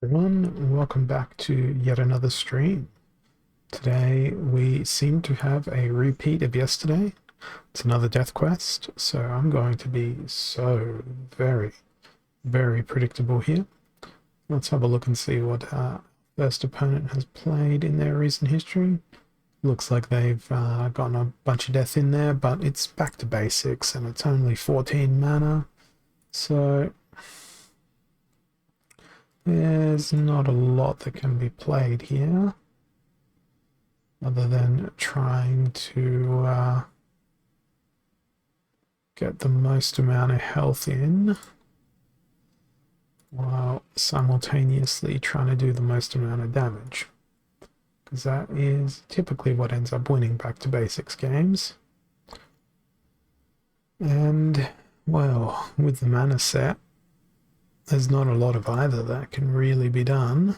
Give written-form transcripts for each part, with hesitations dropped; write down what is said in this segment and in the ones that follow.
Everyone, welcome back to yet another stream. Today we seem to have a repeat of yesterday. It's another death quest, so I'm going to be so very predictable here. Let's have a look and see what first opponent has played in their recent history. Looks like they've gotten a bunch of death in there, but it's back to basics and it's only 14 mana, so there's not a lot that can be played here other than trying to get the most amount of health in while simultaneously trying to do the most amount of damage, because that is typically what ends up winning back to basics games. And well, with the mana set, there's not a lot of either that can really be done,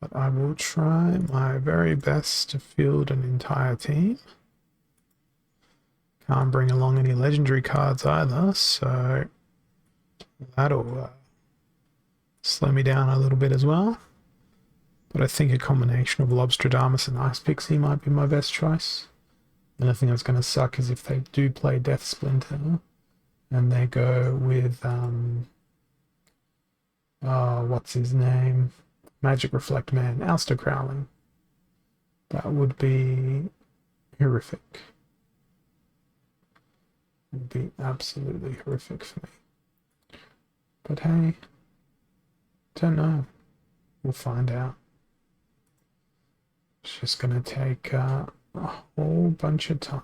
but I will try my very best to field an entire team. Can't bring along any legendary cards either, so that'll slow me down a little bit as well. But I think a combination of Lobstradamus and Ice Pixie might be my best choice. The only thing that's going to suck is if they do play Death Splinter and they go with what's his name? Magic Reflect Man, Ouster Crowling. That would be horrific. It would be absolutely horrific for me. But hey, don't know. We'll find out. It's just going to take a whole bunch of time.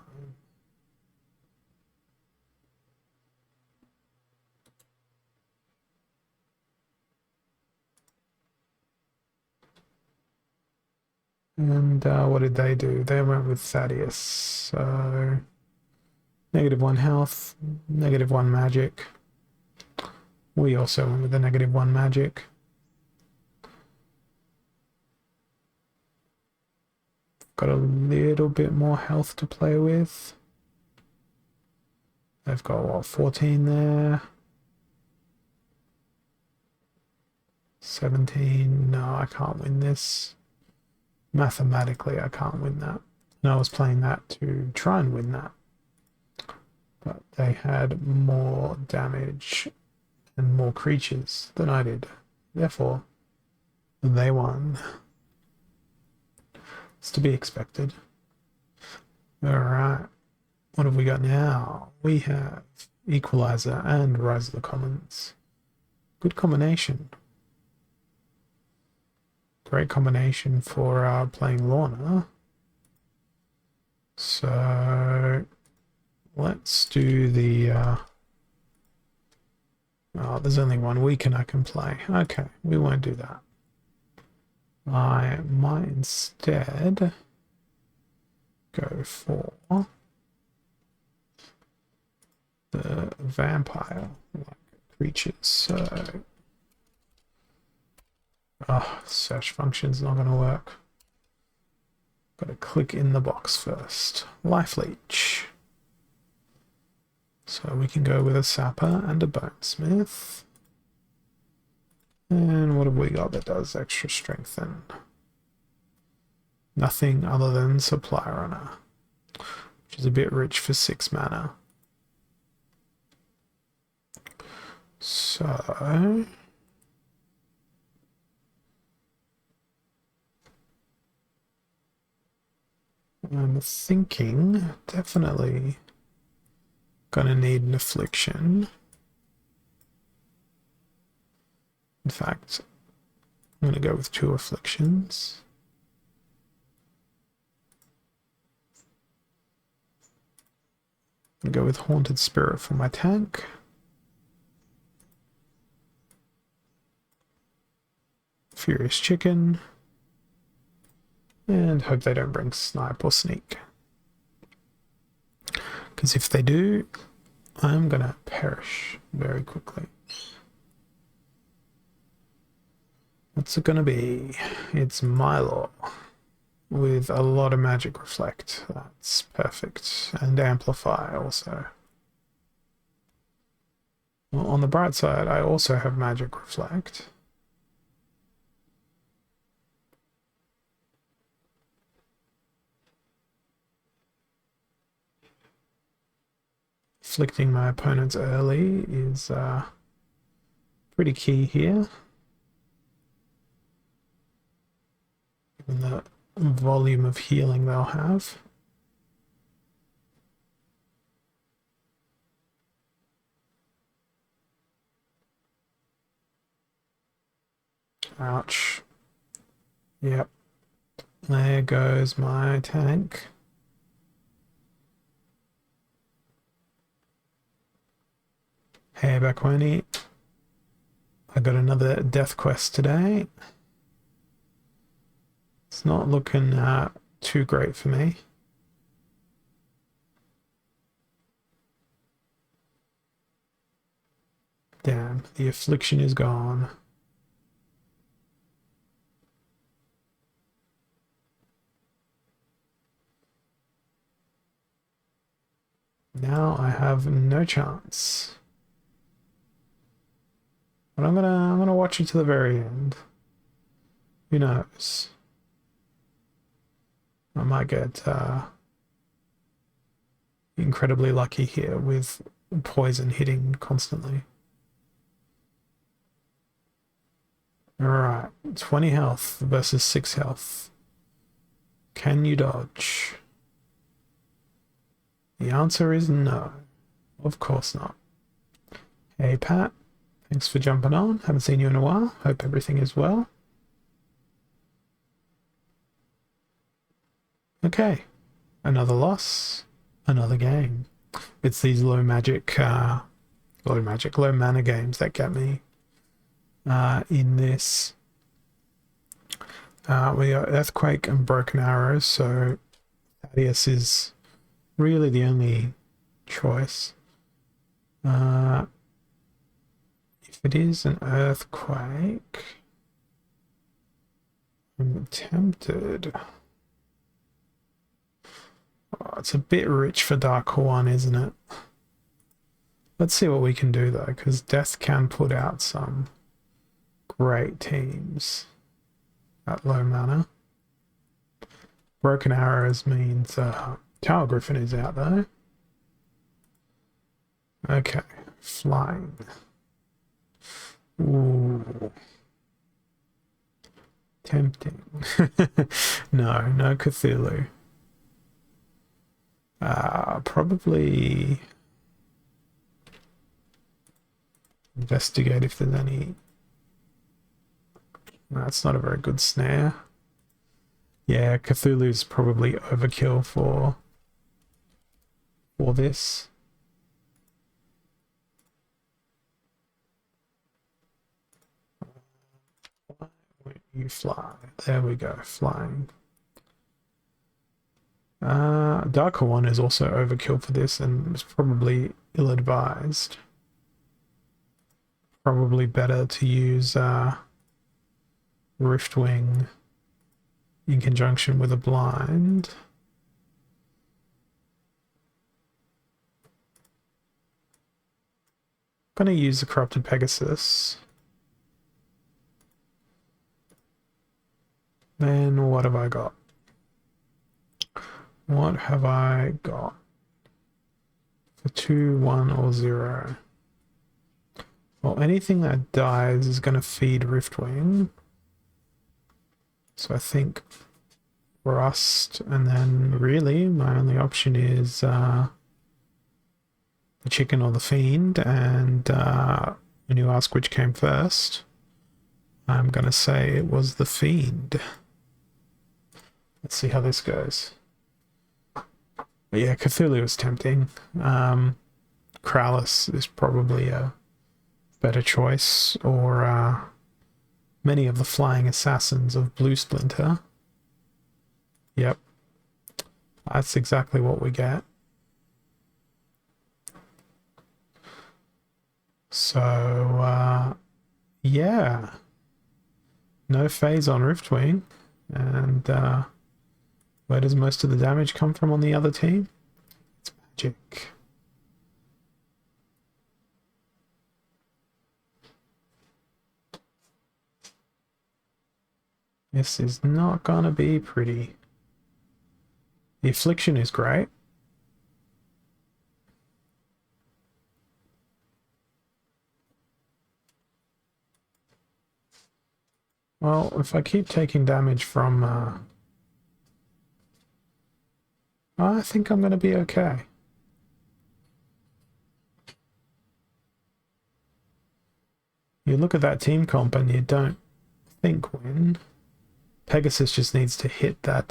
And what did they do? They went with Thaddeus. So -1 health, -1 magic. We also went with the -1 magic. Got a little bit more health to play with. They've got what, 14 there. 17. No, I can't win this. Mathematically, I can't win that. And I was playing that to try and win that. But they had more damage and more creatures than I did. Therefore, they won. It's to be expected. Alright. What have we got now? We have Equalizer and Rise of the Commons. Good combination. Great combination for playing Lorna. So let's do the oh, there's only one weaken I can play. Okay, we won't do that. I might instead go for the vampire creatures. So search function's not going to work. Got to click in the box first. Life Leech. So we can go with a Sapper and a Bonesmith. And what have we got that does extra strengthen? Nothing other than Supply Runner, which is a bit rich for 6 mana. So I'm thinking definitely gonna need an Affliction. In fact, I'm gonna go with 2 Afflictions. I'm gonna go with Haunted Spirit for my tank. Furious Chicken. And hope they don't bring Snipe or Sneak. Because if they do, I'm gonna perish very quickly. What's it gonna be? It's Milo with a lot of Magic Reflect. That's perfect. And Amplify also. Well, on the bright side, I also have magic reflect. Afflicting my opponents early is pretty key here. Given the volume of healing they'll have. Ouch. Yep. There goes my tank. Hey, Bakweni. I got another death quest today. It's not looking too great for me. Damn, the affliction is gone. Now I have no chance. But I'm gonna watch it to the very end. Who knows? I might get incredibly lucky here with poison hitting constantly. Alright, 20 health versus 6 health. Can you dodge? The answer is no. Of course not. Hey Pat, thanks for jumping on. Haven't seen you in a while. Hope everything is well. Okay, another loss, another game. It's these low mana games that get me in this. We got Earthquake and Broken Arrows, so Thaddeus is really the only choice. If it is an Earthquake, I'm tempted. Oh, it's a bit rich for Dark One, isn't it? Let's see what we can do though, because Death can put out some great teams at low mana. Broken Arrows means Tower Griffin is out though. Okay, flying. Ooh. Tempting. No Cthulhu. Probably investigate if there's any. That's not a very good snare. Yeah, Cthulhu's probably overkill for this. Why won't you fly? There we go, flying. Darker One is also overkill for this and is probably ill-advised. Probably better to use Riftwing in conjunction with a blind. I'm going to use the Corrupted Pegasus. Then what have I got? What have I got? For 2, 1, or 0. Well, anything that dies is going to feed Riftwing. So I think Rust, and then really my only option is the Chicken or the Fiend. And when you ask which came first, I'm going to say it was the Fiend. Let's see how this goes. But yeah, Cthulhu is tempting. Kralis is probably a better choice, or many of the flying assassins of Blue Splinter. Yep, that's exactly what we get. So yeah, no phase on Riftwing, and where does most of the damage come from on the other team? It's magic. This is not gonna be pretty. The affliction is great. Well, if I keep taking damage from... I think I'm gonna be okay. You look at that team comp and you don't think win. Pegasus just needs to hit that,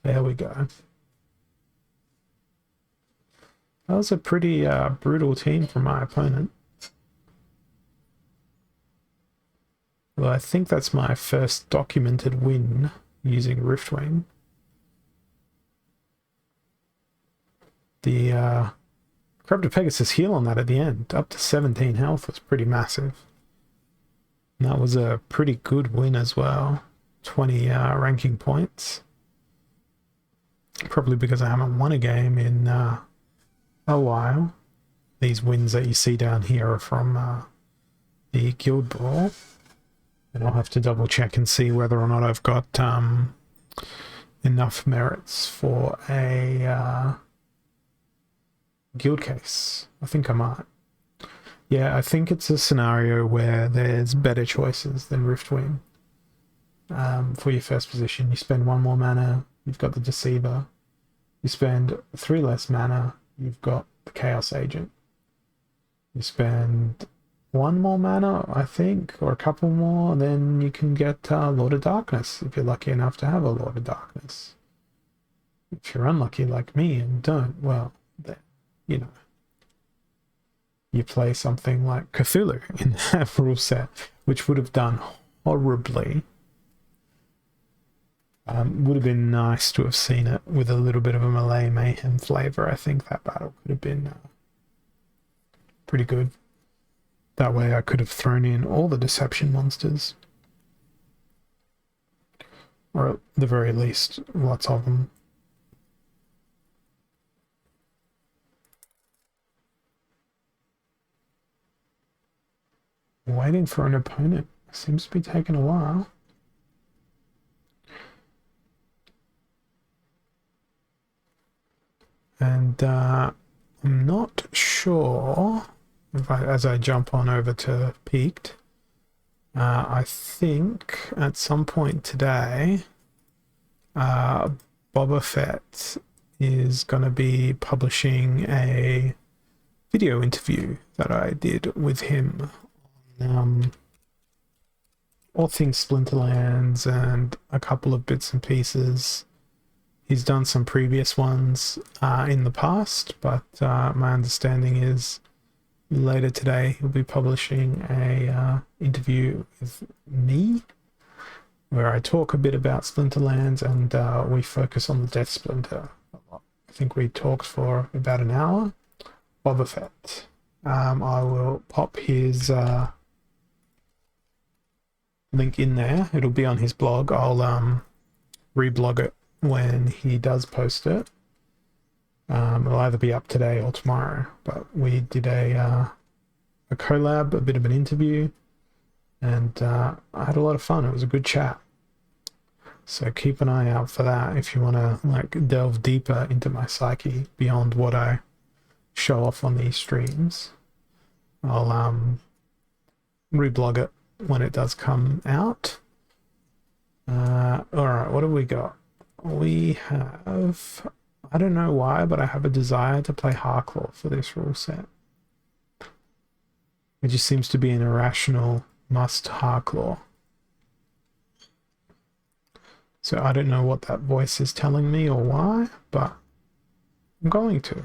there we go. That was a pretty brutal team from my opponent. Well, I think that's my first documented win using Riftwing. The Corrupted Pegasus heal on that at the end, up to 17 health, was pretty massive. And that was a pretty good win as well. 20 ranking points. Probably because I haven't won a game in a while. These wins that you see down here are from the Guild Brawl. And I'll have to double check and see whether or not I've got enough merits for a guild case. I think I might. Yeah, I think it's a scenario where there's better choices than Riftwing. For your first position, you spend 1 more mana, you've got the Deceiver. You spend 3 less mana, you've got the Chaos Agent. You spend 1 more mana, I think, or a couple more, then you can get Lord of Darkness, if you're lucky enough to have a Lord of Darkness. If you're unlucky like me and don't, well, then, you know, you play something like Cthulhu in that rule set, which would have done horribly. Would have been nice to have seen it with a little bit of a melee mayhem flavor. I think that battle could have been pretty good. That way I could have thrown in all the deception monsters. Or at the very least, lots of them. Waiting for an opponent. Seems to be taking a while. And I'm not sure if as I jump on over to Peaked, I think at some point today, Boba Fett is going to be publishing a video interview that I did with him on all things Splinterlands and a couple of bits and pieces. He's done some previous ones in the past, but my understanding is later today he'll be publishing a interview with me where I talk a bit about Splinterlands and we focus on the Death Splinter a lot. I think we talked for about an hour. Boba Fett. I will pop his link in there. It'll be on his blog. I'll reblog it when he does post it. It'll either be up today or tomorrow, but we did a collab, a bit of an interview, and I had a lot of fun. It was a good chat. So keep an eye out for that if you want to like delve deeper into my psyche beyond what I show off on these streams. I'll reblog it when it does come out. Alright, what have we got? We have, I don't know why, but I have a desire to play Harklaw for this rule set. It just seems to be an irrational must Harklaw. So I don't know what that voice is telling me or why, but I'm going to.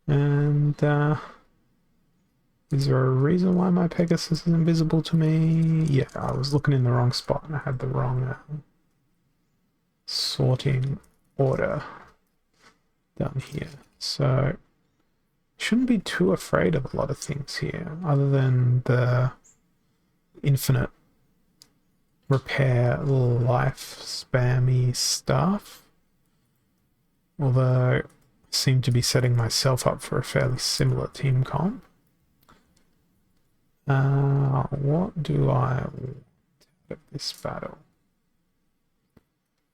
And is there a reason why my Pegasus is invisible to me? Yeah, I was looking in the wrong spot and I had the wrong sorting order down here. So shouldn't be too afraid of a lot of things here other than the infinite repair life spammy stuff. Although I seem to be setting myself up for a fairly similar team comp. What do I want of this battle.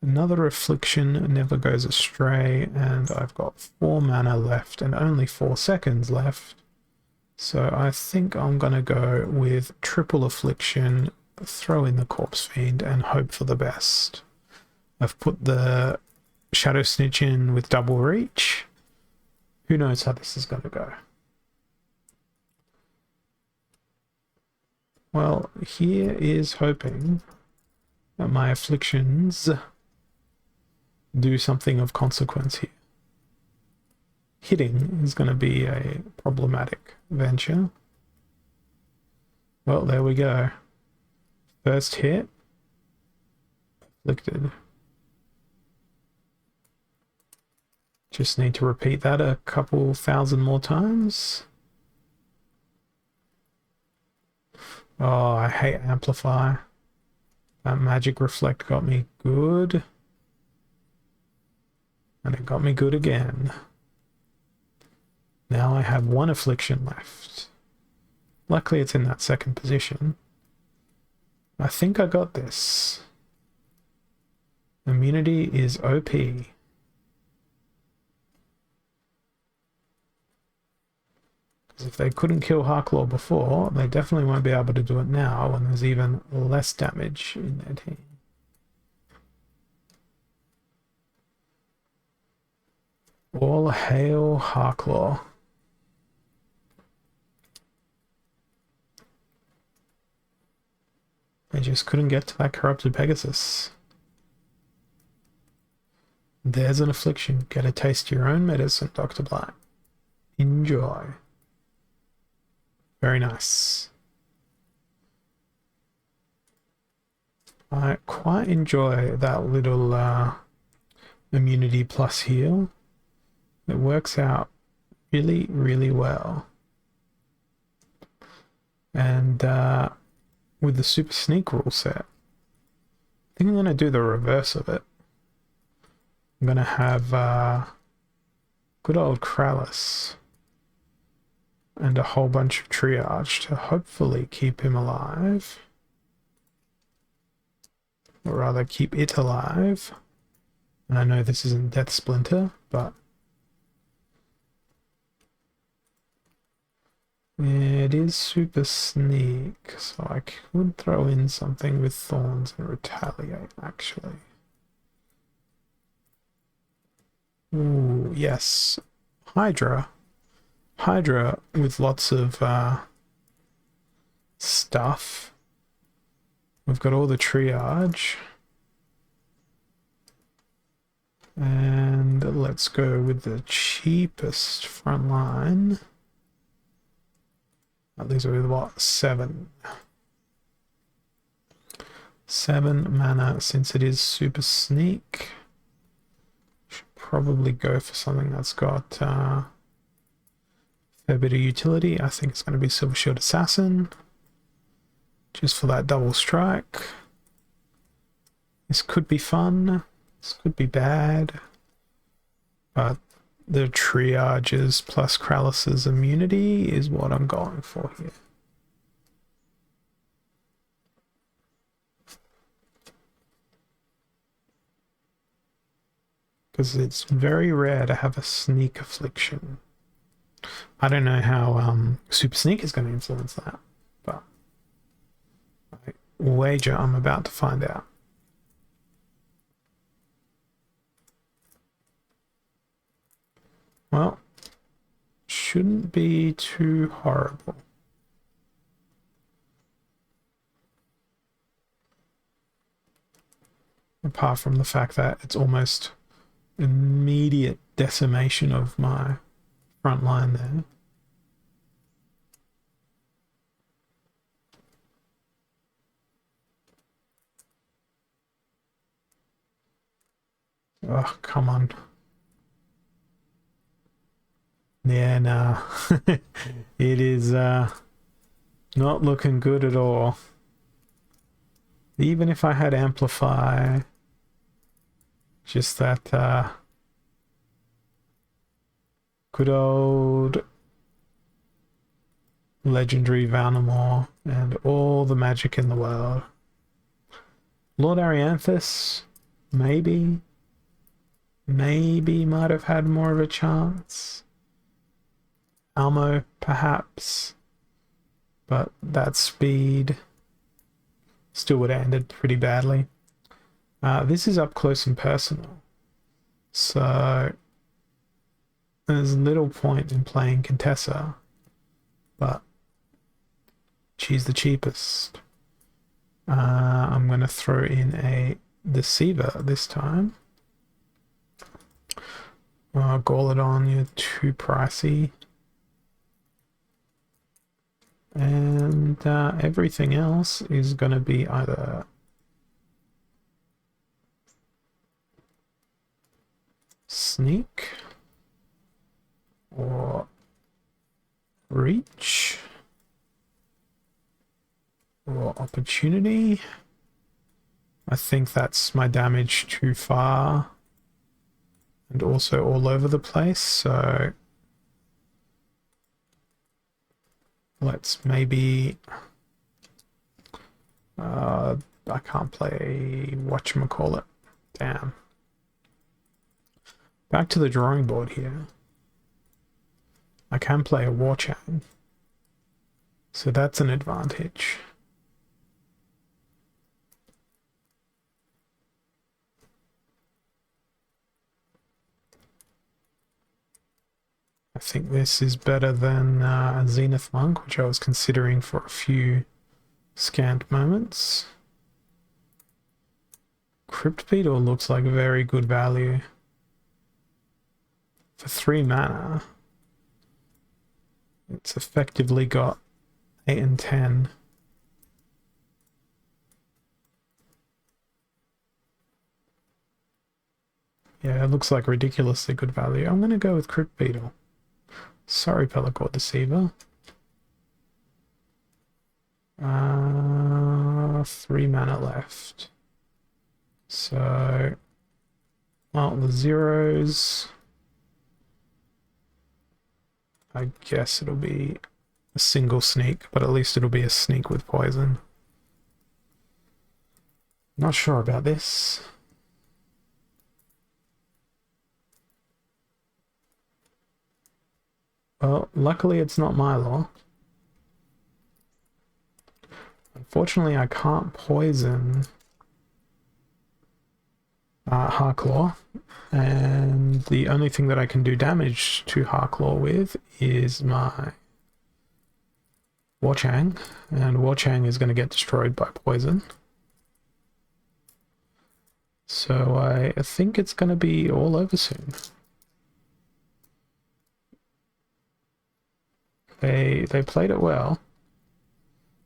Another affliction never goes astray, and I've got 4 mana left and only 4 seconds left. So I think I'm going to go with triple affliction, throw in the Corpse Fiend, and hope for the best. I've put the Shadow Snitch in with double reach. Who knows how this is going to go? Well, here is hoping that my afflictions do something of consequence here. Hitting is going to be a problematic venture. Well, there we go. First hit. Afflicted. Just need to repeat that a couple thousand more times. Oh, I hate Amplify. That Magic Reflect got me good. And it got me good again. Now I have 1 affliction left. Luckily it's in that second position. I think I got this. Immunity is OP. Because if they couldn't kill Harklaw before, they definitely won't be able to do it now when there's even less damage in their team. All hail Harklaw. They just couldn't get to that corrupted Pegasus. There's an affliction. Get a taste of your own medicine, Dr. Black. Enjoy. Very nice. I quite enjoy that little immunity plus heal. It works out really, really well. And with the Super Sneak rule set, I think I'm going to do the reverse of it. I'm going to have good old Krallis and a whole bunch of triage to hopefully keep him alive. Or rather, keep it alive. And I know this isn't Death Splinter, but it is Super Sneak, so I could throw in something with Thorns and retaliate, actually. Ooh, yes. Hydra. Hydra with lots of stuff. We've got all the triage. And let's go with the cheapest front line. These are with what? 7. 7 mana since it is Super Sneak. Should probably go for something that's got a fair bit of utility. I think it's going to be Silver Shield Assassin. Just for that double strike. This could be fun. This could be bad. But the triages plus Krallis's immunity is what I'm going for here. Because it's very rare to have a sneak affliction. I don't know how Super Sneak is going to influence that, but I wager I'm about to find out. Well, shouldn't be too horrible. Apart from the fact that it's almost immediate decimation of my front line there. Oh, come on. Yeah, no. It is not looking good at all. Even if I had Amplify, just that good old legendary Vanamore and all the magic in the world. Lord Arianthus, maybe might have had more of a chance. Almo, perhaps, but that speed still would have ended pretty badly. This is up close and personal, so there's little point in playing Contessa, but she's the cheapest. I'm going to throw in a Deceiver this time. Gauledon, you're too pricey. And everything else is going to be either sneak or reach or opportunity. I think that's my damage too far and also all over the place, so let's maybe I can't play whatchamacallit. Damn. Back to the drawing board here. I can play a Warchang, so that's an advantage. I think this is better than Zenith Monk, which I was considering for a few scant moments. Crypt Beetle looks like very good value. For 3 mana, it's effectively got 8 and 10. Yeah, it looks like ridiculously good value. I'm going to go with Crypt Beetle. Sorry, Pelacor Deceiver. 3 mana left. So, well, the zeros. I guess it'll be a single sneak, but at least it'll be a sneak with poison. Not sure about this. Well, luckily it's not Mylor. Unfortunately, I can't poison Harklaw, and the only thing that I can do damage to Harklaw with is my Warchang, and Warchang is going to get destroyed by poison. So I think it's going to be all over soon. They played it well.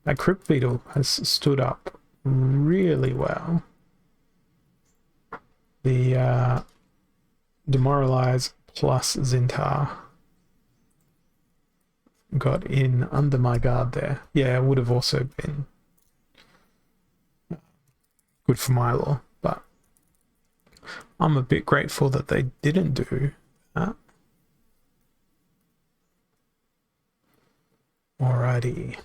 That Crypt Beetle has stood up really well. The Demoralize plus Zintar got in under my guard there. Yeah, it would have also been good for Mylor, but I'm a bit grateful that they didn't do that. Alrighty.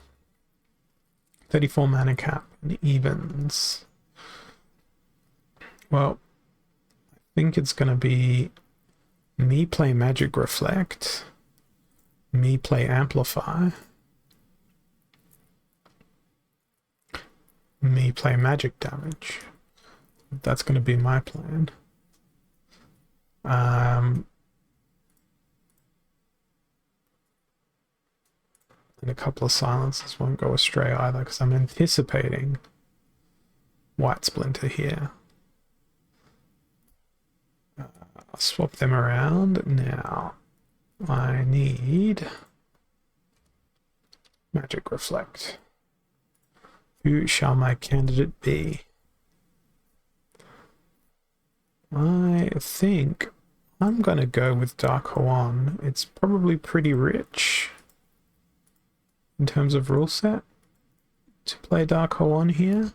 34 mana cap and evens. Well, I think it's going to be me play Magic Reflect, me play Amplify, me play Magic Damage. That's going to be my plan. And a couple of silences won't go astray either, because I'm anticipating White Splinter here. I'll swap them around. Now, I need Magic Reflect. Who shall my candidate be? I think I'm going to go with Dark Hoan. It's probably pretty rich in terms of rule set to play Dark Hoan here,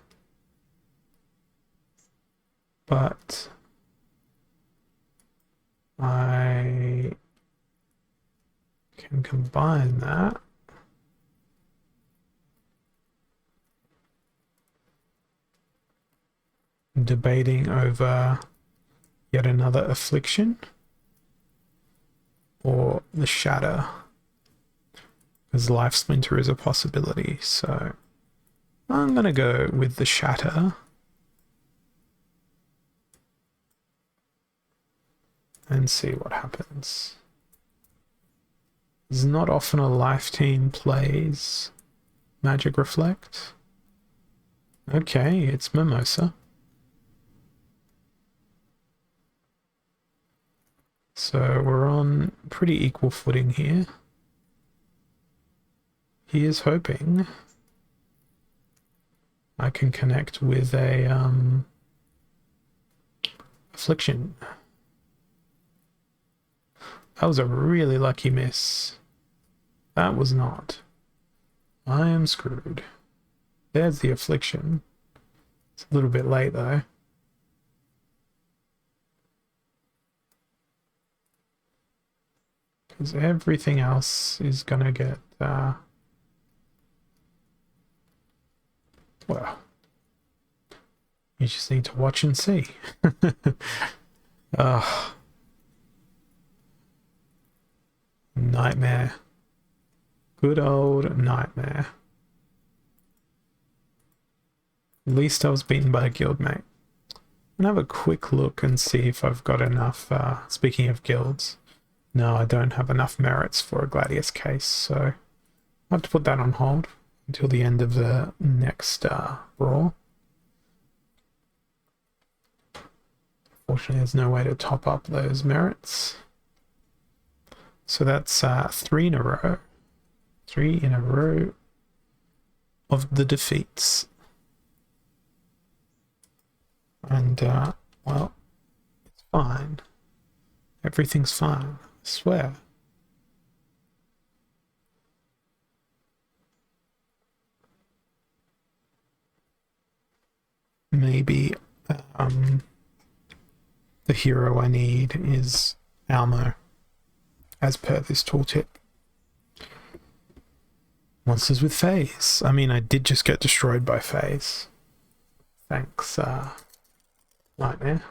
but I can combine that debating over yet another affliction or the shatter, because life splinter is a possibility. So I'm gonna go with the shatter and see what happens. It's not often a life team plays Magic Reflect. Okay, it's Mimosa. So we're on pretty equal footing here. He is hoping I can connect with a affliction. That was a really lucky miss. That was not. I am screwed. There's the affliction. It's a little bit late though. Because everything else is gonna get, well, you just need to watch and see. Nightmare. Good old nightmare. At least I was beaten by a guildmate. I'm gonna have a quick look and see if I've got enough, speaking of guilds. No, I don't have enough merits for a Gladius case, so I'll have to put that on hold until the end of the next brawl. Fortunately, there's no way to top up those merits. So that's 3 in a row. 3 in a row of the defeats. And, well, it's fine. Everything's fine, I swear. Maybe, the hero I need is Almo, as per this tooltip. Monsters with phase. I mean, I did just get destroyed by phase. Thanks, Nightmare.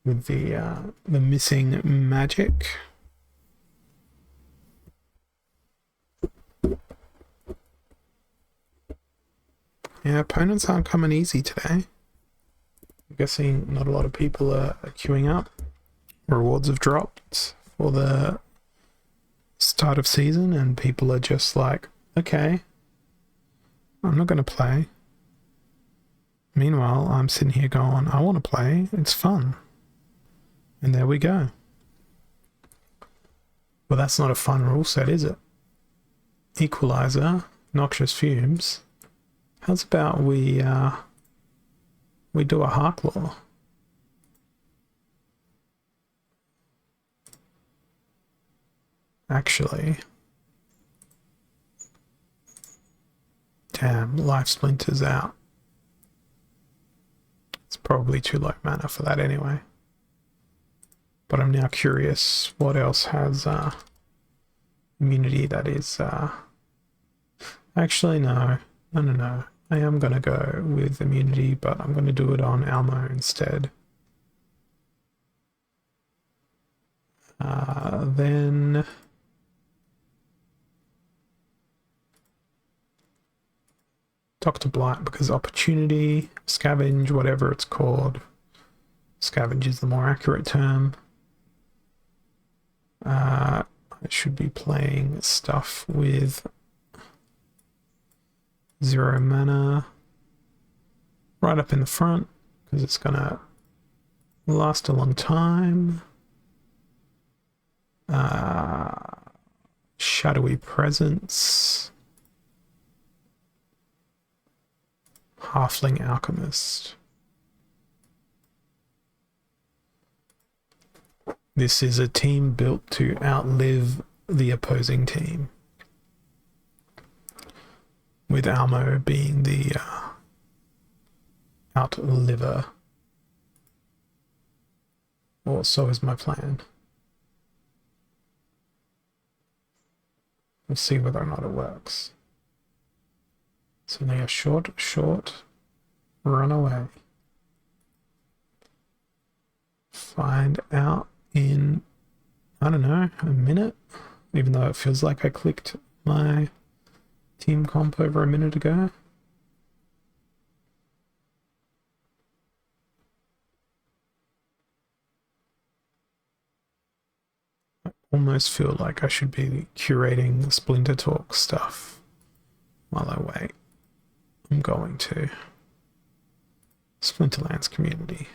With the missing magic. Yeah, opponents aren't coming easy today. I'm guessing not a lot of people are queuing up. Rewards have dropped for the start of season, and people are just like, okay, I'm not going to play. Meanwhile, I'm sitting here going, I want to play, it's fun. And there we go. Well, that's not a fun rule set, is it? Equalizer, noxious fumes. How's about we do a Harklaw? Actually, damn, life splinters out. It's probably too low mana for that anyway. But I'm now curious what else has immunity that is... Actually, no. No. I am going to go with immunity, but I'm going to do it on Almo instead. Then... Dr. Blight, because opportunity, scavenge, whatever it's called. Scavenge is the more accurate term. I should be playing stuff with 0 mana right up in the front, because it's gonna last a long time. Shadowy Presence. Halfling Alchemist. This is a team built to outlive the opposing team, with Almo being the outliver. Or so is my plan. We'll see whether or not it works. So now a short, run away. find out in, I don't know, a minute, even though it feels like I clicked my team comp over a minute ago. I almost feel like I should be curating the Splinter Talk stuff while I wait. I'm going to Splinterlands community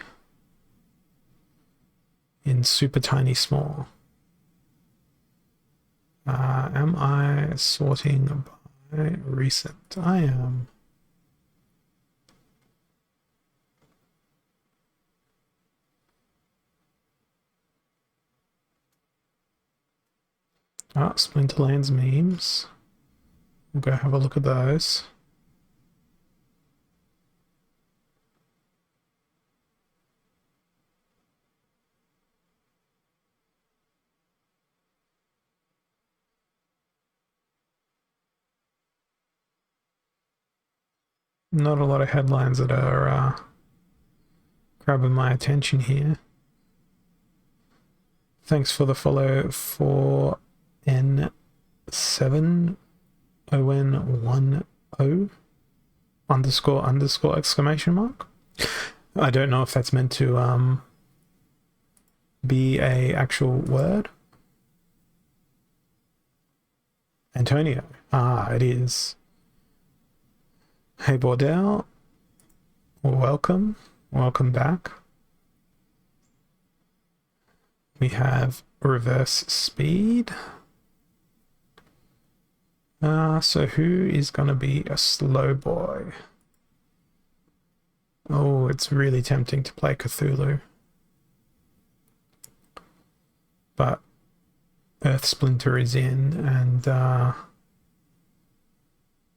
in super tiny small. Am I sorting by recent? I am. Splinterlands memes. We'll go have a look at those. Not a lot of headlines that are grabbing my attention here. Thanks for the follow for N7ON10 __ exclamation mark. I don't know if that's meant to be a actual word. Antonio. It is. Hey Bordell, welcome back. We have reverse speed. So who is gonna be a slow boy? Oh, it's really tempting to play Cthulhu, but Earth Splinter is in, and a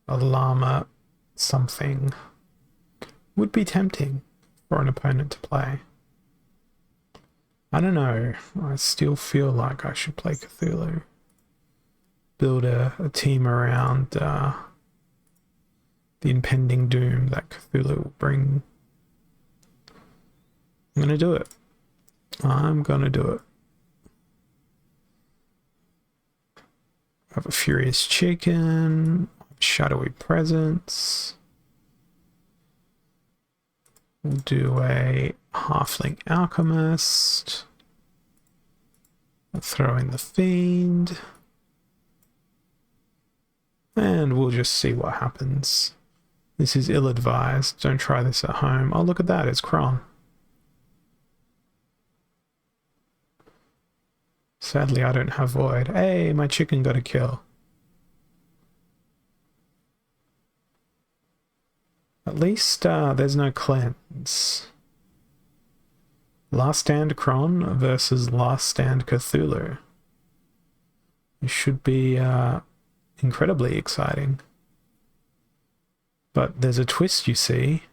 llama something would be tempting for an opponent to play. I don't know. I still feel like I should play Cthulhu. Build a team around the impending doom that Cthulhu will bring. I'm gonna do it. I'm gonna do it. I have a Furious Chicken, Shadowy Presence. We'll do a Halfling Alchemist. We'll throw in the Fiend. And we'll just see what happens. This is ill-advised. Don't try this at home. Oh, look at that. It's Kron. Sadly, I don't have Void. Hey, my chicken got a kill. At least there's no cleanse. Last Stand Kron versus Last Stand Cthulhu. It should be incredibly exciting. But there's a twist, you see.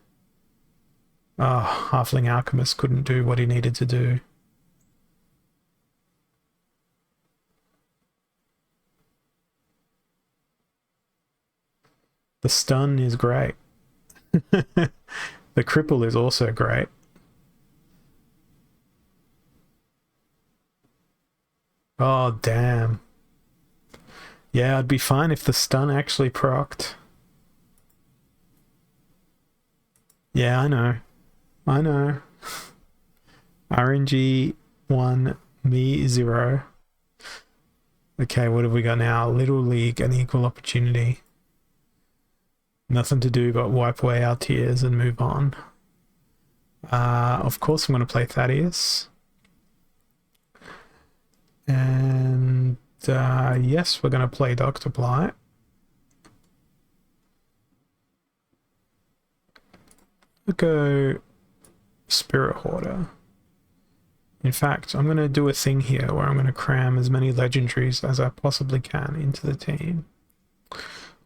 Halfling Alchemist couldn't do what he needed to do. The stun is great. The cripple is also great. Oh, damn. Yeah, I'd be fine if the stun actually procced. Yeah, I know. RNG 1, me 0. Okay, what have we got now? Little League and Equal Opportunity. Nothing to do but wipe away our tears and move on. Of course I'm going to play Thaddeus. And yes, we're going to play Dr. Blight. We'll go Spirit Hoarder. In fact, I'm going to do a thing here where I'm going to cram as many legendaries as I possibly can into the team.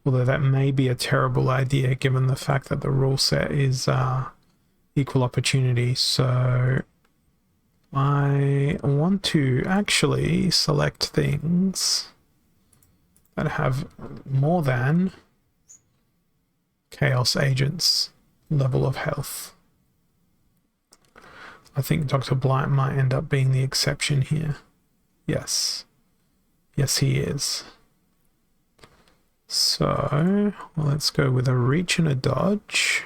Although that may be a terrible idea given the fact that the rule set is equal opportunity. So I want to actually select things that have more than Chaos Agents level of health. I think Dr. Blight might end up being the exception here. Yes. Yes, he is. So, well, let's go with a reach and a dodge.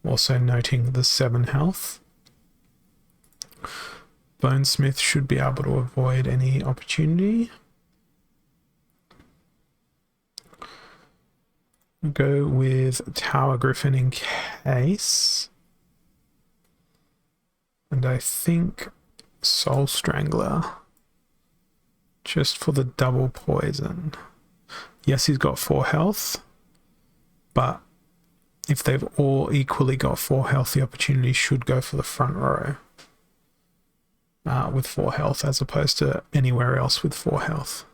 Also noting the 7 health. Bonesmith should be able to avoid any opportunity. Go with Tower Griffin in case. And I think Soul Strangler. Just for the double poison. Yes, he's got 4 health. But if they've all equally got 4 health, the opportunity should go for the front row. With 4 health as opposed to anywhere else with 4 health.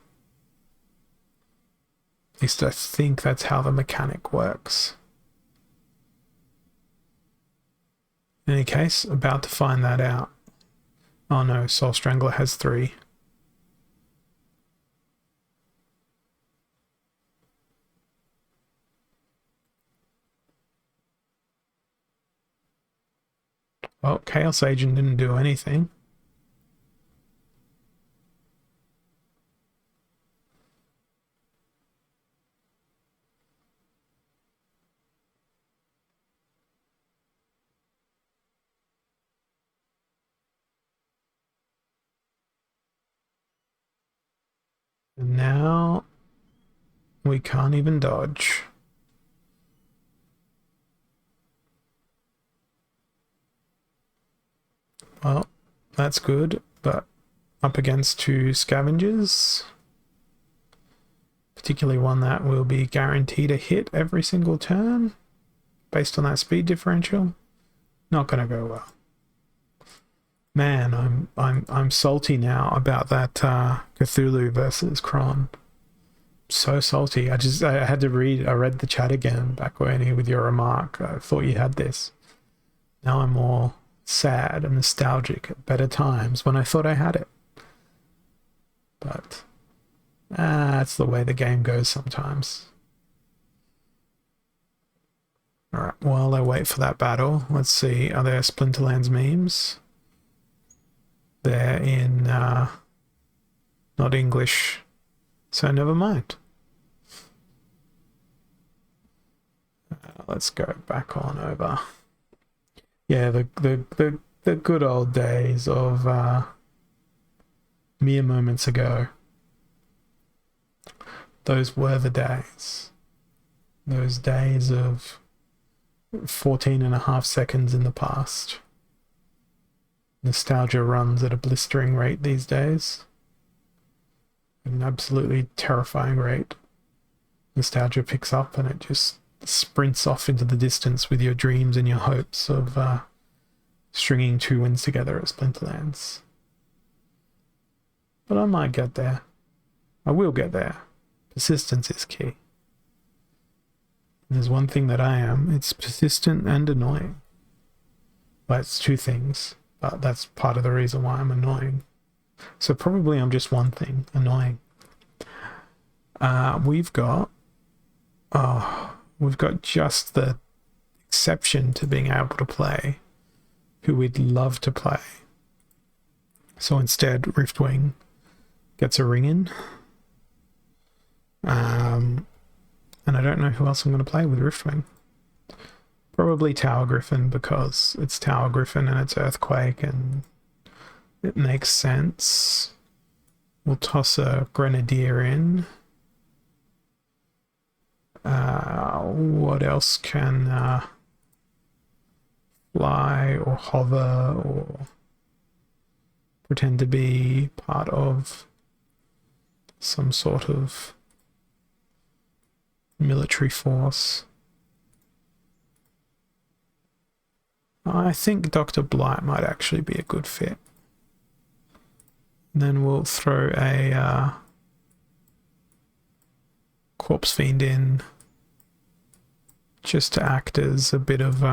At least I think that's how the mechanic works. In any case, about to find that out. Oh no, Soul Strangler has 3. Well, Chaos Agent didn't do anything. And now we can't even dodge. Well, that's good, but up against 2 scavengers, particularly one that will be guaranteed a hit every single turn based on that speed differential, not going to go well. Man, I'm salty now about that Cthulhu versus Kron. So salty. I had to read. I read the chat again back when with your remark. I thought you had this. Now I'm more sad and nostalgic at better times when I thought I had it. But that's the way the game goes sometimes. Alright, while I wait for that battle, let's see, are there Splinterlands memes? They're in not English, so never mind. Let's go back on over. Yeah, the good old days of mere moments ago. Those were the days. Those days of 14.5 seconds in the past. Nostalgia runs at a blistering rate these days. An absolutely terrifying rate. Nostalgia picks up and it just sprints off into the distance with your dreams and your hopes of stringing 2 wins together at Splinterlands. But I might get there. I will get there. Persistence is key. There's one thing that I am. It's persistent and annoying. Well, it's 2 things. But that's part of the reason why I'm annoying. So probably I'm just one thing, annoying. We've got just the exception to being able to play who we'd love to play. So instead, Riftwing gets a ring in. And I don't know who else I'm going to play with Riftwing. Probably Tower Griffin because it's Tower Griffin and it's Earthquake and it makes sense. We'll toss a Grenadier in. What else can fly or hover or pretend to be part of some sort of military force? I think Dr. Blight might actually be a good fit. And then we'll throw a Corpse Fiend in just to act as a bit of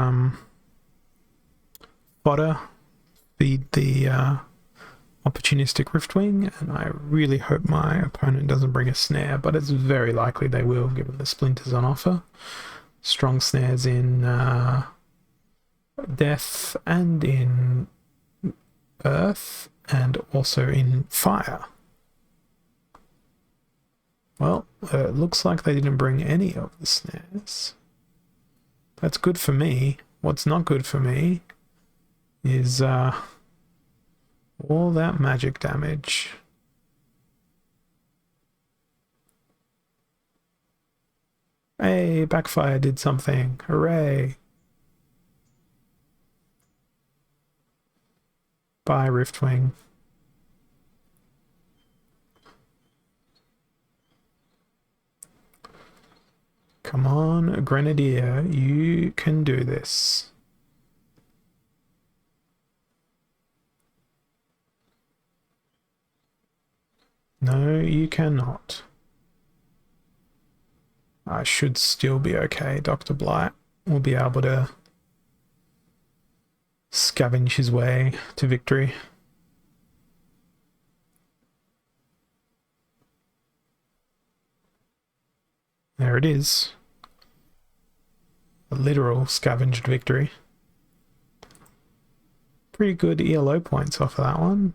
fodder, feed the opportunistic Riftwing, and I really hope my opponent doesn't bring a snare, but it's very likely they will given the splinters on offer. Strong snares in Death and in earth and also in fire. Well, it looks like they didn't bring any of the snares. That's good for me. What's not good for me is all that magic damage. Hey, backfire did something. Hooray. Bye, Riftwing. Come on, Grenadier, you can do this. No, you cannot. I should still be okay. Dr. Blight will be able to scavenge his way to victory. There it is. A literal scavenged victory. Pretty good ELO points off of that one.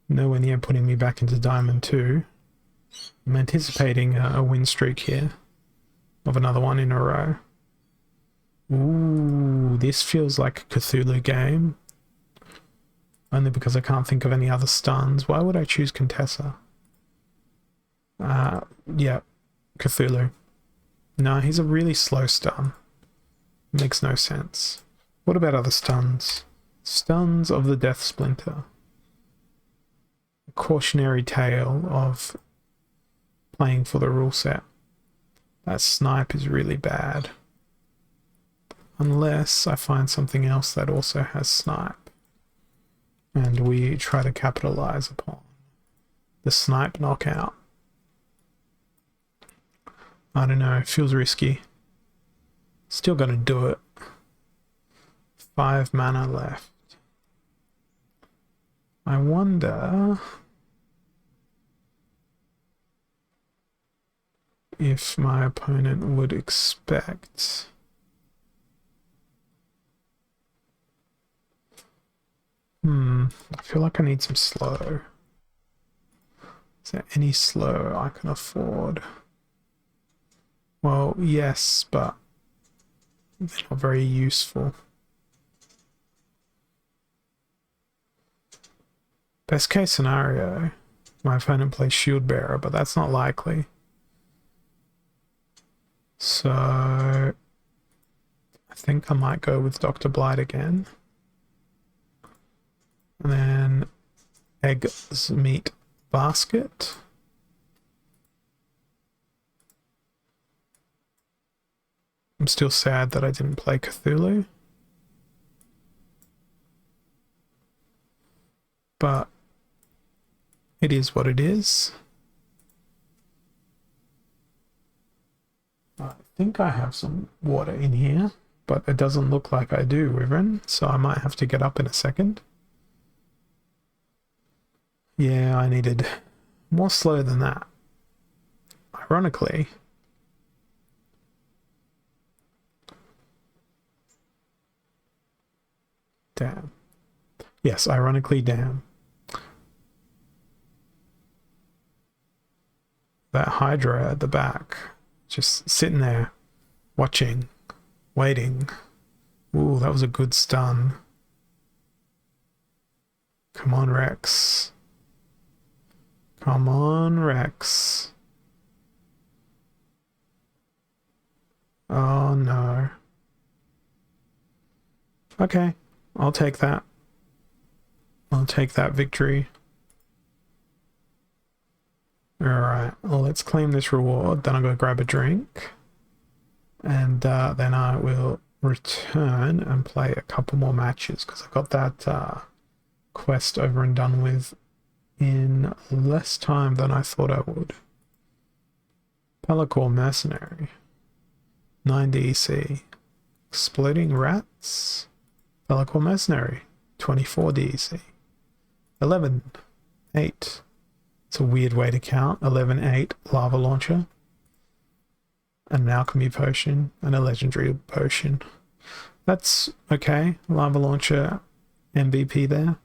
Nowhere near putting me back into Diamond 2. I'm anticipating a win streak here of another one in a row. Ooh, this feels like a Cthulhu game. Only because I can't think of any other stuns. Why would I choose Contessa? Yeah, Cthulhu. No, he's a really slow stun. Makes no sense. What about other stuns? Stuns of the Death Splinter. A cautionary tale of playing for the rule set. That snipe is really bad. Unless I find something else that also has snipe. And we try to capitalize upon the snipe knockout. I don't know, it feels risky. Still gonna do it. 5 mana left. I wonder if my opponent would expect I feel like I need some slow. Is there any slow I can afford? Well, yes, but they're not very useful. Best case scenario, my opponent plays Shield Bearer, but that's not likely. So I think I might go with Dr. Blight again. And then Eggs Meat Basket. I'm still sad that I didn't play Cthulhu. But it is what it is. I think I have some water in here, but it doesn't look like I do, Wyvern, so I might have to get up in a second. Yeah, I needed more slow than that. Ironically, damn. Yes, ironically, damn. That Hydra at the back, just sitting there, watching, waiting. Ooh, that was a good stun. Come on, Rex. Come on, Rex. Oh, no. Okay, I'll take that. I'll take that victory. Alright, well, let's claim this reward. Then I'll go grab a drink. And then I will return and play a couple more matches because I got that quest over and done with in less time than I thought I would. Pelacor Mercenary. 9 DC. Exploding Rats. Pelacor Mercenary. 24 DC. 11. 8. It's a weird way to count. 11, 8. Lava Launcher. An Alchemy Potion. And a Legendary Potion. That's okay. Lava Launcher MVP there.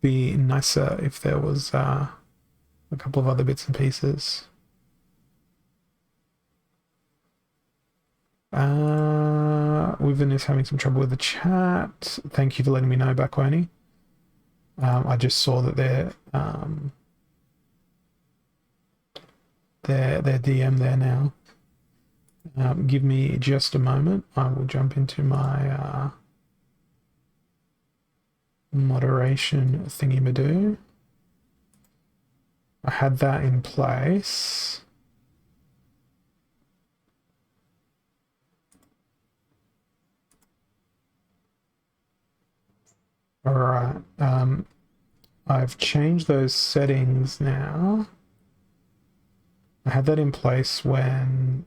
be nicer if there was a couple of other bits and pieces. Wyvern is having some trouble with the chat. Thank you for letting me know, Bakwani. I just saw that their DM there now. Give me just a moment. I will jump into my moderation thingy-madoo. I had that in place. All right. I've changed those settings now. I had that in place when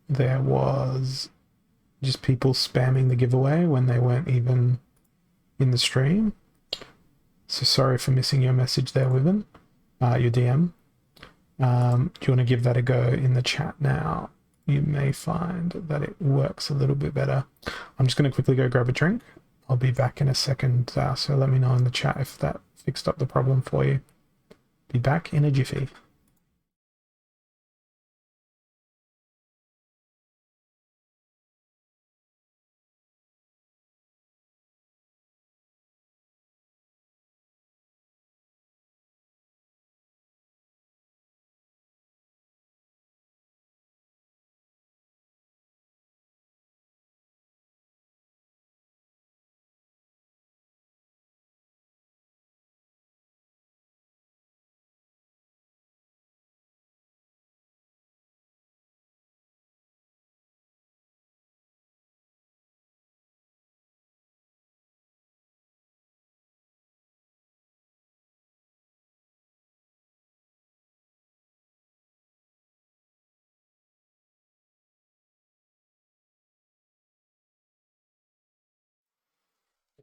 there was just people spamming the giveaway when they weren't even in the stream. So sorry for missing your message there, Wyvern, your DM. Do you want to give that a go in the chat now? You may find that it works a little bit better. I'm just going to quickly go grab a drink. I'll be back in a second, so let me know in the chat if that fixed up the problem for you. Be back in a jiffy.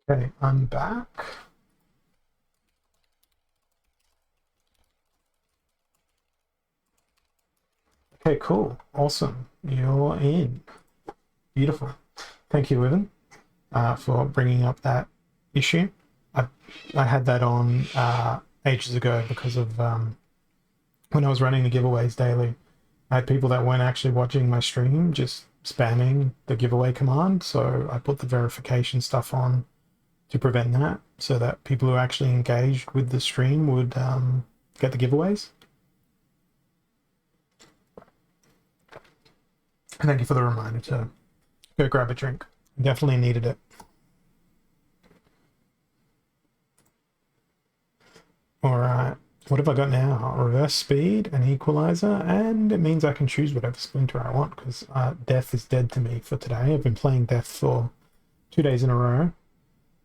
Okay, I'm back. Okay, cool. Awesome. You're in. Beautiful. Thank you, Wyvern, for bringing up that issue. I had that on ages ago because of when I was running the giveaways daily. I had people that weren't actually watching my stream just spamming the giveaway command, so I put the verification stuff on to prevent that, so that people who actually engaged with the stream would get the giveaways. And thank you for the reminder to go grab a drink. Definitely needed it. All right. What have I got now? Reverse speed, an equalizer, and it means I can choose whatever splinter I want because death is dead to me for today. I've been playing death for 2 days in a row.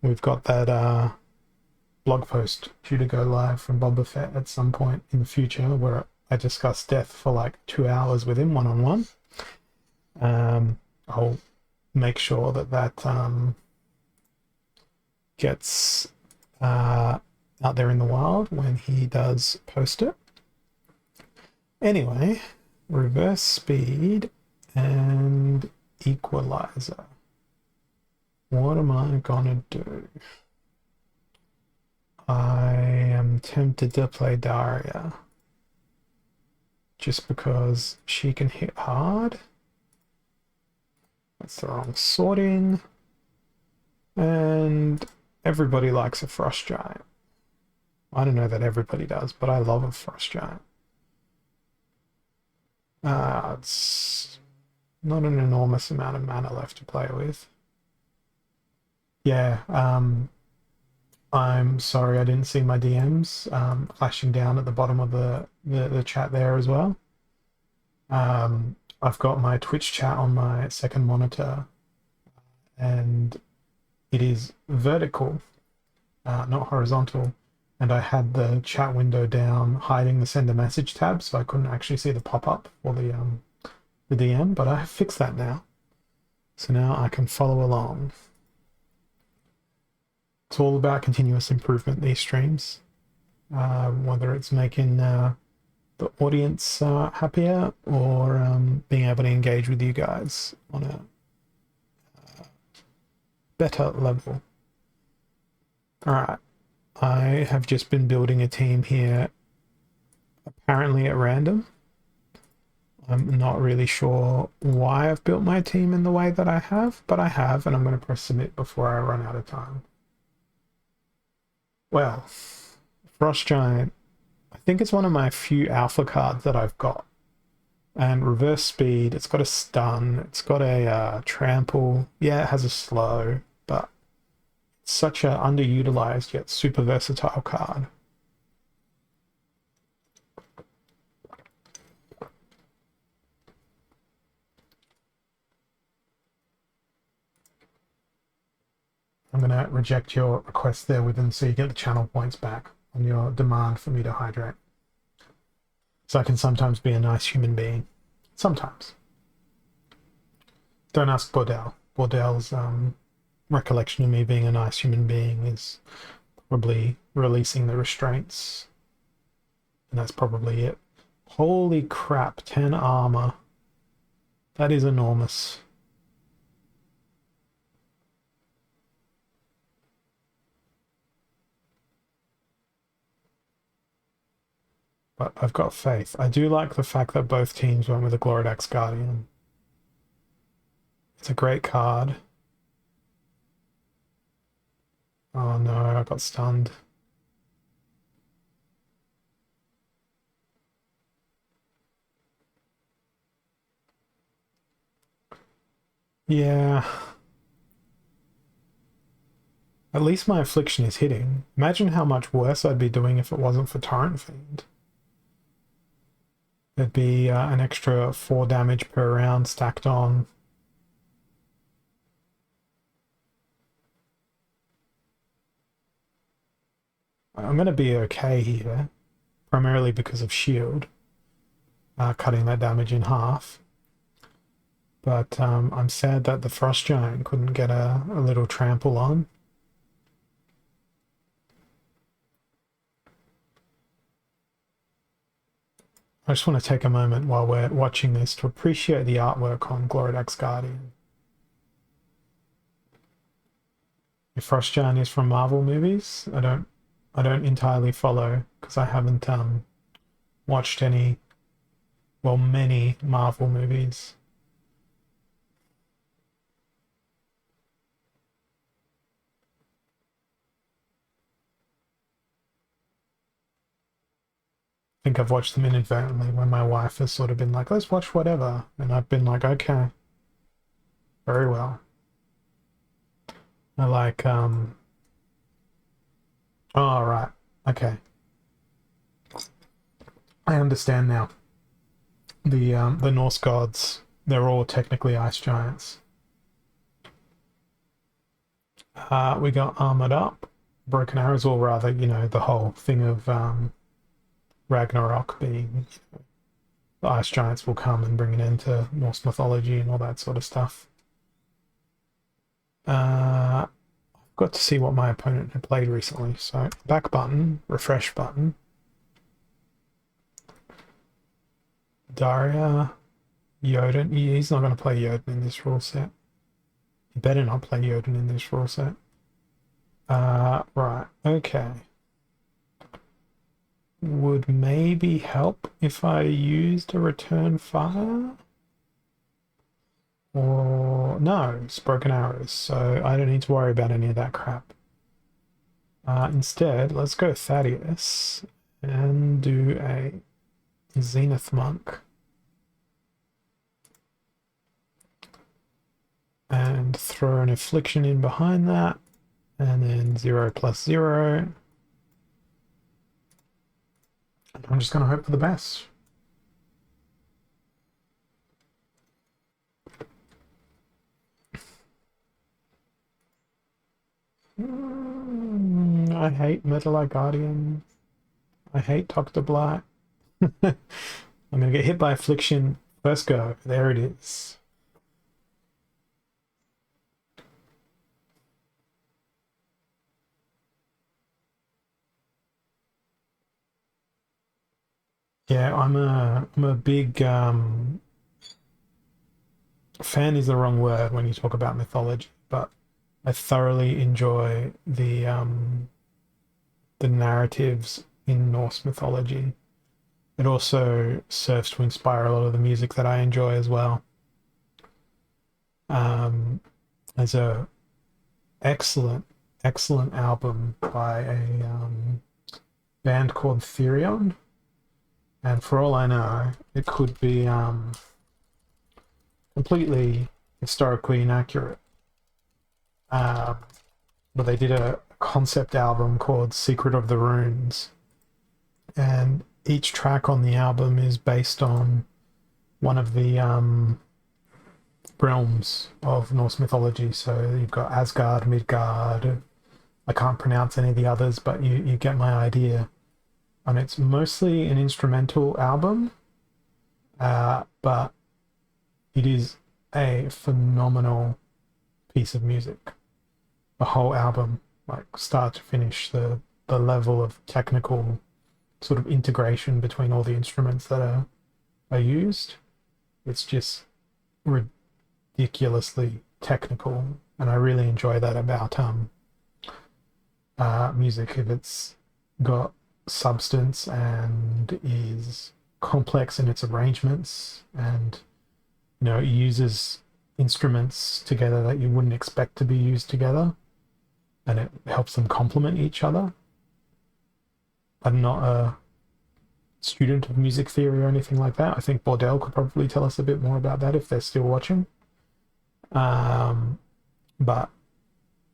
We've got that blog post due to go live from Boba Fett at some point in the future where I discuss death for like 2 hours with him one-on-one. I'll make sure that gets out there in the wild when he does post it. Anyway, reverse speed and equalizer. What am I gonna do? I am tempted to play Daria just because she can hit hard. That's the wrong sorting. And everybody likes a frost giant. I don't know that everybody does, but I love a frost giant. It's not an enormous amount of mana left to play with. Yeah, I'm sorry I didn't see my DMs flashing down at the bottom of the chat there as well. I've got my Twitch chat on my second monitor, and it is vertical, not horizontal. And I had the chat window down, hiding the send a message tab, so I couldn't actually see the pop-up for the DM, but I have fixed that now. So now I can follow along. It's all about continuous improvement, these streams. Whether it's making the audience happier or being able to engage with you guys on a better level. All right. I have just been building a team here, apparently at random. I'm not really sure why I've built my team in the way that I have, but I have, and I'm going to press submit before I run out of time. Well, Frost Giant, I think it's one of my few alpha cards that I've got. And reverse speed, it's got a stun, it's got a trample. Yeah, it has a slow, but it's such an underutilized yet super versatile card. I'm going to reject your request there with them so you get the channel points back on your demand for me to hydrate. So I can sometimes be a nice human being. Sometimes. Don't ask Bordell. Bordell's recollection of me being a nice human being is probably releasing the restraints. And that's probably it. Holy crap, 10 armor. That is enormous. But I've got faith. I do like the fact that both teams went with a Gloridax Guardian. It's a great card. Oh no, I got stunned. Yeah. At least my affliction is hitting. Imagine how much worse I'd be doing if it wasn't for Torrent Fiend. There'd be an extra 4 damage per round stacked on. I'm going to be okay here, primarily because of shield, cutting that damage in half. But I'm sad that the Frost Giant couldn't get a little trample on. I just want to take a moment while we're watching this to appreciate the artwork on Gloridax Guardian. If Frost Giant is from Marvel movies, I don't entirely follow because I haven't watched any, well, many Marvel movies. I think I've watched them inadvertently when my wife has sort of been like, let's watch whatever. And I've been like, okay, very well. I like, oh, right, okay. I understand now. The Norse gods, they're all technically ice giants. We got armored up, broken arrows, or rather, you know, the whole thing of Ragnarok being the ice giants will come and bring an end to Norse mythology and all that sort of stuff. I've got to see what my opponent had played recently. So back button, refresh button. Daria, Jotun. He's not going to play Jotun in this rule set. He better not play Jotun in this rule set. Right, okay. Would maybe help if I used a return fire? Or no, it's broken arrows, so I don't need to worry about any of that crap. Instead, let's go Thaddeus and do a Zenith Monk. And throw an affliction in behind that, and then 0+0. And I'm just going to hope for the best. I hate Metal Guardian. I hate Dr. Black. I'm going to get hit by affliction. First go. There it is. Yeah, I'm a big fan is the wrong word when you talk about mythology, but I thoroughly enjoy the the narratives in Norse mythology. It also serves to inspire a lot of the music that I enjoy as well. There's a excellent, excellent album by a band called Therion, and for all I know, it could be completely historically inaccurate. But they did a concept album called Secret of the Runes, and each track on the album is based on one of the realms of Norse mythology. So you've got Asgard, Midgard. I can't pronounce any of the others, but you get my idea. And it's mostly an instrumental album, but it is a phenomenal piece of music. The whole album, like start to finish, the level of technical sort of integration between all the instruments that are used, it's just ridiculously technical, and I really enjoy that about music. If it's got substance and is complex in its arrangements, and it uses instruments together that you wouldn't expect to be used together, and it helps them complement each other. I'm not a student of music theory or anything like that. I think Bordell could probably tell us a bit more about that if they're still watching. But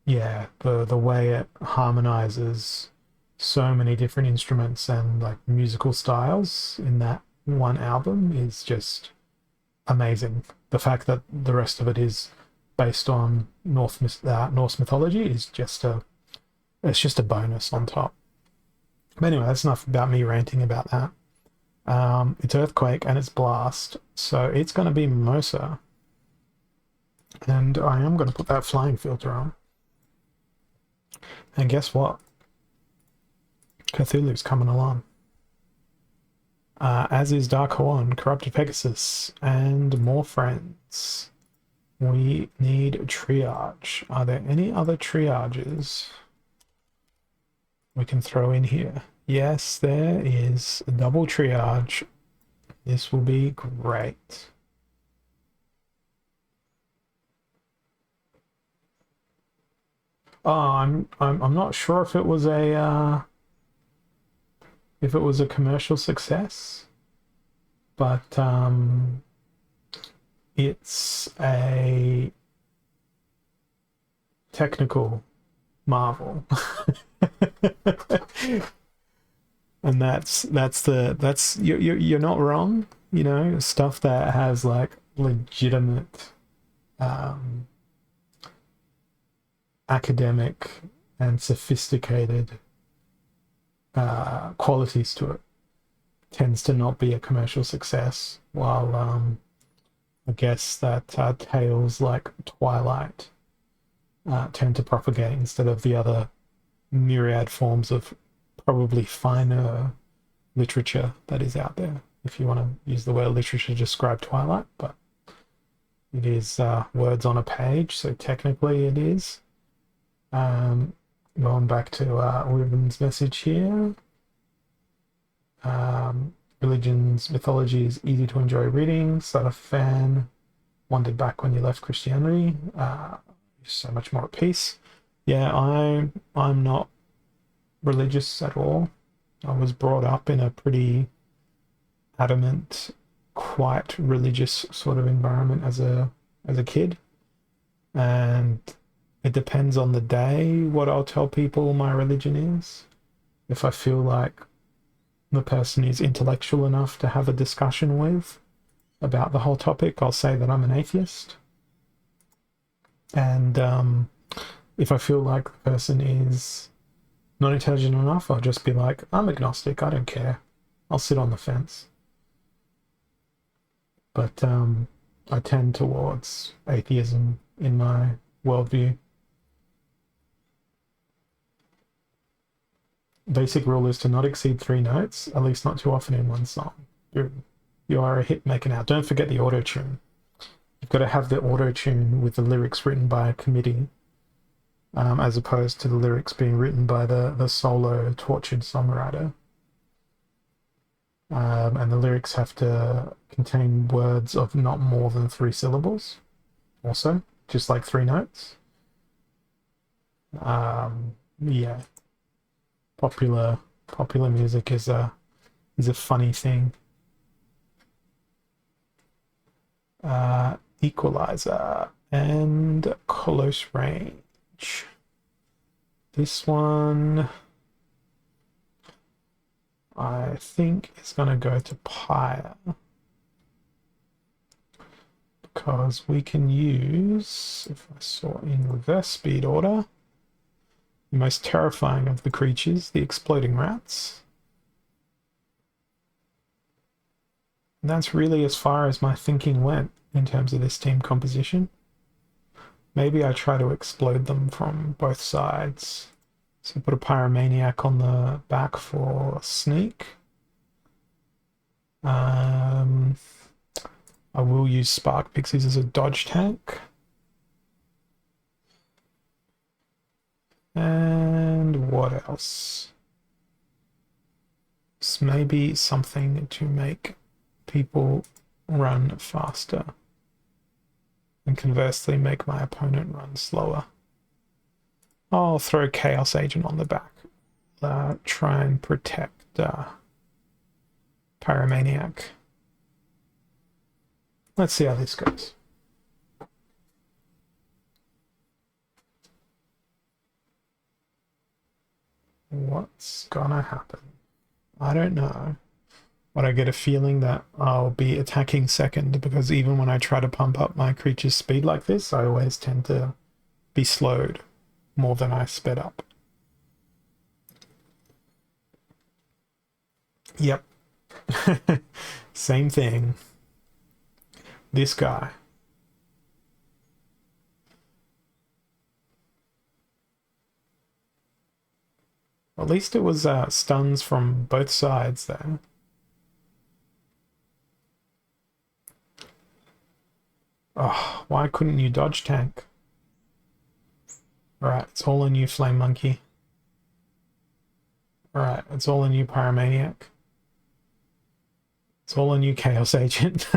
yeah, the way it harmonizes so many different instruments and like musical styles in that one album is just amazing. The fact that the rest of it is based on Norse mythology is just a bonus on top. But anyway, that's enough about me ranting about that. It's Earthquake and it's Blast, so it's going to be Mimosa. And I am going to put that flying filter on. And guess what? Cthulhu's coming along. As is Dark Horn, Corrupted Pegasus, and more friends. We need triage. Are there any other triages we can throw in here? Yes, there is a double triage. This will be great. Oh, I'm not sure if it was a commercial success, but it's a technical marvel. And you're not wrong, stuff that has like legitimate academic and sophisticated qualities to it tends to not be a commercial success, while I guess that tales like Twilight tend to propagate instead of the other myriad forms of probably finer literature that is out there, if you want to use the word literature to describe Twilight, but it is words on a page, so technically it is. Going back to Wyvern's message here. Religions, mythology is easy to enjoy reading. Started a fan. Wandered back when you left Christianity. So much more at peace. Yeah, I'm not religious at all. I was brought up in a pretty adamant, quite religious sort of environment as a kid, and it depends on the day what I'll tell people my religion is. If I feel like the person is intellectual enough to have a discussion with about the whole topic, I'll say that I'm an atheist. And if I feel like the person is not intelligent enough, I'll just be like, I'm agnostic, I don't care. I'll sit on the fence. But I tend towards atheism in my worldview. Basic rule is to not exceed 3 notes, at least not too often in one song. You are a hit maker now. Don't forget the auto-tune. You've got to have the auto-tune with the lyrics written by a committee as opposed to the lyrics being written by the solo tortured songwriter. And the lyrics have to contain words of not more than 3 syllables, also, just like 3 notes. Yeah, popular music is a funny thing. Equalizer and close range. This one, I think, is going to go to Pyre, because we can use, if I saw in reverse speed order, the most terrifying of the creatures, the exploding rats. And that's really as far as my thinking went in terms of this team composition. Maybe I try to explode them from both sides. So put a Pyromaniac on the back for sneak. I will use Spark Pixies as a dodge tank. And what else? This may be something to make people run faster, and conversely make my opponent run slower. I'll throw Chaos Agent on the back. Try and protect Pyromaniac. Let's see how this goes. What's gonna happen? I don't know. But I get a feeling that I'll be attacking second, because even when I try to pump up my creature's speed like this, I always tend to be slowed more than I sped up. Yep. Same thing. This guy. At least it was stuns from both sides there. Oh, why couldn't you dodge tank? Alright, it's all on you, Flame Monkey. Alright, it's all on you, Pyromaniac. It's all on you, Chaos Agent.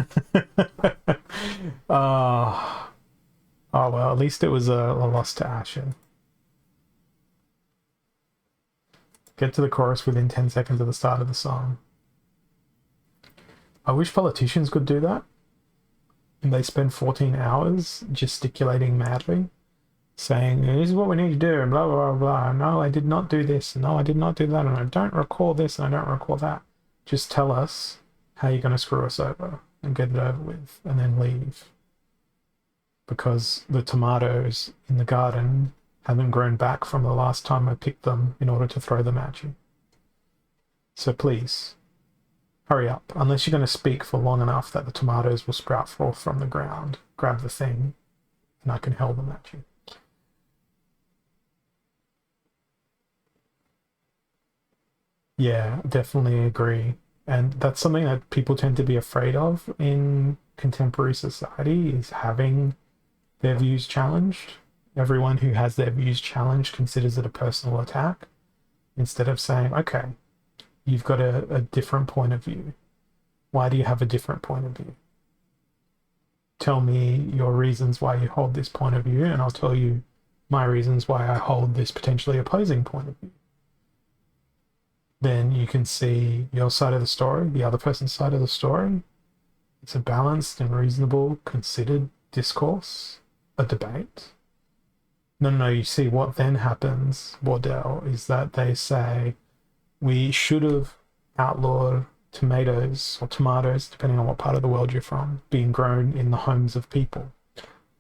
Oh well, at least it was a loss to Ashen. Get to the chorus within 10 seconds of the start of the song. I wish politicians could do that. And they spend 14 hours gesticulating madly, saying, this is what we need to do, and blah, blah, blah, blah. No, I did not do this, and no, I did not do that, and I don't recall this, and I don't recall that. Just tell us how you're going to screw us over and get it over with, and then leave. Because the tomatoes in the garden haven't grown back from the last time I picked them in order to throw them at you. So please, hurry up. Unless you're going to speak for long enough that the tomatoes will sprout forth from the ground, grab the thing, and I can hurl them at you. Yeah, definitely agree. And that's something that people tend to be afraid of in contemporary society, is having their views challenged. Everyone who has their views challenged considers it a personal attack, instead of saying, okay, you've got a different point of view. Why do you have a different point of view? Tell me your reasons why you hold this point of view, and I'll tell you my reasons why I hold this potentially opposing point of view. Then you can see your side of the story, the other person's side of the story. It's a balanced and reasonable, considered discourse, a debate. No, you see what then happens, Wardell, is that they say we should have outlawed tomatoes, or tomatoes, depending on what part of the world you're from, being grown in the homes of people,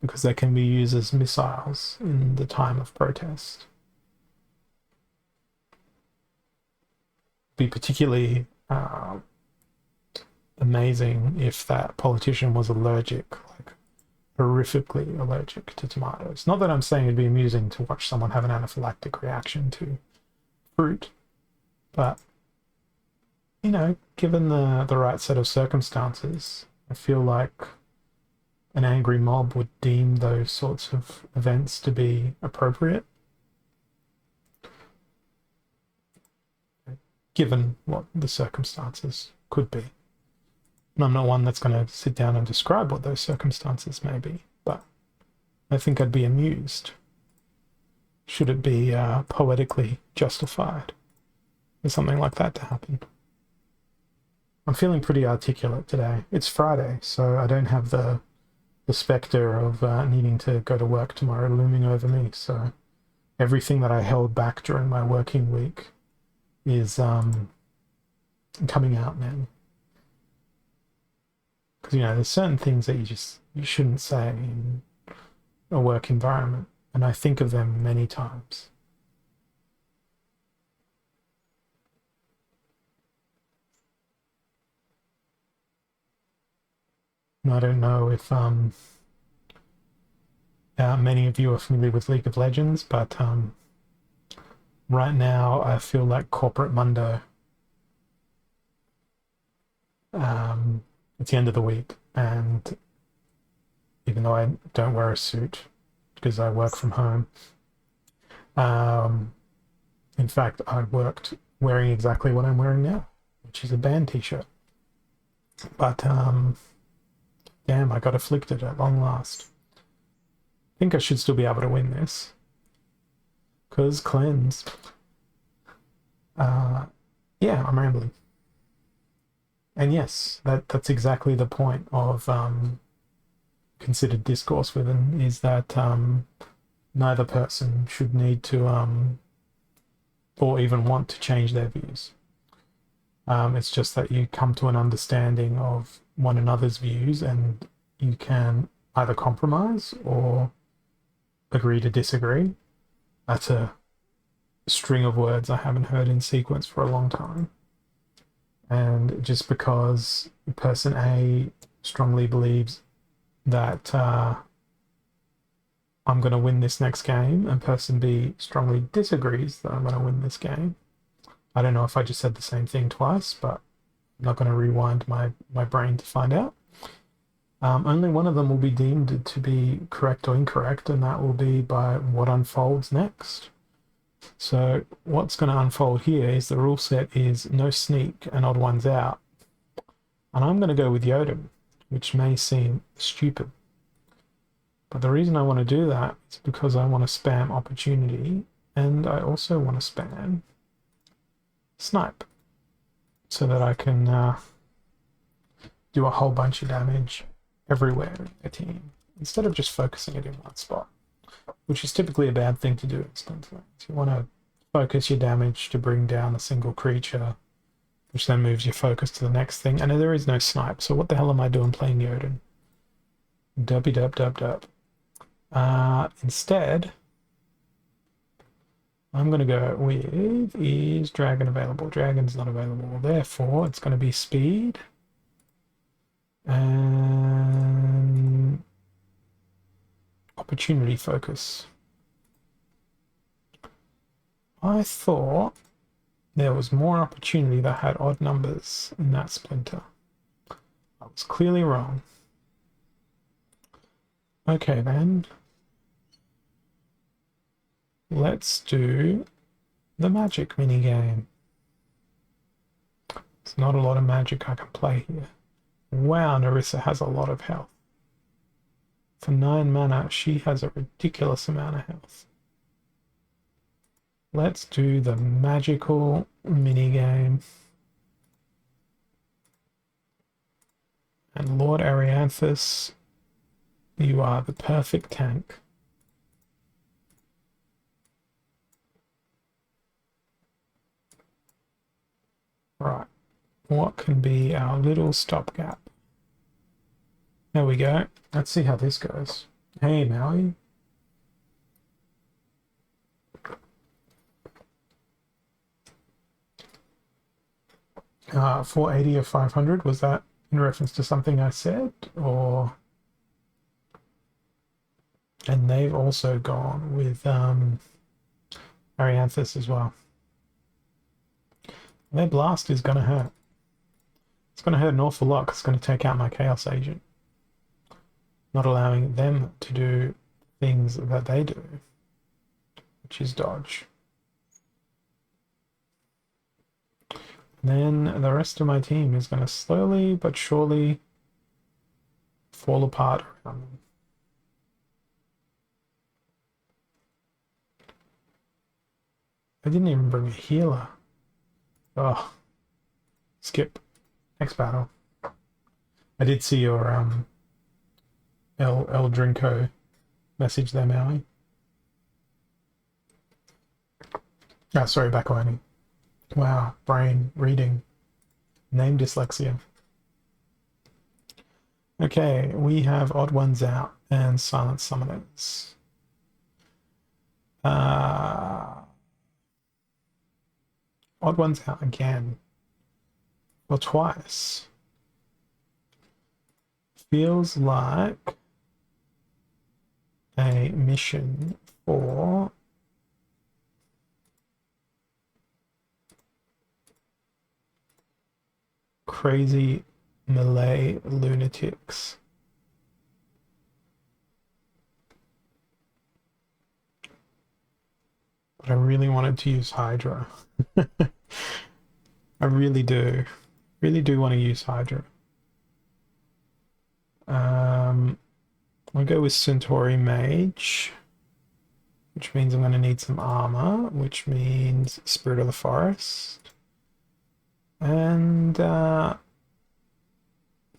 because they can be used as missiles in the time of protest. Be particularly amazing if that politician was allergic, like horrifically allergic to tomatoes. Not that I'm saying it'd be amusing to watch someone have an anaphylactic reaction to fruit, but you know, given the right set of circumstances, I feel like an angry mob would deem those sorts of events to be appropriate given what the circumstances could be. And I'm not one that's going to sit down and describe what those circumstances may be, but I think I'd be amused should it be poetically justified for something like that to happen. I'm feeling pretty articulate today. It's Friday, so I don't have the spectre of needing to go to work tomorrow looming over me, so everything that I held back during my working week is coming out now. Because, there's certain things that you shouldn't say in a work environment, and I think of them many times. And I don't know if many of you are familiar with League of Legends, but right now I feel like corporate Mundo. It's the end of the week, and even though I don't wear a suit because I work from home, in fact, I worked wearing exactly what I'm wearing now, which is a band t-shirt. But damn, I got afflicted at long last. I think I should still be able to win this. Because cleanse. Yeah, I'm rambling. And yes, that's exactly the point of considered discourse within, is that neither person should need to or even want to change their views. It's just that you come to an understanding of one another's views, and you can either compromise or agree to disagree. That's a string of words I haven't heard in sequence for a long time. And just because person A strongly believes that I'm going to win this next game, and person B strongly disagrees that I'm going to win this game. I don't know if I just said the same thing twice, but I'm not going to rewind my brain to find out. Only one of them will be deemed to be correct or incorrect, and that will be by what unfolds next. So what's going to unfold here is the rule set is no sneak and odd ones out. And I'm going to go with Yodin, which may seem stupid. But the reason I want to do that is because I want to spam opportunity, and I also want to spam snipe, so that I can do a whole bunch of damage everywhere in the team, instead of just focusing it in one spot, which is typically a bad thing to do in Splinterlands. You want to focus your damage to bring down a single creature, which then moves your focus to the next thing. And there is no snipe, so what the hell am I doing playing Yodin? Dubby dub dub dub. Instead, I'm going to go with, is dragon available? Dragon's not available, therefore it's going to be speed and opportunity focus. I thought there was more opportunity that had odd numbers in that Splinter. I was clearly wrong. Okay then. Let's do the magic minigame. There's not a lot of magic I can play here. Wow, Narissa has a lot of health. For 9 mana, she has a ridiculous amount of health. Let's do the magical minigame. And Lord Arianthus, you are the perfect tank. Right, what can be our little stopgap? There we go. Let's see how this goes. Hey, Maui. Uh, 480 or 500, was that in reference to something I said, or? And they've also gone with Arianthus as well. Their blast is going to hurt. It's going to hurt an awful lot because it's going to take out my Chaos Agent, not allowing them to do things that they do, which is dodge. Then the rest of my team is going to slowly but surely fall apart around them. I didn't even bring a healer. Oh, skip. Next battle. I did see your El Drinko message there, Maui. Oh, sorry, Bakwani. Wow, brain reading. Name dyslexia. Okay, we have odd ones out and silent summoners. Odd ones out again. Or twice. Feels like a mission for crazy Malay lunatics. But I really wanted to use Hydra. I really do. Really do want to use Hydra. I'll go with Centauri Mage, which means I'm going to need some armor, which means Spirit of the Forest. And then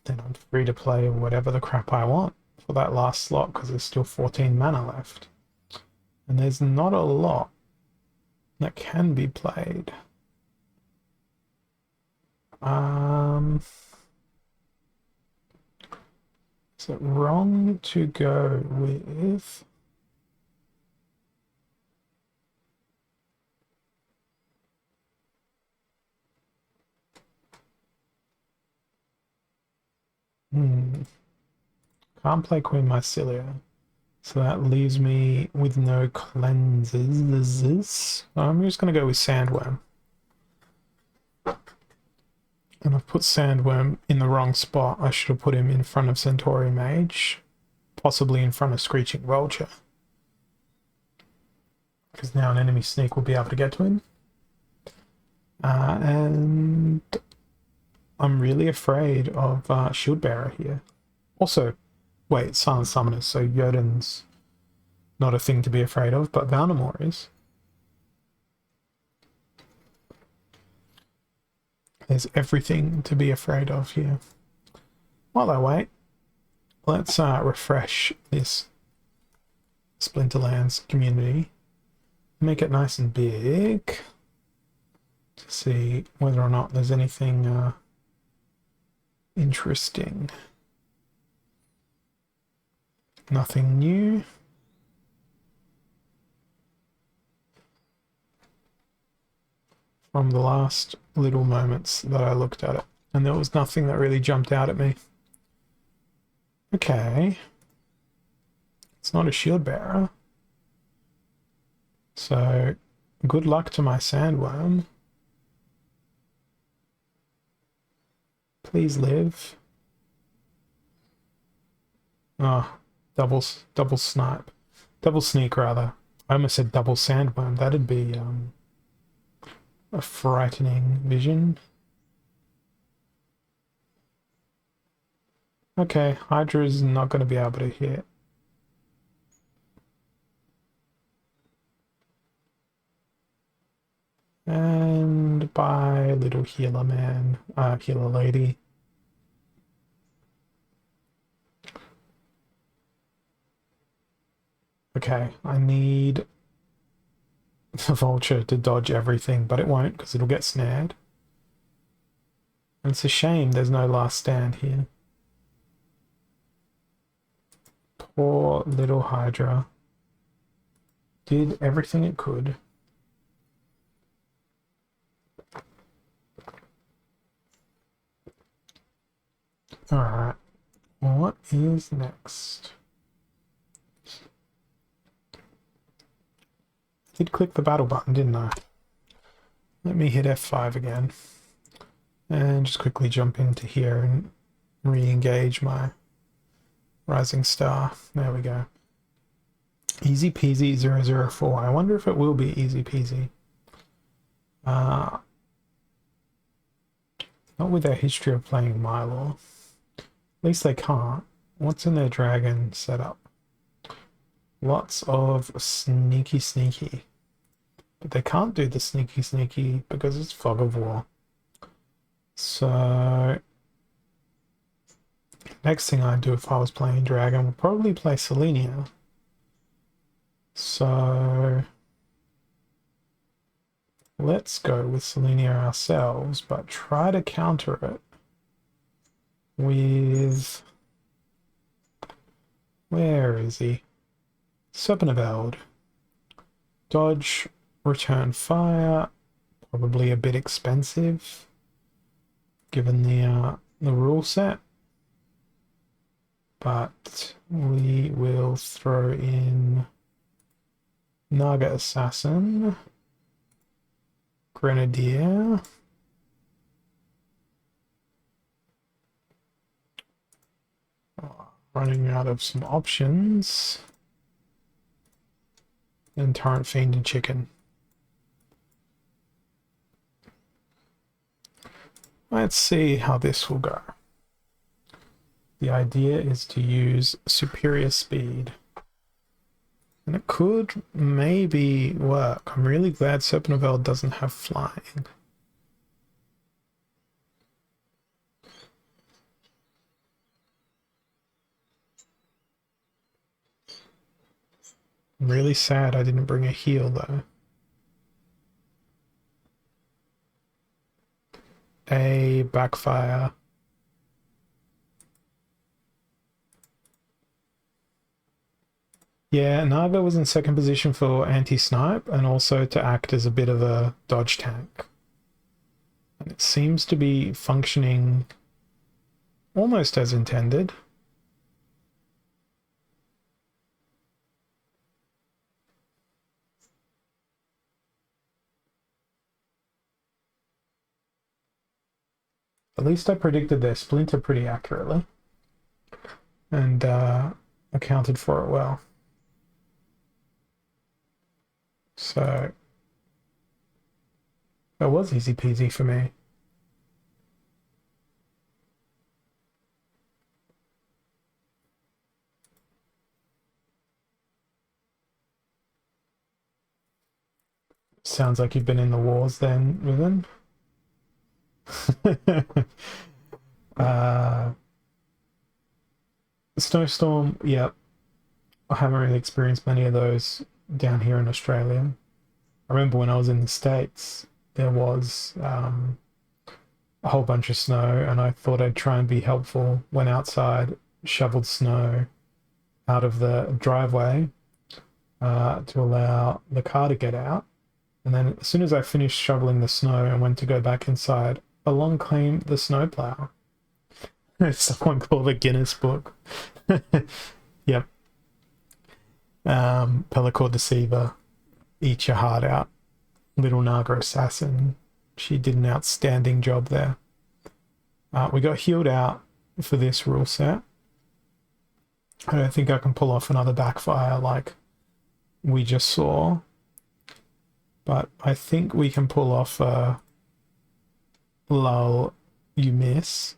I'm free to play whatever the crap I want for that last slot because there's still 14 mana left. And there's not a lot that can be played. Is it wrong to go with can't play Queen Mycelia, so that leaves me with no cleanses. I'm just going to go with Sandworm. And I've put Sandworm in the wrong spot. I should have put him in front of Centauri Mage, possibly in front of Screeching Vulture. Because now an enemy sneak will be able to get to him. And I'm really afraid of Shieldbearer here. Also, wait, Silent Summoners, so Jotun's not a thing to be afraid of, but Valnamore is. There's everything to be afraid of here. While I wait, let's refresh this Splinterlands community. Make it nice and big to see whether or not there's anything interesting. Nothing new. From the last little moments that I looked at it, and there was nothing that really jumped out at me. Okay, it's not a shield bearer, so good luck to my Sandworm. Please live. Oh, double snipe, double sneak rather. I almost said double Sandworm. That'd be a frightening vision. Okay, Hydra is not going to be able to hit. And bye, little healer man, healer lady. Okay, I need the vulture to dodge everything, but it won't because it'll get snared. And it's a shame there's no last stand here. Poor little Hydra. Did everything it could. Alright, what is next? I did click the battle button, didn't I? Let me hit F5 again. And just quickly jump into here and re-engage my Rising Star. There we go. Easy peasy 004. I wonder if it will be easy peasy. Not with their history of playing Mylor. At least they can't. What's in their dragon setup? Lots of sneaky sneaky. But they can't do the sneaky sneaky because it's Fog of War. So next thing I'd do if I was playing dragon would probably play Selenia. So let's go with Selenia ourselves, but try to counter it with... Where is he? Serpentaveld. Dodge, return fire, probably a bit expensive given the rule set. But we will throw in Naga Assassin, Grenadier, running out of some options, and Torrent Fiend and Chicken. Let's see how this will go. The idea is to use superior speed. And it could maybe work. I'm really glad Serpentaveld doesn't have flying. I'm really sad I didn't bring a heal though. A backfire. Yeah, Naga was in second position for anti-snipe and also to act as a bit of a dodge tank. And it seems to be functioning almost as intended. At least I predicted their splinter pretty accurately and accounted for it well. So that was easy peasy for me. Sounds like you've been in the wars then, Riven. Snowstorm, yep. I haven't really experienced many of those down here in Australia. I remember when I was in the States, there was a whole bunch of snow, and I thought I'd try and be helpful. Went outside, shoveled snow out of the driveway to allow the car to get out. And then as soon as I finished shoveling the snow and went to go back inside, along came the snowplow. Someone called the Guinness Book. Yep. Pellicore Deceiver, eat your heart out. Little Naga Assassin. She did an outstanding job there. We got healed out for this rule set. I don't think I can pull off another backfire like we just saw. But I think we can pull off a lull you miss.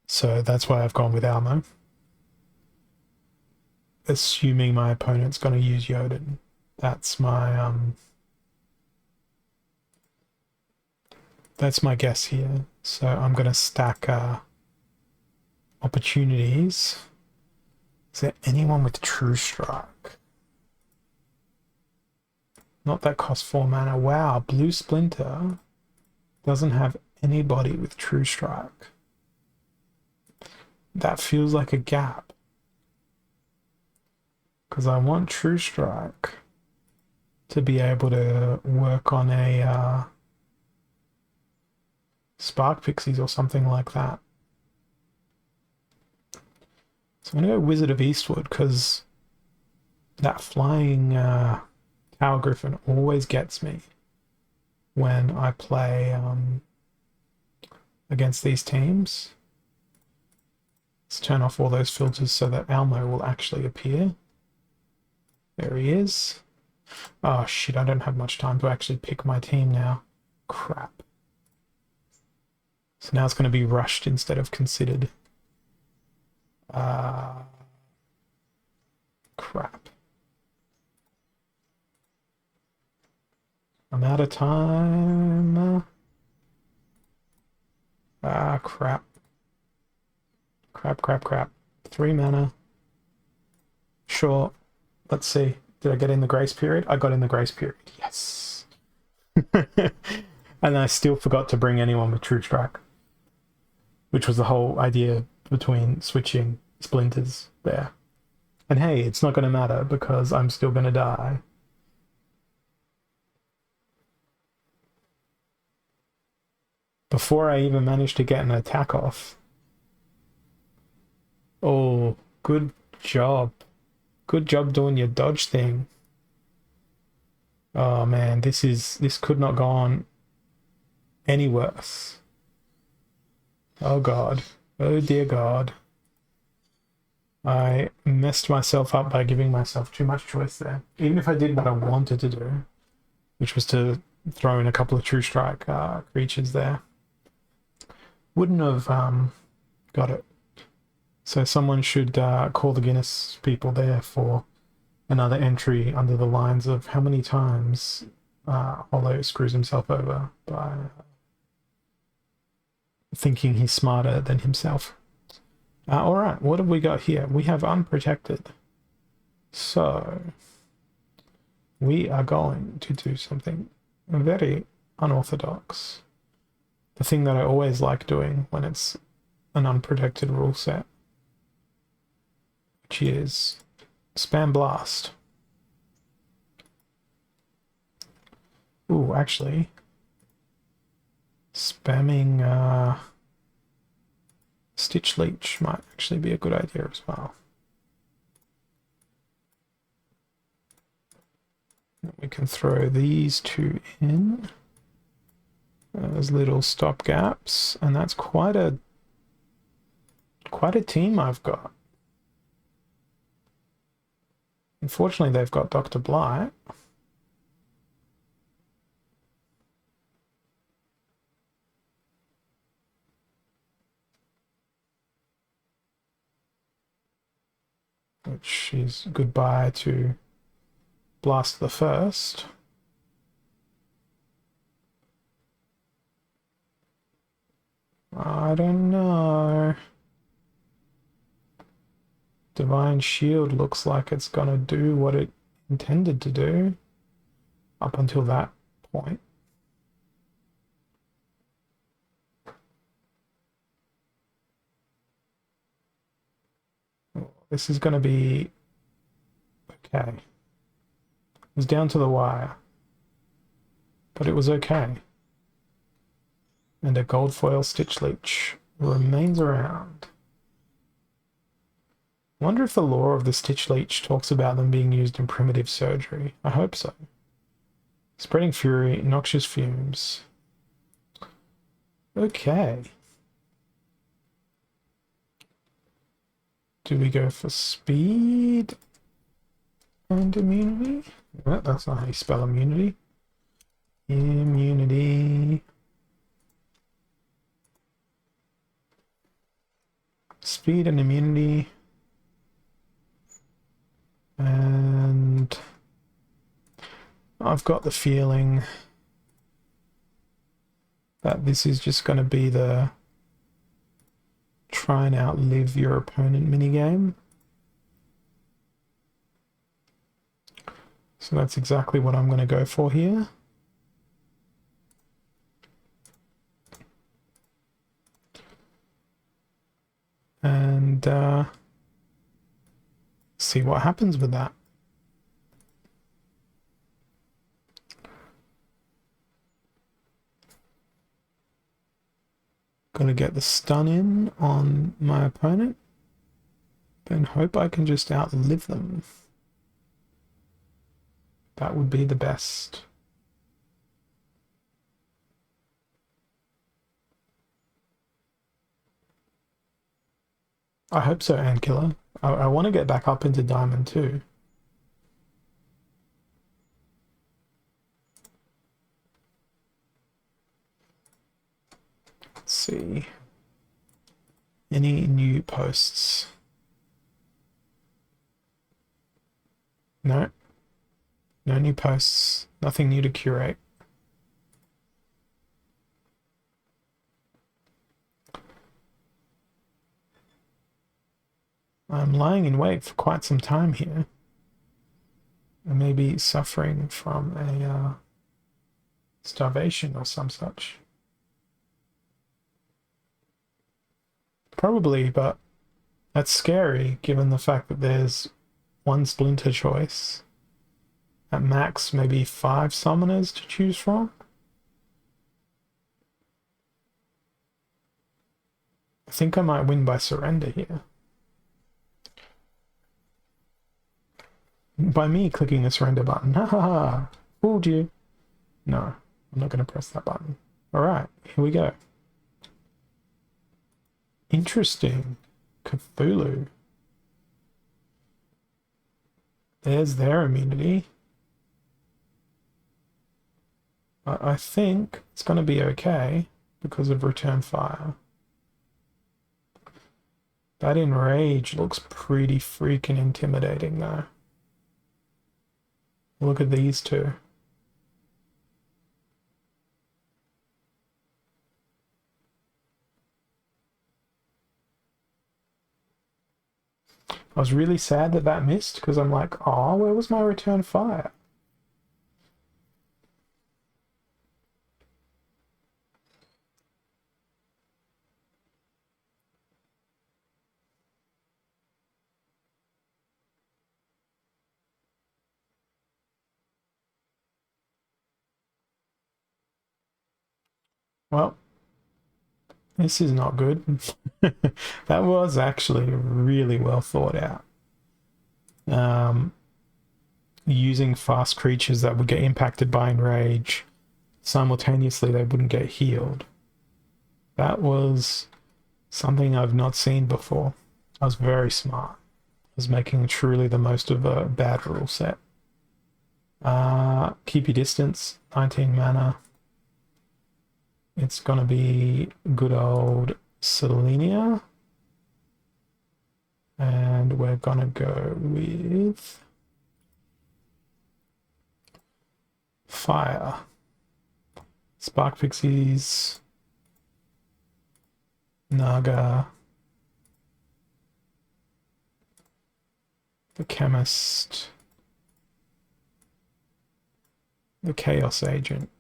So that's why I've gone with Almo. Assuming my opponent's going to use Jotun. That's my guess here. So I'm going to stack opportunities. Is there anyone with True Strike? Not that costs 4 mana. Wow, Blue Splinter doesn't have anybody with True Strike. That feels like a gap. Because I want True Strike to be able to work on a Spark Pixies or something like that. So I'm going to go Wizard of Eastwood because that flying Tower Griffin always gets me when I play against these teams. Let's turn off all those filters so that Almo will actually appear. There he is. Oh shit, I don't have much time to actually pick my team now. Crap. So now it's going to be rushed instead of considered. Crap. I'm out of time. Crap. Crap. 3 mana. Sure. Let's see. Did I get in the grace period? I got in the grace period. Yes. And I still forgot to bring anyone with True Strike, which was the whole idea between switching splinters there. And hey, it's not going to matter because I'm still going to die. Before I even managed to get an attack off. Oh, good job. Good job doing your dodge thing. Oh man, this could not go on any worse. Oh god. Oh dear god. I messed myself up by giving myself too much choice there. Even if I did what I wanted to do, which was to throw in a couple of True Strike creatures there, wouldn't have got it. So someone should call the Guinness people there for another entry under the lines of how many times Hollow screws himself over by thinking he's smarter than himself. All right, what have we got here? We have unprotected. So we are going to do something very unorthodox. The thing that I always like doing when it's an unprotected rule set, which is spam blast. Ooh, actually, spamming Stitch Leech might actually be a good idea as well. We can throw these two in as little stop gaps, and that's quite a team I've got. Unfortunately, they've got Dr. Blight. Which is goodbye to Blast the First. I don't know. Divine Shield looks like it's gonna do what it intended to do up until that point. This is gonna be okay. It was down to the wire, but it was okay. And a gold foil Stitch Leech remains around. I wonder if the lore of the Stitch Leech talks about them being used in primitive surgery. I hope so. Spreading Fury, Noxious Fumes. Okay. Do we go for speed and immunity? Well, that's not how you spell immunity. Immunity. Speed and immunity. And I've got the feeling that this is just going to be the try and outlive your opponent minigame. So that's exactly what I'm going to go for here. And see what happens with that. Gotta get the stun in on my opponent, then hope I can just outlive them. That would be the best. I hope so, Ankiller. I want to get back up into Diamond too. see. Any new posts? No. No new posts. Nothing new to curate. I'm lying in wait for quite some time here. I may be suffering from a starvation or some such. Probably, but that's scary given the fact that there's one splinter choice. At max, maybe 5 summoners to choose from. I think I might win by surrender here. By me clicking the surrender button. Haha, fooled you. No, I'm not going to press that button. Alright, here we go. Interesting. Cthulhu. There's their immunity. I think it's going to be okay because of return fire. That enrage looks pretty freaking intimidating though. Look at these two. I was really sad that that missed because I'm like, oh, where was my return fire? Well, this is not good. That was actually really well thought out. Using fast creatures that would get impacted by enrage, simultaneously they wouldn't get healed. That was something I've not seen before. I was very smart. I was making truly the most of a bad rule set. Keep your distance, 19 mana. It's gonna be good old Selenia. And we're gonna go with fire. Spark Pixies. Naga. The Chemist. The Chaos Agent.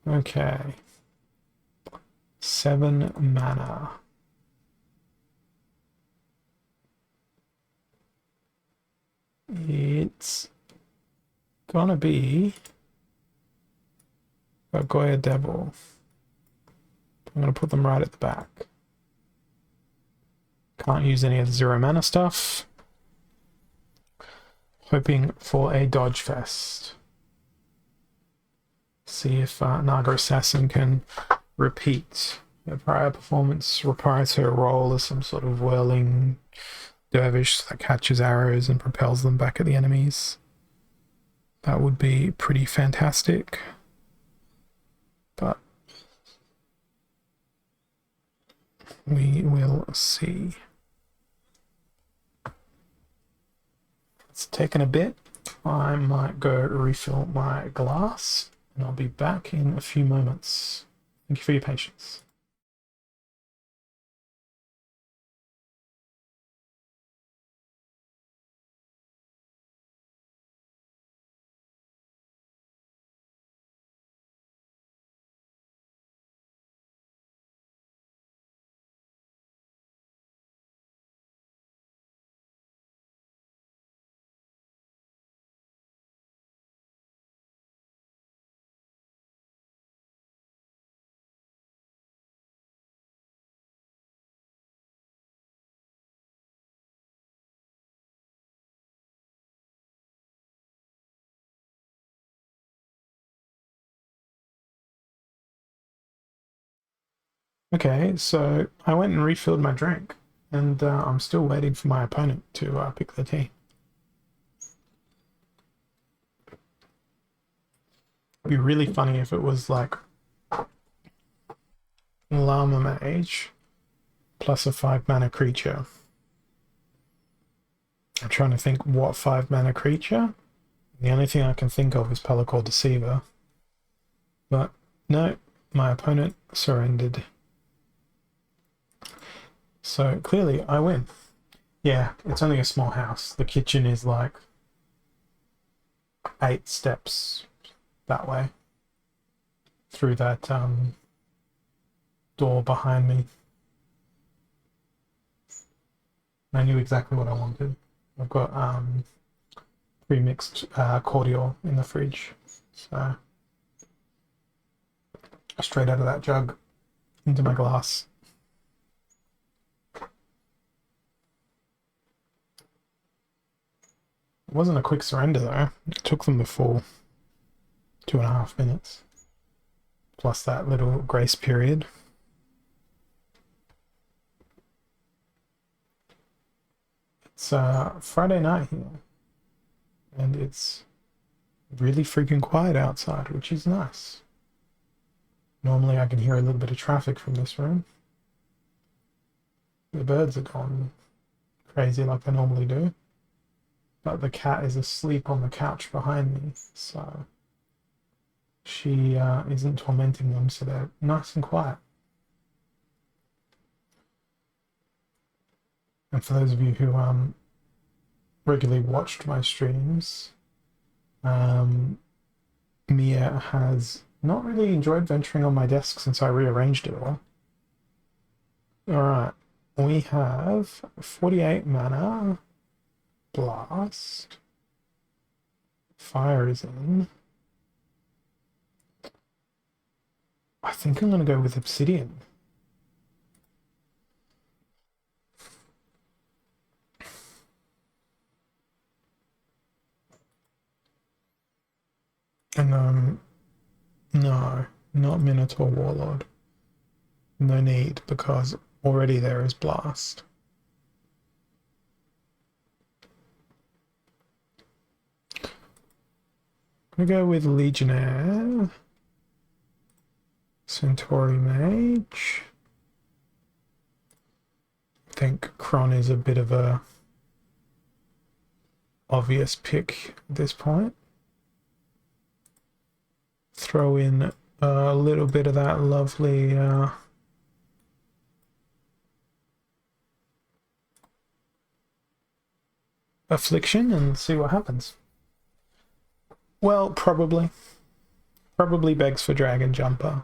Okay. 7 mana. It's gonna be a Goya Devil. I'm gonna put them right at the back. Can't use any of the 0 mana stuff. Hoping for a dodge fest. See if Naga Assassin can repeat her prior performance, reprise her role as some sort of whirling dervish that catches arrows and propels them back at the enemies. That would be pretty fantastic. But we will see. It's taken a bit. I might go refill my glass and I'll be back in a few moments. Thank you for your patience. Okay, so I went and refilled my drink, and I'm still waiting for my opponent to pick the tea. It'd be really funny if it was like Llama Mage plus a 5-mana creature. I'm trying to think what 5-mana creature. The only thing I can think of is Pelacor Deceiver. But no, my opponent surrendered. So clearly I win. Yeah, it's only a small house. The kitchen is like 8 steps that way through that door behind me. I knew exactly what I wanted. I've got pre-mixed cordial in the fridge, so straight out of that jug into my glass. It wasn't a quick surrender though. It took them the full 2.5 minutes, plus that little grace period. It's Friday night here, and it's really freaking quiet outside, which is nice. Normally I can hear a little bit of traffic from this room. The birds are gone crazy like they normally do. But the cat is asleep on the couch behind me, so she isn't tormenting them, so they're nice and quiet. And for those of you who regularly watched my streams, Mia has not really enjoyed venturing on my desk since I rearranged it all. Alright, we have 48 mana. Blast. Fire is in. I think I'm going to go with Obsidian. And no, not Minotaur Warlord. No need, because already there is Blast. I'm going to go with Legionnaire. Centauri Mage. I think Kron is a bit of a obvious pick at this point. Throw in a little bit of that lovely Affliction and see what happens. Well, probably begs for Dragon Jumper.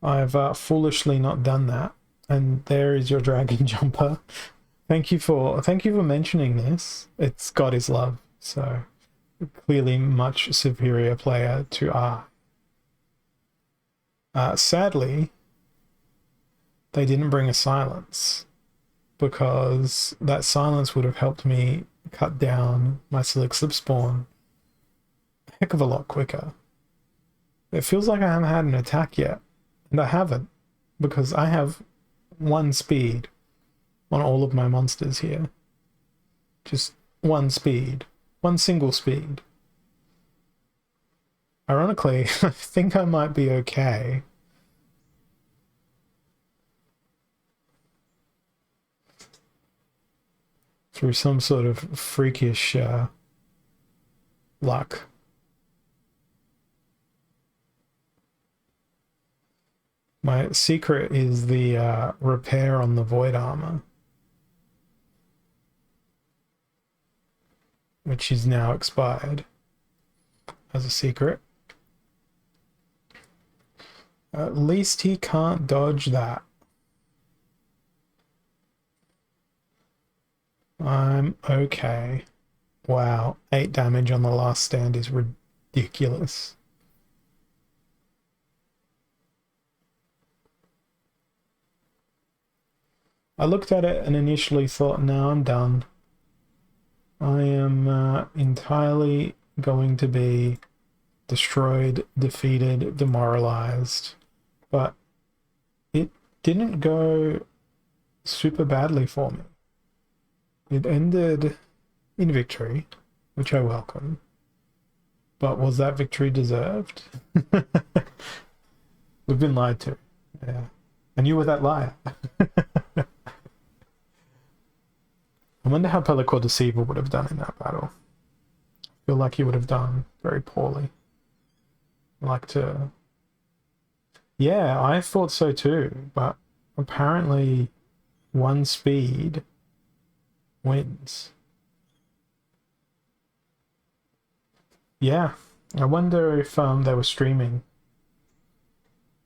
I've foolishly not done that, and there is your Dragon Jumper. Thank you for mentioning this. It's got his love, so clearly much superior player to R. Sadly, they didn't bring a silence, because that silence would have helped me cut down my Silic Slip spawn a heck of a lot quicker. It feels like I haven't had an attack yet, and I haven't, because I have 1 speed on all of my monsters here. Just 1 speed. 1 single speed. Ironically, I think I might be okay. Through some sort of freakish luck. My secret is the repair on the Void Armor, which is now expired as a secret. At least he can't dodge that. I'm okay. Wow, 8 damage on the last stand is ridiculous. I looked at it and initially thought, no, I'm done. I am entirely going to be destroyed, defeated, demoralized. But it didn't go super badly for me. It ended in victory, which I welcome. But was that victory deserved? We've been lied to. Yeah. And you were that liar. I wonder how Pellicor Deceiver would have done in that battle. I feel like he would have done very poorly. Like to... Yeah, I thought so too, but apparently one speed wins. Yeah, I wonder if they were streaming.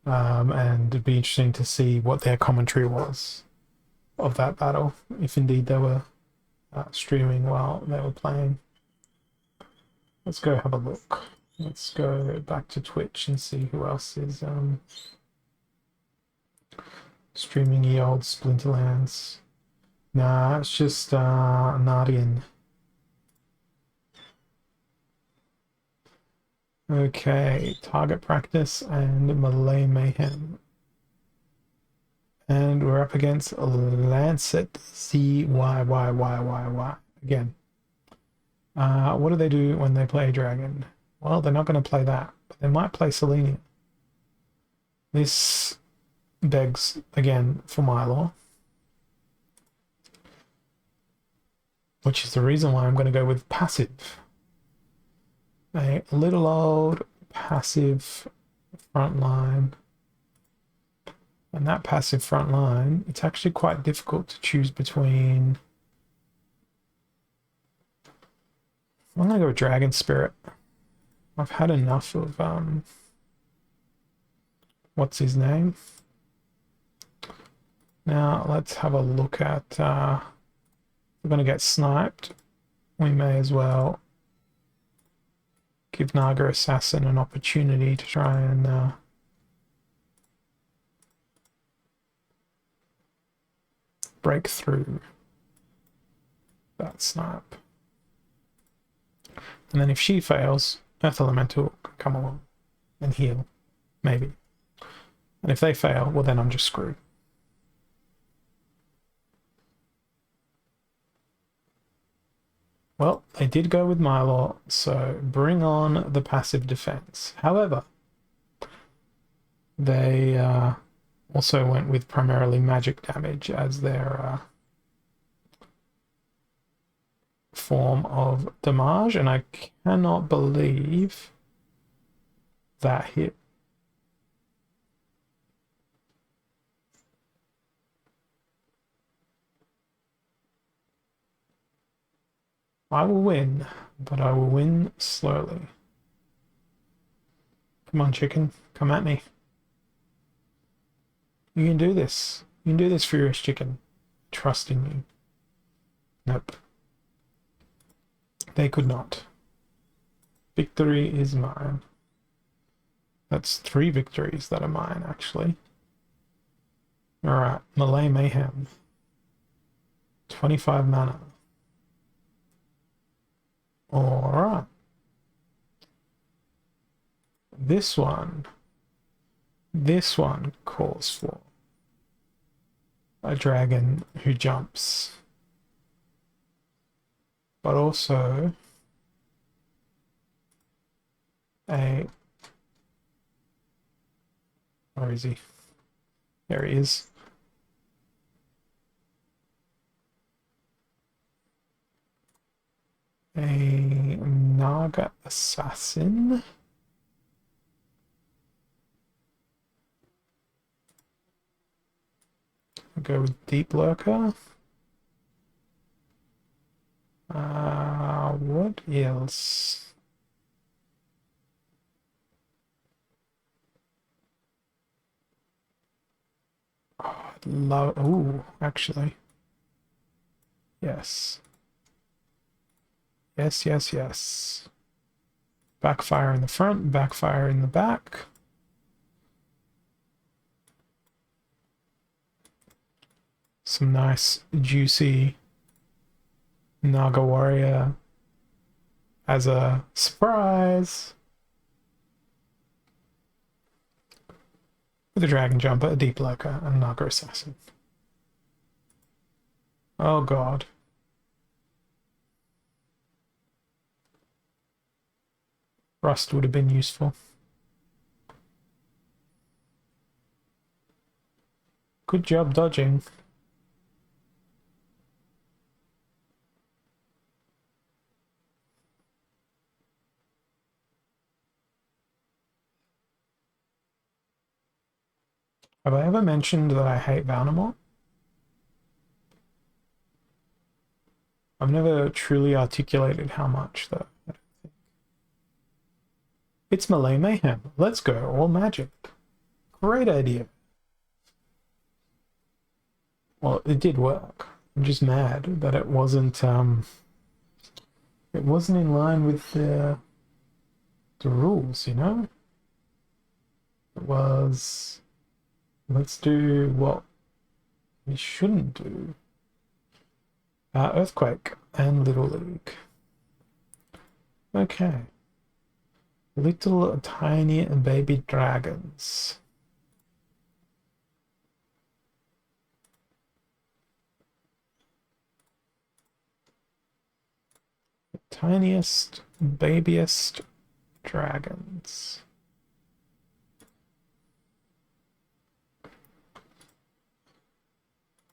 And it'd be interesting to see what their commentary was of that battle, if indeed they were streaming while they were playing. Let's go have a look. Let's go back to Twitch and see who else is streaming ye old Splinterlands. Nah, it's just Nardian. Okay, Target Practice and Malay Mayhem. And we're up against Lancet CYYYYY again. What do they do when they play Dragon? Well, they're not going to play that, but they might play Selenia. This begs, again, for Mylor. Which is the reason why I'm going to go with passive. A little old passive front line. And that passive front line, it's actually quite difficult to choose between. I'm going to go with Dragon Spirit. I've had enough of, what's his name? Now, let's have a look at, we're going to get sniped. We may as well give Naga Assassin an opportunity to try and break through that snipe. And then if she fails, Earth Elemental can come along and heal, maybe. And if they fail, well then I'm just screwed. Well, they did go with Mylor, so bring on the passive defense. However, they also went with primarily magic damage as their form of damage, and I cannot believe that hit. I will win, but I will win slowly. Come on, chicken. Come at me. You can do this. You can do this, Furious Chicken. Trust in you. Nope. They could not. Victory is mine. That's 3 victories that are mine, actually. Alright, Malay Mayhem. 25 mana. Alright. This one calls for a dragon who jumps, but also a... Where is he? There he is. A Naga Assassin. I'll go with Deep Lurker. What else? Oh, I'd love... Ooh, actually. Yes. Yes, yes, yes. Backfire in the front, backfire in the back. Some nice, juicy Naga Warrior as a surprise. With a Dragon Jumper, a Deep Lurker, and a Naga Assassin. Oh god. Rust would have been useful. Good job dodging. Have I ever mentioned that I hate Vandermont? I've never truly articulated how much, though. It's Melee Mayhem. Let's go, all magic. Great idea. Well, it did work. I'm just mad that it wasn't in line with the rules, you know? It was, let's do what we shouldn't do. Earthquake and Little League. Okay. Little tiny baby dragons. The tiniest, babiest dragons.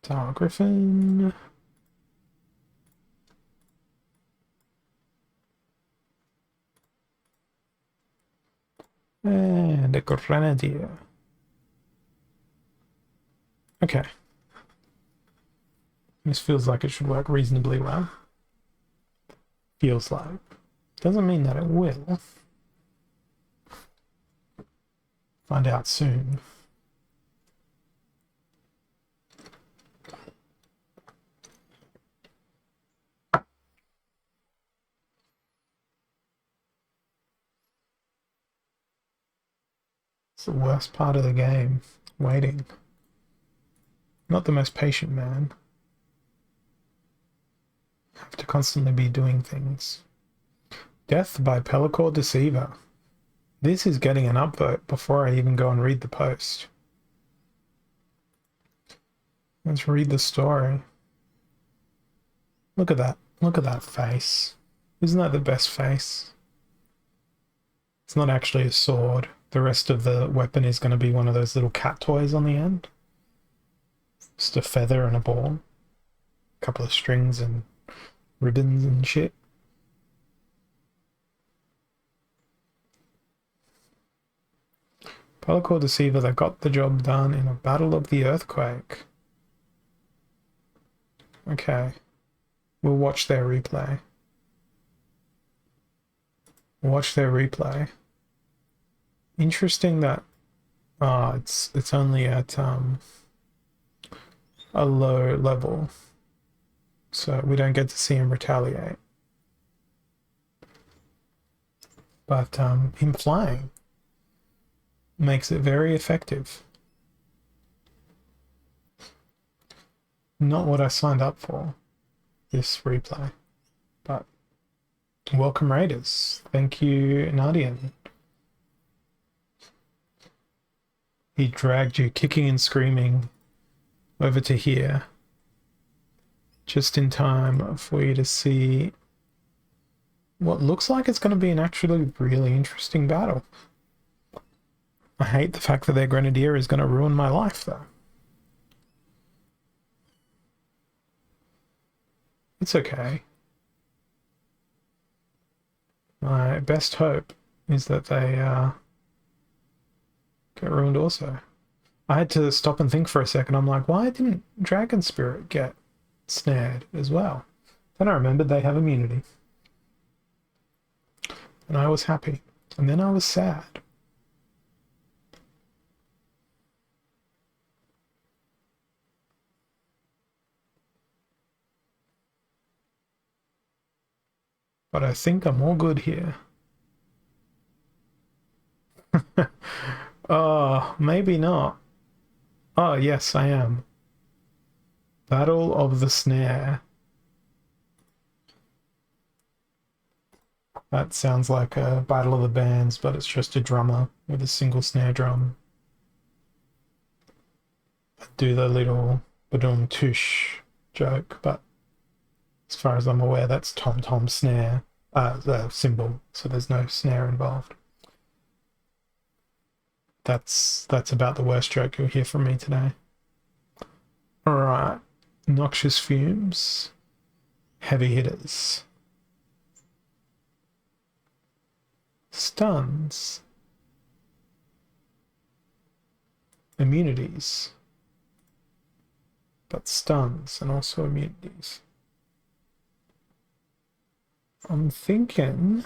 Tower Griffin. And a Grenadier. Okay. This feels like it should work reasonably well. Feels like. Doesn't mean that it will. Find out soon. It's the worst part of the game. Waiting. Not the most patient man. Have to constantly be doing things. Death by Pellicor Deceiver. This is getting an upvote before I even go and read the post. Let's read the story. Look at that. Look at that face. Isn't that the best face? It's not actually a sword. The rest of the weapon is going to be one of those little cat toys on the end. Just a feather and a ball. A couple of strings and ribbons and shit. Pellicor Deceiver that got the job done in a battle of the earthquake. Okay. We'll watch their replay. Watch their replay. Interesting that it's only at a low level, so we don't get to see him retaliate. But him flying makes it very effective. Not what I signed up for, this replay, but welcome Raiders. Thank you, Nadian. He dragged you kicking and screaming over to here just in time for you to see what looks like it's going to be an actually really interesting battle. I hate the fact that their Grenadier is going to ruin my life, though. It's okay. My best hope is that they get ruined also. I had to stop and think for a second. I'm like, why didn't Dragon Spirit get snared as well? Then I remembered they have immunity. And I was happy. And then I was sad. But I think I'm all good here. Oh, maybe not. Oh, yes, I am. Battle of the Snare. That sounds like a Battle of the Bands, but it's just a drummer with a single snare drum. I do the little badum tush joke, but as far as I'm aware, that's tom-tom snare, the cymbal, so there's no snare involved. That's about the worst joke you'll hear from me today. Alright. Noxious fumes. Heavy hitters. Stuns. Immunities. But stuns and also immunities. I'm thinking...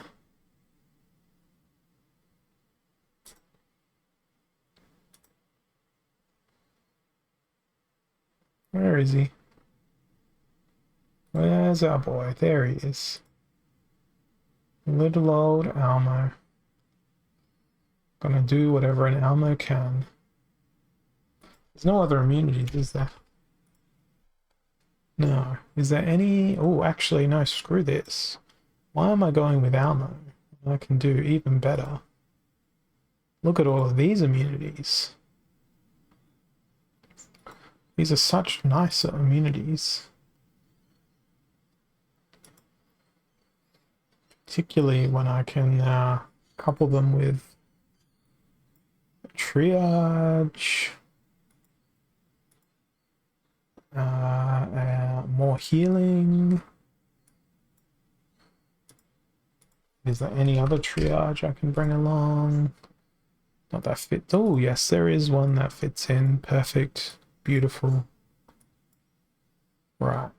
Where is he? Where's our boy? There he is. Little old Elmo. Gonna do whatever an Elmo can. There's no other immunities, is there? No. Is there any... Oh, actually, no, screw this. Why am I going with Elmo? I can do even better. Look at all of these immunities. These are such nicer immunities. Particularly when I can couple them with triage, more healing. Is there any other triage I can bring along? Not that fits. Oh, yes, there is one that fits in. Perfect. Beautiful. Right.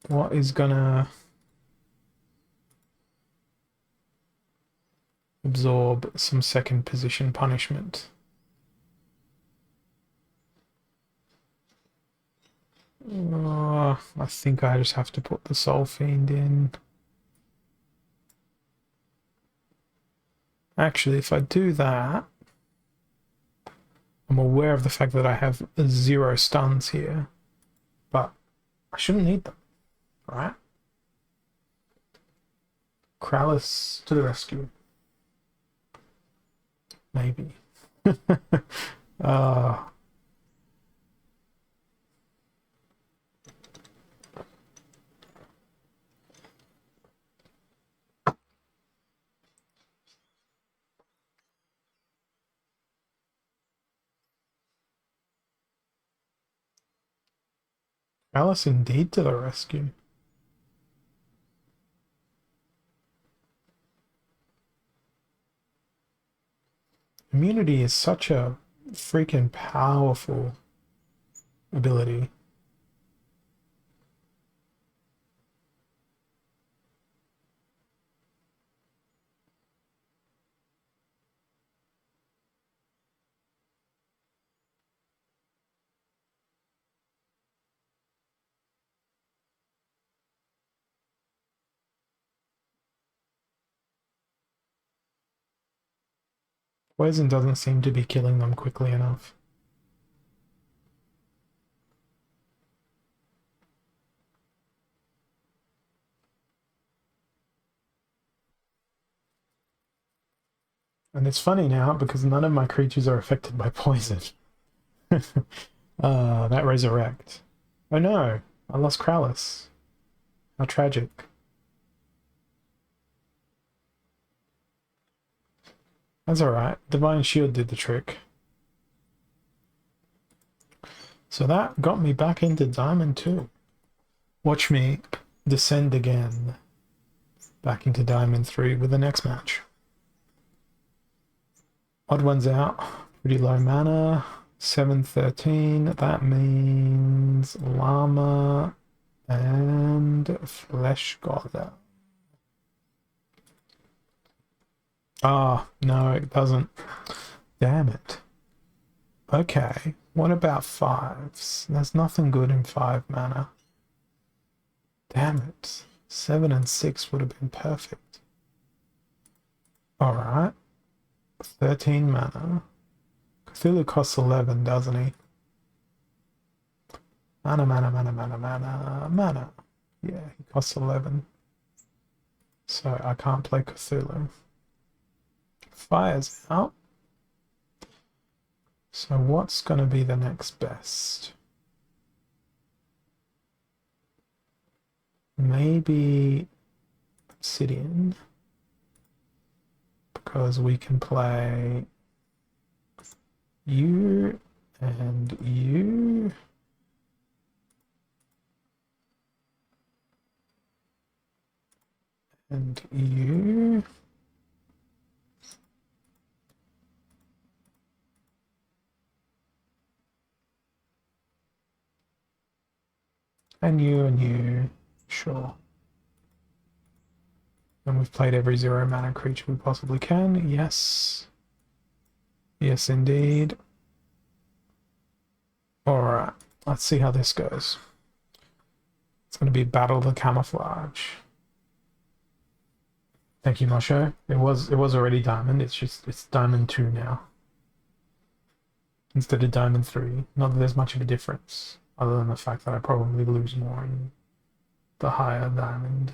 What is gonna absorb some second position punishment? I think I just have to put the Soul Fiend in. Actually, if I do that, I'm aware of the fact that I have 0 stuns here, but I shouldn't need them, right? Krallis to the rescue. Maybe. Krallis indeed to the rescue. Immunity is such a freaking powerful ability. Poison doesn't seem to be killing them quickly enough. And it's funny now because none of my creatures are affected by poison. That resurrect. Oh no, I lost Krallis. How tragic. That's alright. Divine Shield did the trick. So that got me back into Diamond 2. Watch me descend again back into Diamond 3 with the next match. Odd ones out. Pretty low mana. 713. That means Llama and Flesh God. Ah, no, it doesn't. Damn it. Okay, what about 5s? There's nothing good in 5 mana. Damn it. 7 and 6 would have been perfect. Alright. 13 mana. Cthulhu costs 11, doesn't he? Mana. Yeah, he costs 11. So I can't play Cthulhu. Fire's out. So what's going to be the next best? Maybe Obsidian. Because we can play you and you. And you. And you and you. Sure. And we've played every 0 mana creature we possibly can. Yes. Yes, indeed. Alright. Let's see how this goes. It's going to be Battle of the Camouflage. Thank you, Mosho. It was already Diamond. It's Diamond 2 now. Instead of Diamond 3. Not that there's much of a difference. Other than the fact that I probably lose more in the higher Diamond.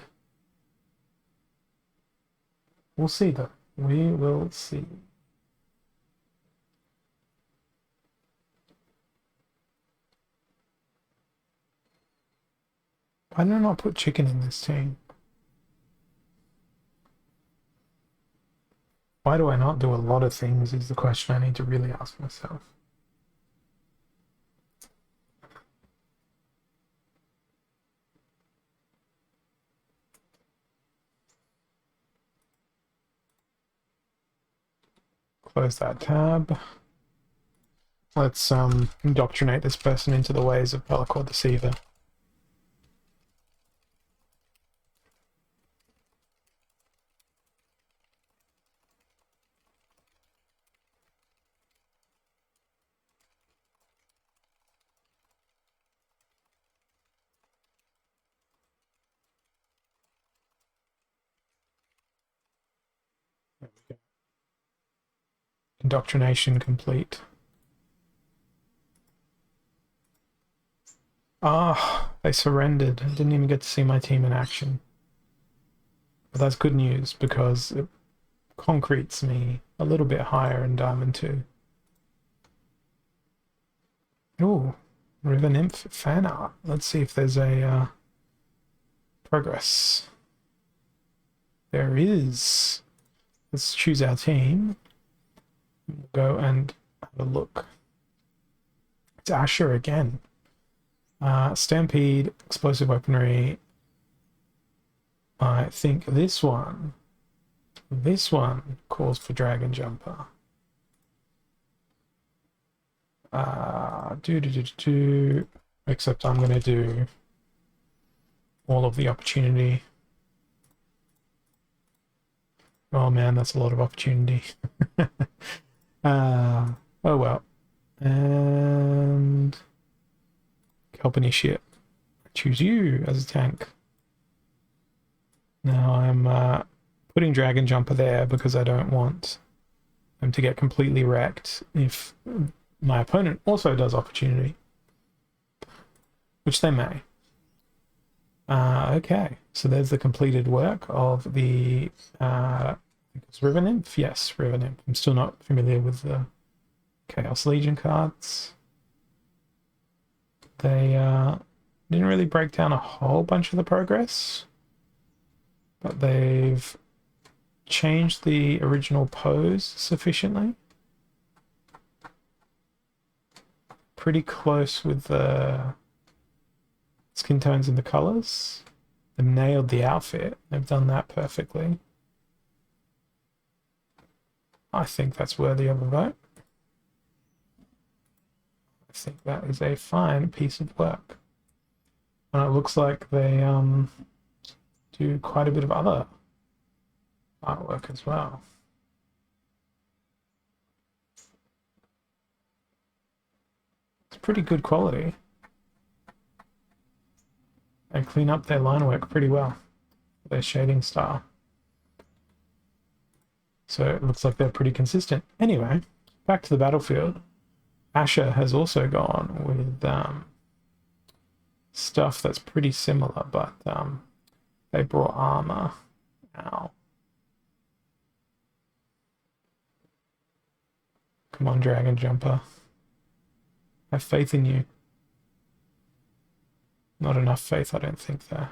We'll see though. We will see. Why did I not put chicken in this team? Why do I not do a lot of things is the question I need to really ask myself. Close that tab. Let's indoctrinate this person into the ways of Bellicor Deceiver. There we go. Indoctrination complete. Ah, they surrendered. I didn't even get to see my team in action. But that's good news because it concretes me a little bit higher in Diamond 2. Ooh, River Nymph fan art. Let's see if there's a progress. There is. Let's choose our team. We'll go and have a look. It's Asher again. Stampede, explosive weaponry. I think this one calls for Dragon Jumper. Except I'm going to do all of the opportunity. Oh man, that's a lot of opportunity. Oh well. And Kelp Initiate. Choose you as a tank. Now I'm putting Dragon Jumper there because I don't want them to get completely wrecked if my opponent also does opportunity. Which they may. Okay, so there's the completed work of the I think it's River Nymph. Yes, River Nymph. I'm still not familiar with the Chaos Legion cards. They didn't really break down a whole bunch of the progress, but they've changed the original pose sufficiently. Pretty close with the skin tones and the colors. They've nailed the outfit. They've done that perfectly. I think that's worthy of a vote. I think that is a fine piece of work. And it looks like they do quite a bit of other artwork as well. It's pretty good quality. They clean up their line work pretty well, their shading style. So it looks like they're pretty consistent. Anyway, back to the battlefield. Asher has also gone with stuff that's pretty similar, but they brought armor. Ow. Come on, Dragon Jumper. Have faith in you. Not enough faith, I don't think, there.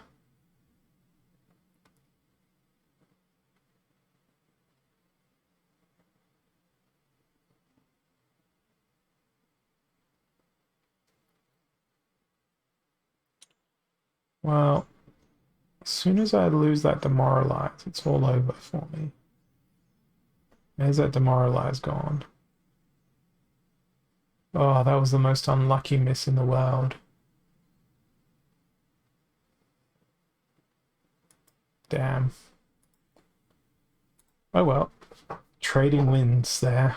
Well, As soon as I lose that demoralize, it's all over for me. There's that demoralize gone. Oh, that was the most unlucky miss in the world. Damn. Oh well. Trading wins there.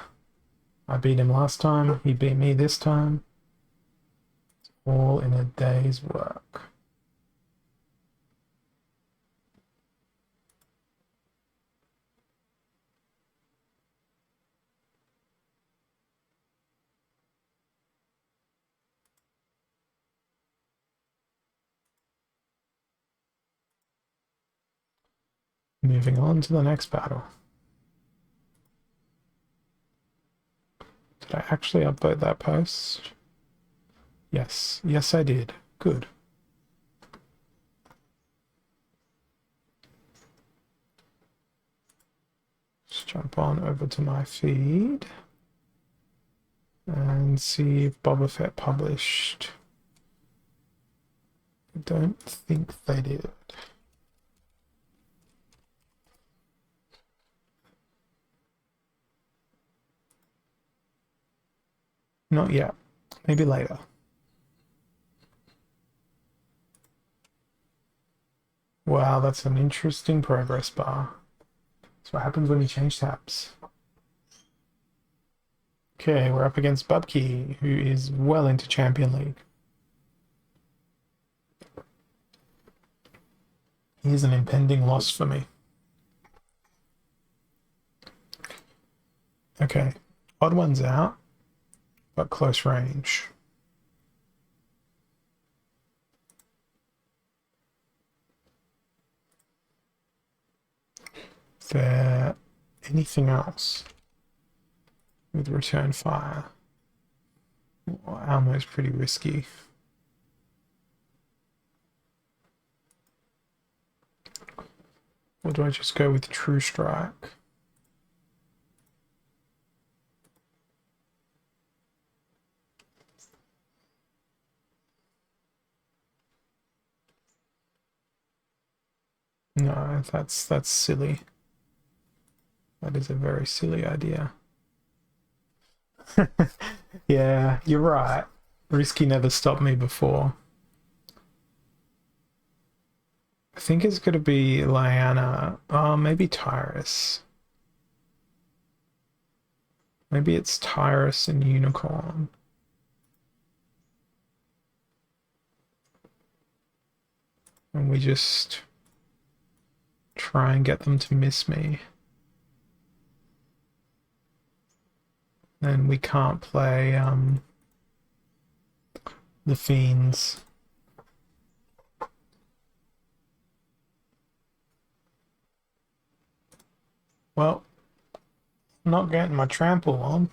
I beat him last time, he beat me this time. It's all in a day's work. Moving on to the next battle. Did I actually upvote that post? Yes. Yes, I did. Good. Just jump on over to my feed and see if Boba Fett published. I don't think they did. Not yet. Maybe later. Wow, that's an interesting progress bar. That's what happens when you change tabs. Okay, we're up against Bubkey, who is well into Champion League. Here's an impending loss for me. Okay, odd one's out, but close range. Is there anything else with return fire? Well, ammo's pretty risky. Or do I just go with True Strike? No, that's silly. That is a very silly idea. Yeah, you're right. Risky never stopped me before. I think it's gonna be Lyanna. Maybe Tyrus. Maybe it's Tyrus and Unicorn. And we just try and get them to miss me. Then we can't play the Fiends. Well, I'm not getting my trample on.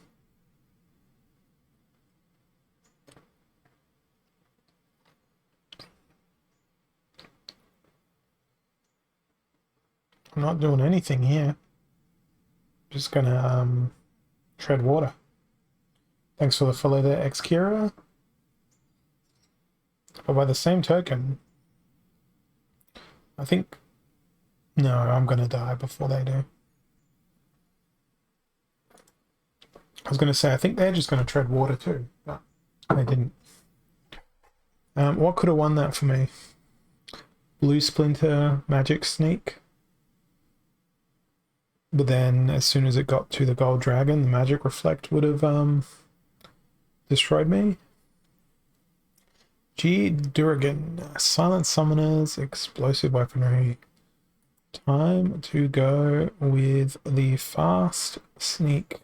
I'm not doing anything here. Just gonna tread water. Thanks for the follow there, Xkira. But by the same token, I think... No, I'm gonna die before they do. I was gonna say, I think they're just gonna tread water too, but they didn't. What could have won that for me? Blue Splinter, Magic Sneak. But then, as soon as it got to the Gold Dragon, the Magic Reflect would have destroyed me. G. Durgan, Silent Summoners, Explosive Weaponry. Time to go with the Fast Sneak.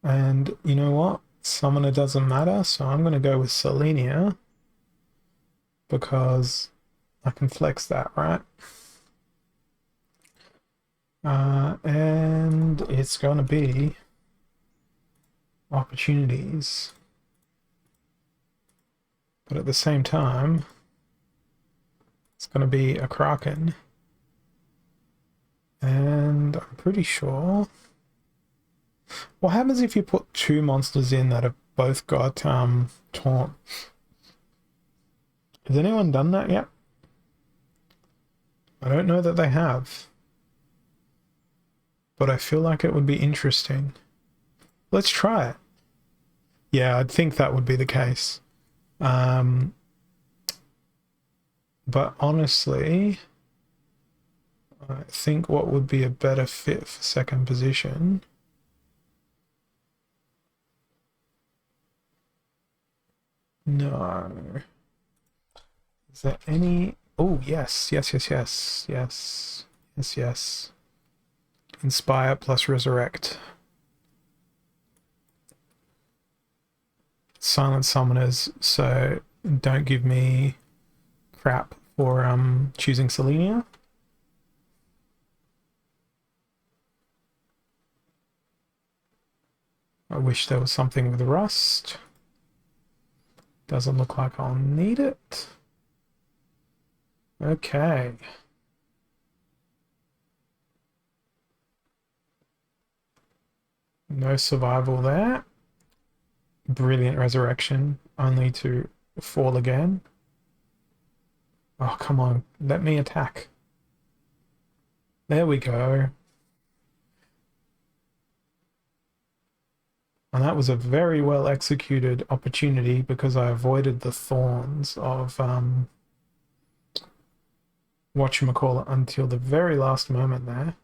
And you know what? Summoner doesn't matter, so I'm going to go with Selenia. Because I can flex that, right? And it's going to be opportunities. But at the same time, it's going to be a Kraken. And I'm pretty sure... What happens if you put two monsters in that have both got taunt? Has anyone done that yet? I don't know that they have, but I feel like it would be interesting. Let's try it. Yeah, I'd think that would be the case. But honestly, I think what would be a better fit for second position. No. Is there any... Oh, yes, yes, yes, yes, yes, yes, yes. Inspire plus resurrect. Silent summoners, so don't give me crap for choosing Selenia. I wish there was something with rust. Doesn't look like I'll need it. Okay. No survival there. Brilliant resurrection, only to fall again. Oh, come on. Let me attack. There we go. And that was a very well executed opportunity because I avoided the thorns of whatchamacallit until the very last moment there.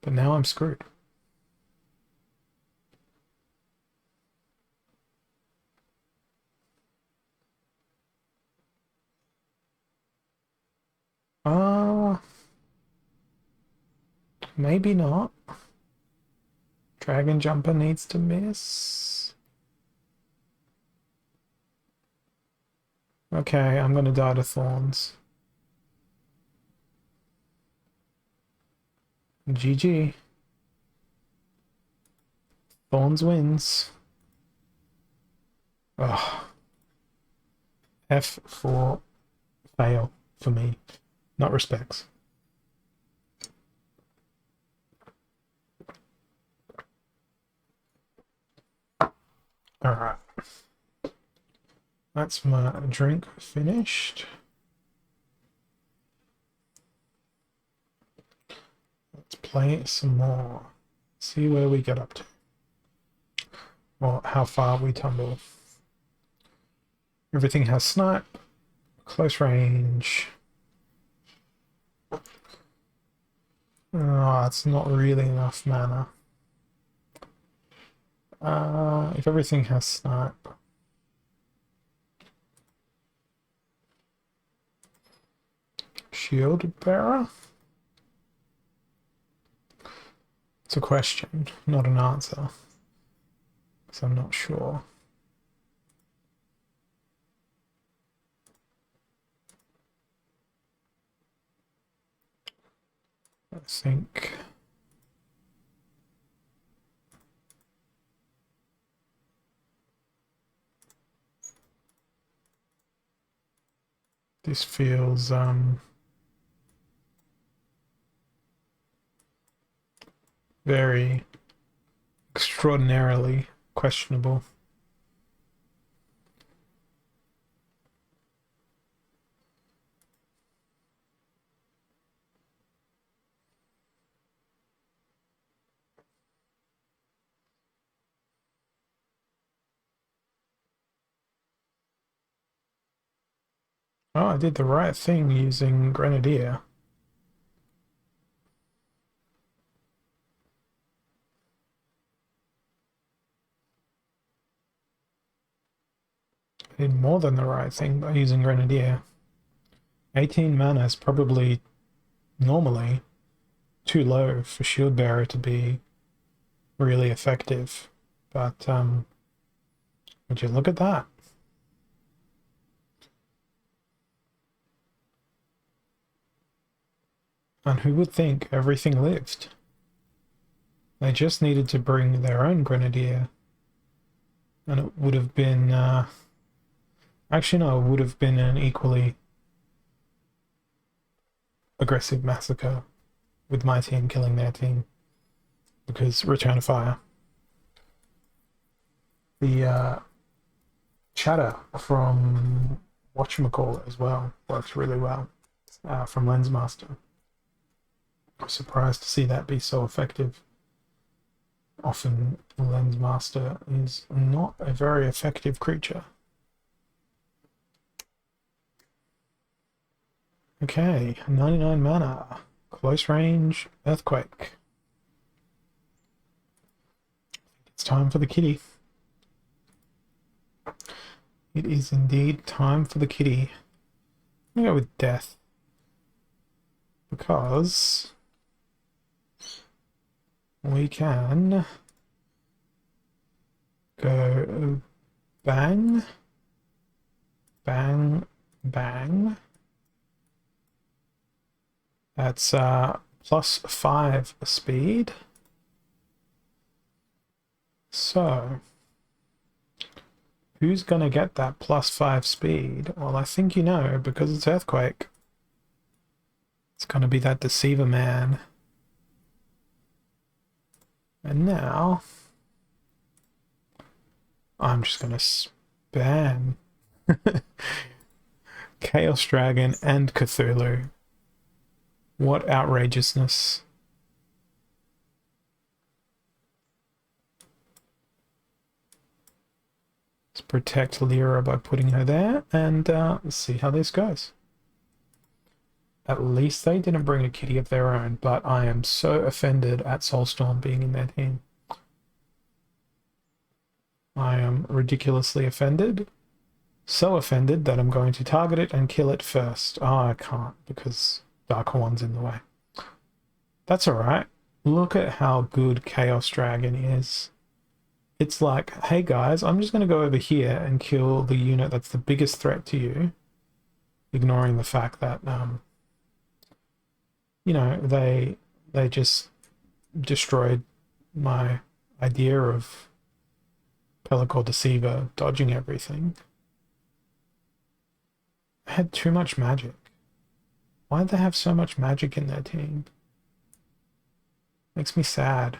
But now I'm screwed. Maybe not. Dragon Jumper needs to miss. Okay, I'm gonna die to thorns. GG. Thorns wins. Ugh. F for fail for me. Not respects. Alright. That's my drink finished. Let's play some more. See where we get up to. Or how far we tumble. Everything has snipe, close range. Oh, it's not really enough mana. If everything has snipe. Shield bearer? It's a question, not an answer. Because I'm not sure. I think... This feels very extraordinarily questionable. Oh, I did the right thing using Grenadier. I did more than the right thing by using Grenadier. 18 mana is probably normally too low for Shield Bearer to be really effective. But would you look at that? And who would think everything lived? They just needed to bring their own Grenadier. And it would have been... actually, no, it would have been an equally aggressive massacre with my team killing their team. Because Return of Fire. The chatter from whatchamacallit as well works really well. from Lensmaster. I'm surprised to see that be so effective. Often Lensmaster is not a very effective creature. Okay, 99 mana. Close range Earthquake. It's time for the kitty. It is indeed time for the kitty. I'm gonna go with Death. Because we can go bang, bang, bang. That's +5 speed. So, who's gonna get that +5 speed? Well, I think you know, because it's Earthquake. It's gonna be that Deceiver Man. And now, I'm just gonna spam Chaos Dragon and Cthulhu. What outrageousness. Let's protect Lyra by putting her there, and let's see how this goes. At least they didn't bring a kitty of their own, but I am so offended at Soulstorm being in their team. I am ridiculously offended. So offended that I'm going to target it and kill it first. Oh, I can't because Darkhorn's in the way. That's alright. Look at how good Chaos Dragon is. It's like, hey guys, I'm just going to go over here and kill the unit that's the biggest threat to you, ignoring the fact that, you know, they just destroyed my idea of Pelagor Deceiver dodging everything. I had too much magic. Why'd they have so much magic in their team? Makes me sad.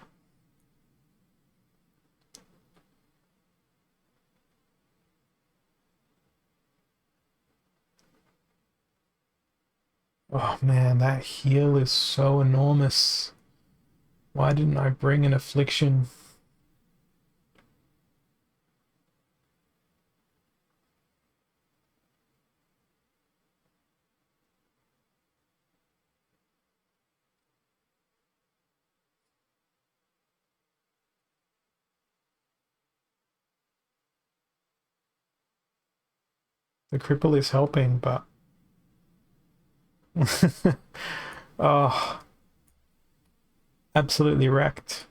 Oh man, that heal is so enormous. Why didn't I bring an affliction? The cripple is helping, but oh, absolutely wrecked.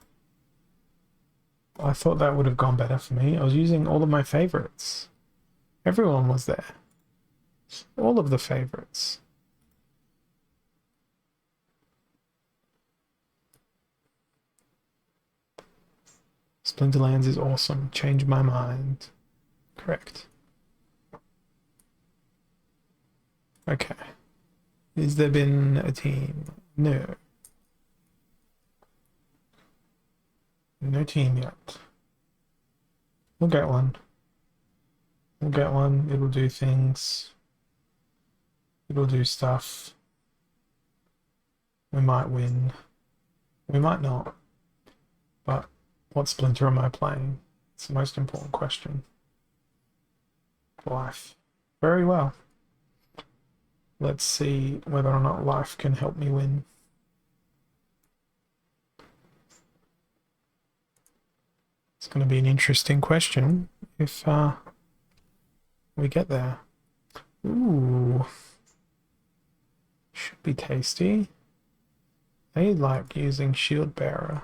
I thought that would have gone better for me. I was using all of my favorites. Everyone was there. All of the favorites. Splinterlands is awesome. Changed my mind. Correct. Okay. Has there been a team? No. No team yet. We'll get one. We'll get one. It'll do things. It'll do stuff. We might win. We might not. But what Splinter am I playing? It's the most important question. Life. Very well. Let's see whether or not life can help me win. It's going to be an interesting question if we get there. Ooh. Should be tasty. They like using Shield Bearer.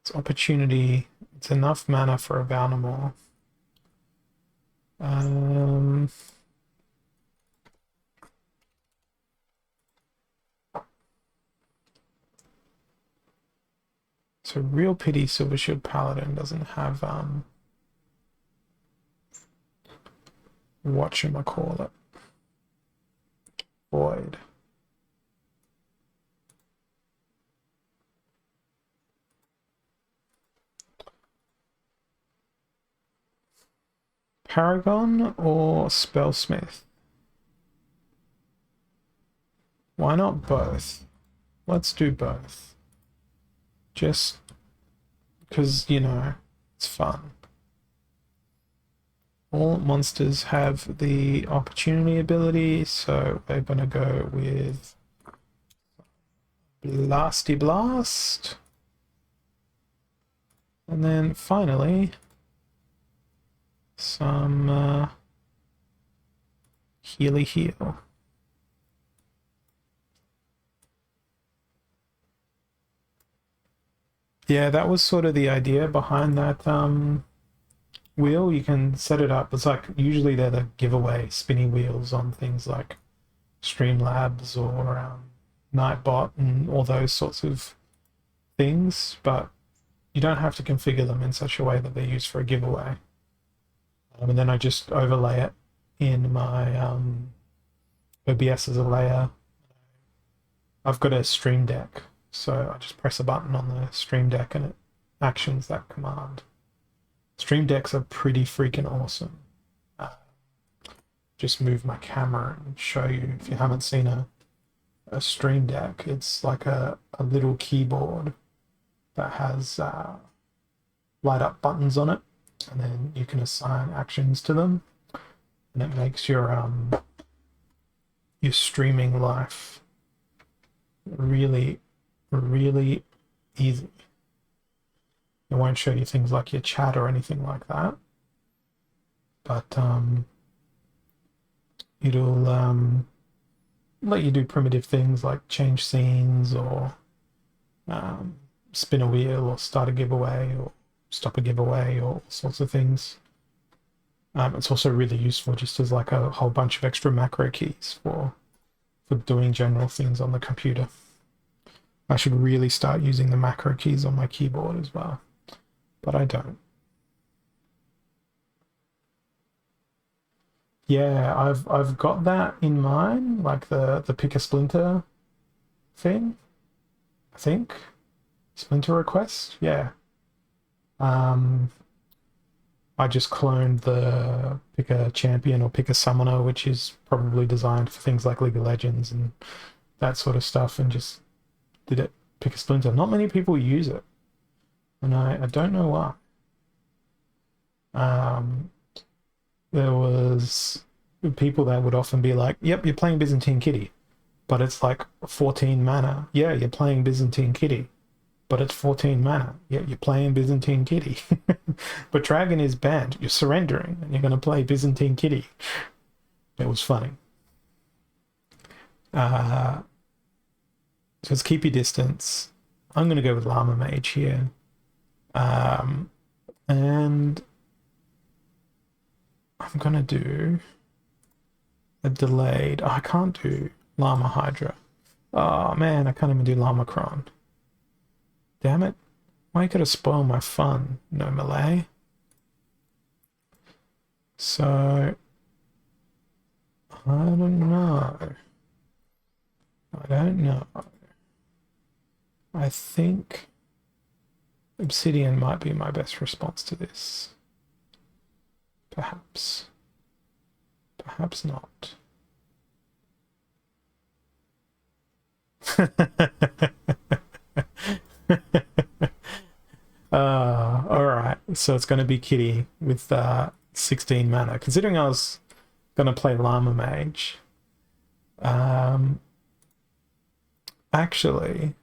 It's opportunity. It's enough mana for a Valnamore. So real pity Silver Shield Paladin doesn't have whatchamacallit. Void. Paragon or Spellsmith? Why not both? Let's do both. Just because, you know, it's fun. All monsters have the opportunity ability, so we're gonna go with Blasty Blast. And then finally, some Healy Heal. Yeah, that was sort of the idea behind that wheel. You can set it up. It's like usually they're the giveaway spinny wheels on things like Streamlabs or Nightbot and all those sorts of things, but you don't have to configure them in such a way that they're used for a giveaway. And then I just overlay it in my OBS as a layer. I've got a Stream Deck, so I just press a button on the Stream Deck and it actions that command. Stream Decks are pretty freaking awesome. Just move my camera and show you if you haven't seen a Stream Deck. It's like a little keyboard that has light up buttons on it, and then you can assign actions to them, and it makes your streaming life really, really easy. It won't show you things like your chat or anything like that, but it'll let you do primitive things like change scenes or spin a wheel or start a giveaway or stop a giveaway or all sorts of things. It's also really useful just as like a whole bunch of extra macro keys for doing general things on the computer. I should really start using the macro keys on my keyboard as well, but I don't. Yeah, I've got that in mind, like the pick a splinter thing, I think. Splinter request, yeah. I just cloned the pick a champion or pick a summoner, which is probably designed for things like League of Legends and that sort of stuff, and just did it pick a splinter. Not many people use it, and I don't know why. There was people that would often be like, "Yep, you're playing Byzantine Kitty," but it's like 14 mana. Yeah, you're playing Byzantine Kitty, but it's 14 mana. Yeah, you're playing Byzantine Kitty. But Dragon is banned. You're surrendering, and you're going to play Byzantine Kitty. It was funny. So let's keep your distance. I'm going to go with Llama Mage here. And I'm going to do a delayed. Oh, I can't do Llama Hydra. Oh, man, I can't even do Llama Cron. Damn it. Why you gotta spoil my fun, no melee? So, I don't know. I don't know. I think Obsidian might be my best response to this. Perhaps. Perhaps not. All right. So it's going to be Kitty with 16 mana. Considering I was going to play Llama Mage, actually,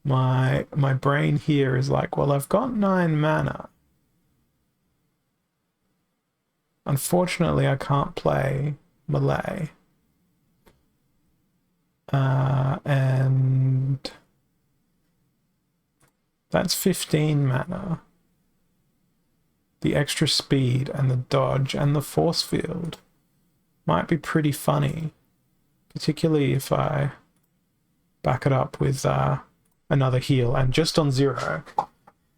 my brain here is like, well, I've got 9 mana. Unfortunately, I can't play melee. And that's 15 mana. The extra speed and the dodge and the force field might be pretty funny, particularly if I back it up with another heal. And just on 0,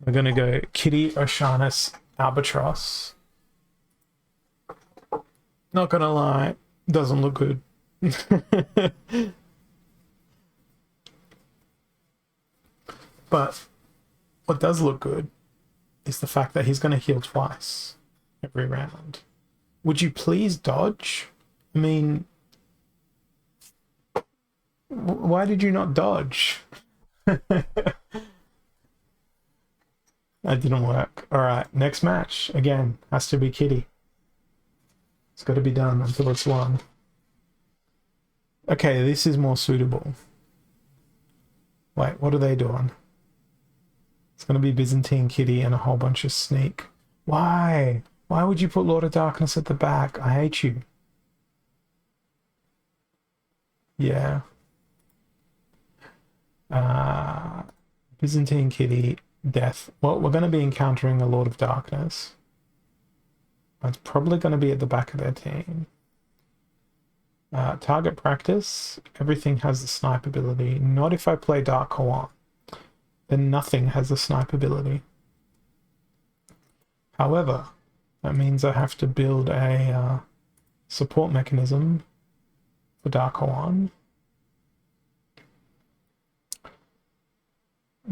we're going to go Kitty, Oceanus, Albatross. Not going to lie, doesn't look good. But what does look good is the fact that he's going to heal twice every round. Would you please dodge? I mean, Why did you not dodge? That didn't work. Alright, next match. Again, has to be Kitty. It's got to be done until it's won. Okay, this is more suitable. Wait, what are they doing? It's going to be Byzantine Kitty and a whole bunch of sneak. Why? Why would you put Lord of Darkness at the back? I hate you. Yeah. Byzantine Kitty, death. Well, we're going to be encountering a Lord of Darkness. It's probably going to be at the back of their team. Target practice. Everything has the snipe ability. Not if I play Dark Koan. Then nothing has the snipe ability. However, that means I have to build a support mechanism for Dark Koan.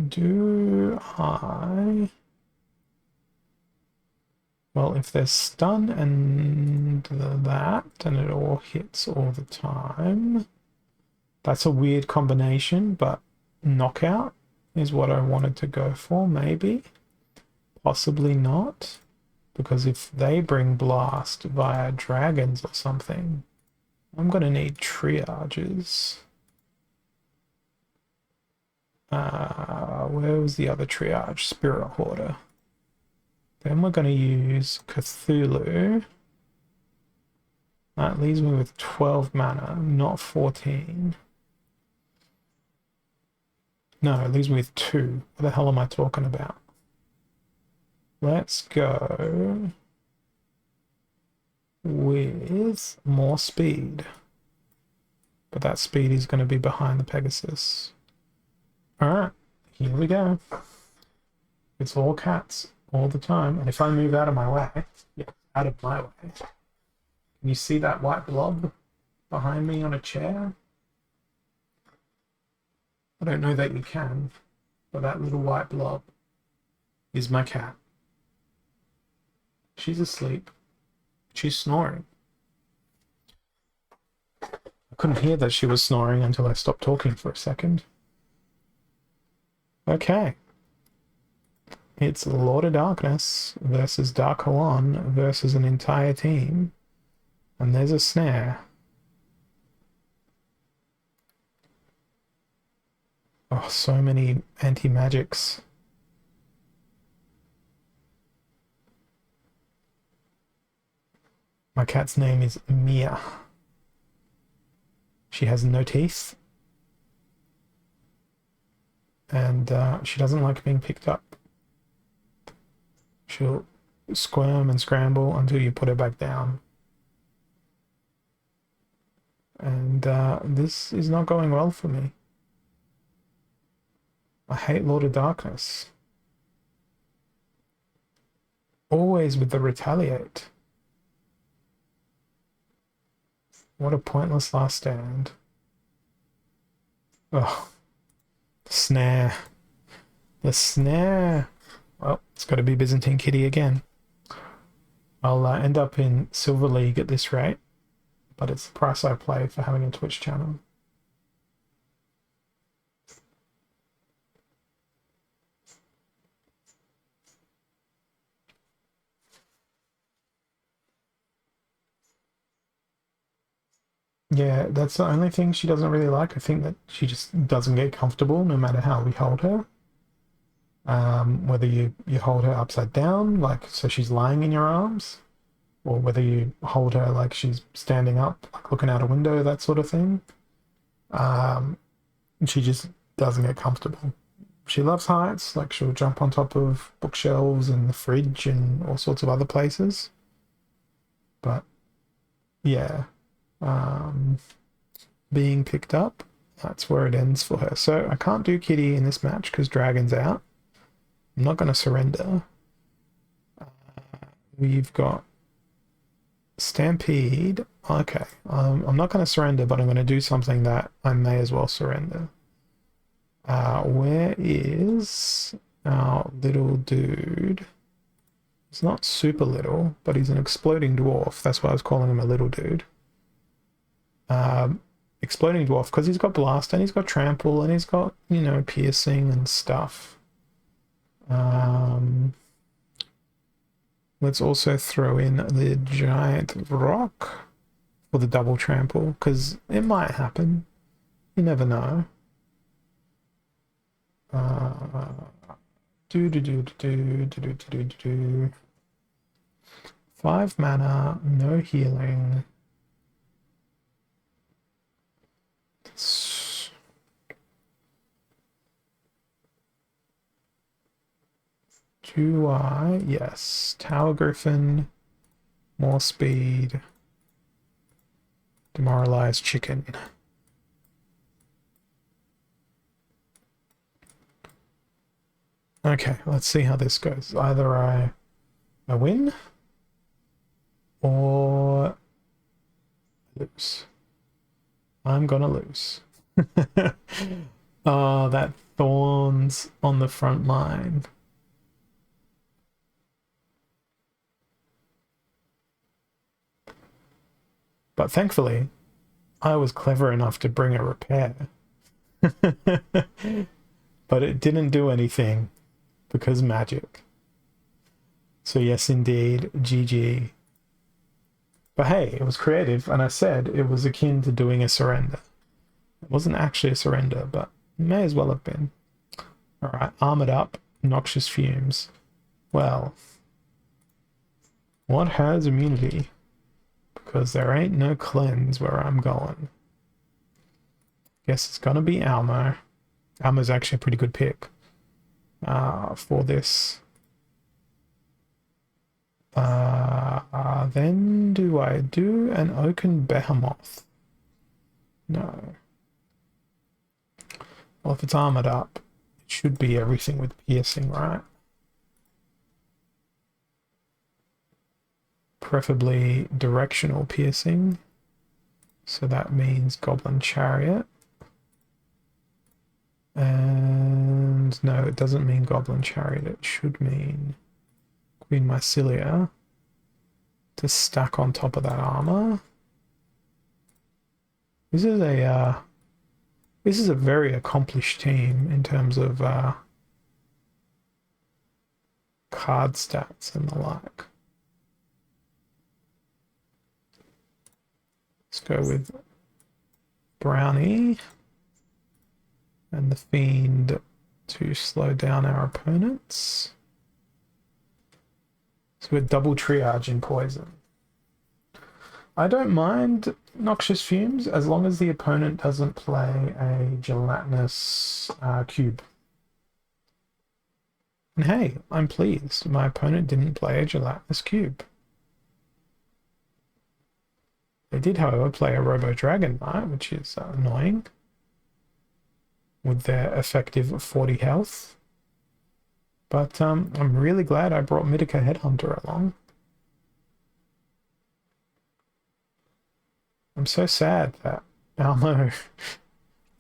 Do I... Well, if there's stun and that, and it all hits all the time, that's a weird combination, but knockout is what I wanted to go for, maybe. Possibly not, because if they bring blast via dragons or something, I'm going to need triages. Where was the other triage? Spirit Hoarder. Then we're going to use Cthulhu. That leaves me with 12 mana, not 14. No, it leaves me with 2. What the hell am I talking about? Let's go with more speed. But that speed is going to be behind the Pegasus. Alright, here we go. It's all cats all the time. And if I move out of my way, out of my way, can you see that white blob behind me on a chair? I don't know that you can, but that little white blob is my cat. She's asleep. She's snoring. I couldn't hear that she was snoring until I stopped talking for a second. Okay. It's Lord of Darkness versus Dark Koan versus an entire team. And there's a snare. Oh, so many anti-magics. My cat's name is Mia. She has no teeth. And she doesn't like being picked up. She'll squirm and scramble until you put her back down. And this is not going well for me. I hate Lord of Darkness. Always with the retaliate. What a pointless last stand. Oh, the snare. The snare. Well, it's got to be Byzantine Kitty again. I'll end up in Silver League at this rate, but it's the price I pay for having a Twitch channel. Yeah, that's the only thing she doesn't really like. I think that she just doesn't get comfortable no matter how we hold her. Whether you hold her upside down, like so she's lying in your arms, or whether you hold her like she's standing up, like looking out a window, that sort of thing. She just doesn't get comfortable. She loves heights, like she'll jump on top of bookshelves and the fridge and all sorts of other places. But yeah, being picked up, that's where it ends for her. So I can't do Kitty in this match because Dragon's out. I'm not going to surrender. We've got Stampede. Okay, I'm not going to surrender, but I'm going to do something that I may as well surrender. Where is our little dude? He's not super little, but he's an exploding dwarf. That's why I was calling him a little dude. Exploding Dwarf, because he's got Blast and he's got Trample and he's got, you know, Piercing and stuff. Let's also throw in the Giant Rock for the double Trample, because it might happen. You never know. Do. 5 mana, no healing. Do I? Yes. Tower Griffin, more speed, demoralized chicken. Okay, let's see how this goes. Either I win or lose. I'm gonna lose. Oh, that Thorns on the front line. But thankfully, I was clever enough to bring a repair. But it didn't do anything because magic. So yes, indeed, GG. But hey, it was creative, and I said it was akin to doing a surrender. It wasn't actually a surrender, but it may as well have been. Alright, Armored Up, Noxious Fumes. Well, what has immunity? Because there ain't no cleanse where I'm going. Guess it's gonna be Almo. Almo's actually a pretty good pick for this. Then do I do an Oaken Behemoth? No. Well, if it's Armored Up, it should be everything with piercing, right? Preferably directional piercing. So that means Goblin Chariot. And no, it doesn't mean Goblin Chariot. It should mean Queen Mycelia to stack on top of that armor. This is a very accomplished team in terms of card stats and the like. Let's go with Brownie and the Fiend to slow down our opponents. So we're double triage in poison. I don't mind Noxious Fumes as long as the opponent doesn't play a gelatinous cube. And hey, I'm pleased. My opponent didn't play a gelatinous cube. They did, however, play a Robo Dragon Knight, which is annoying, with their effective 40 health. But I'm really glad I brought Mitika Headhunter along. I'm so sad that Almo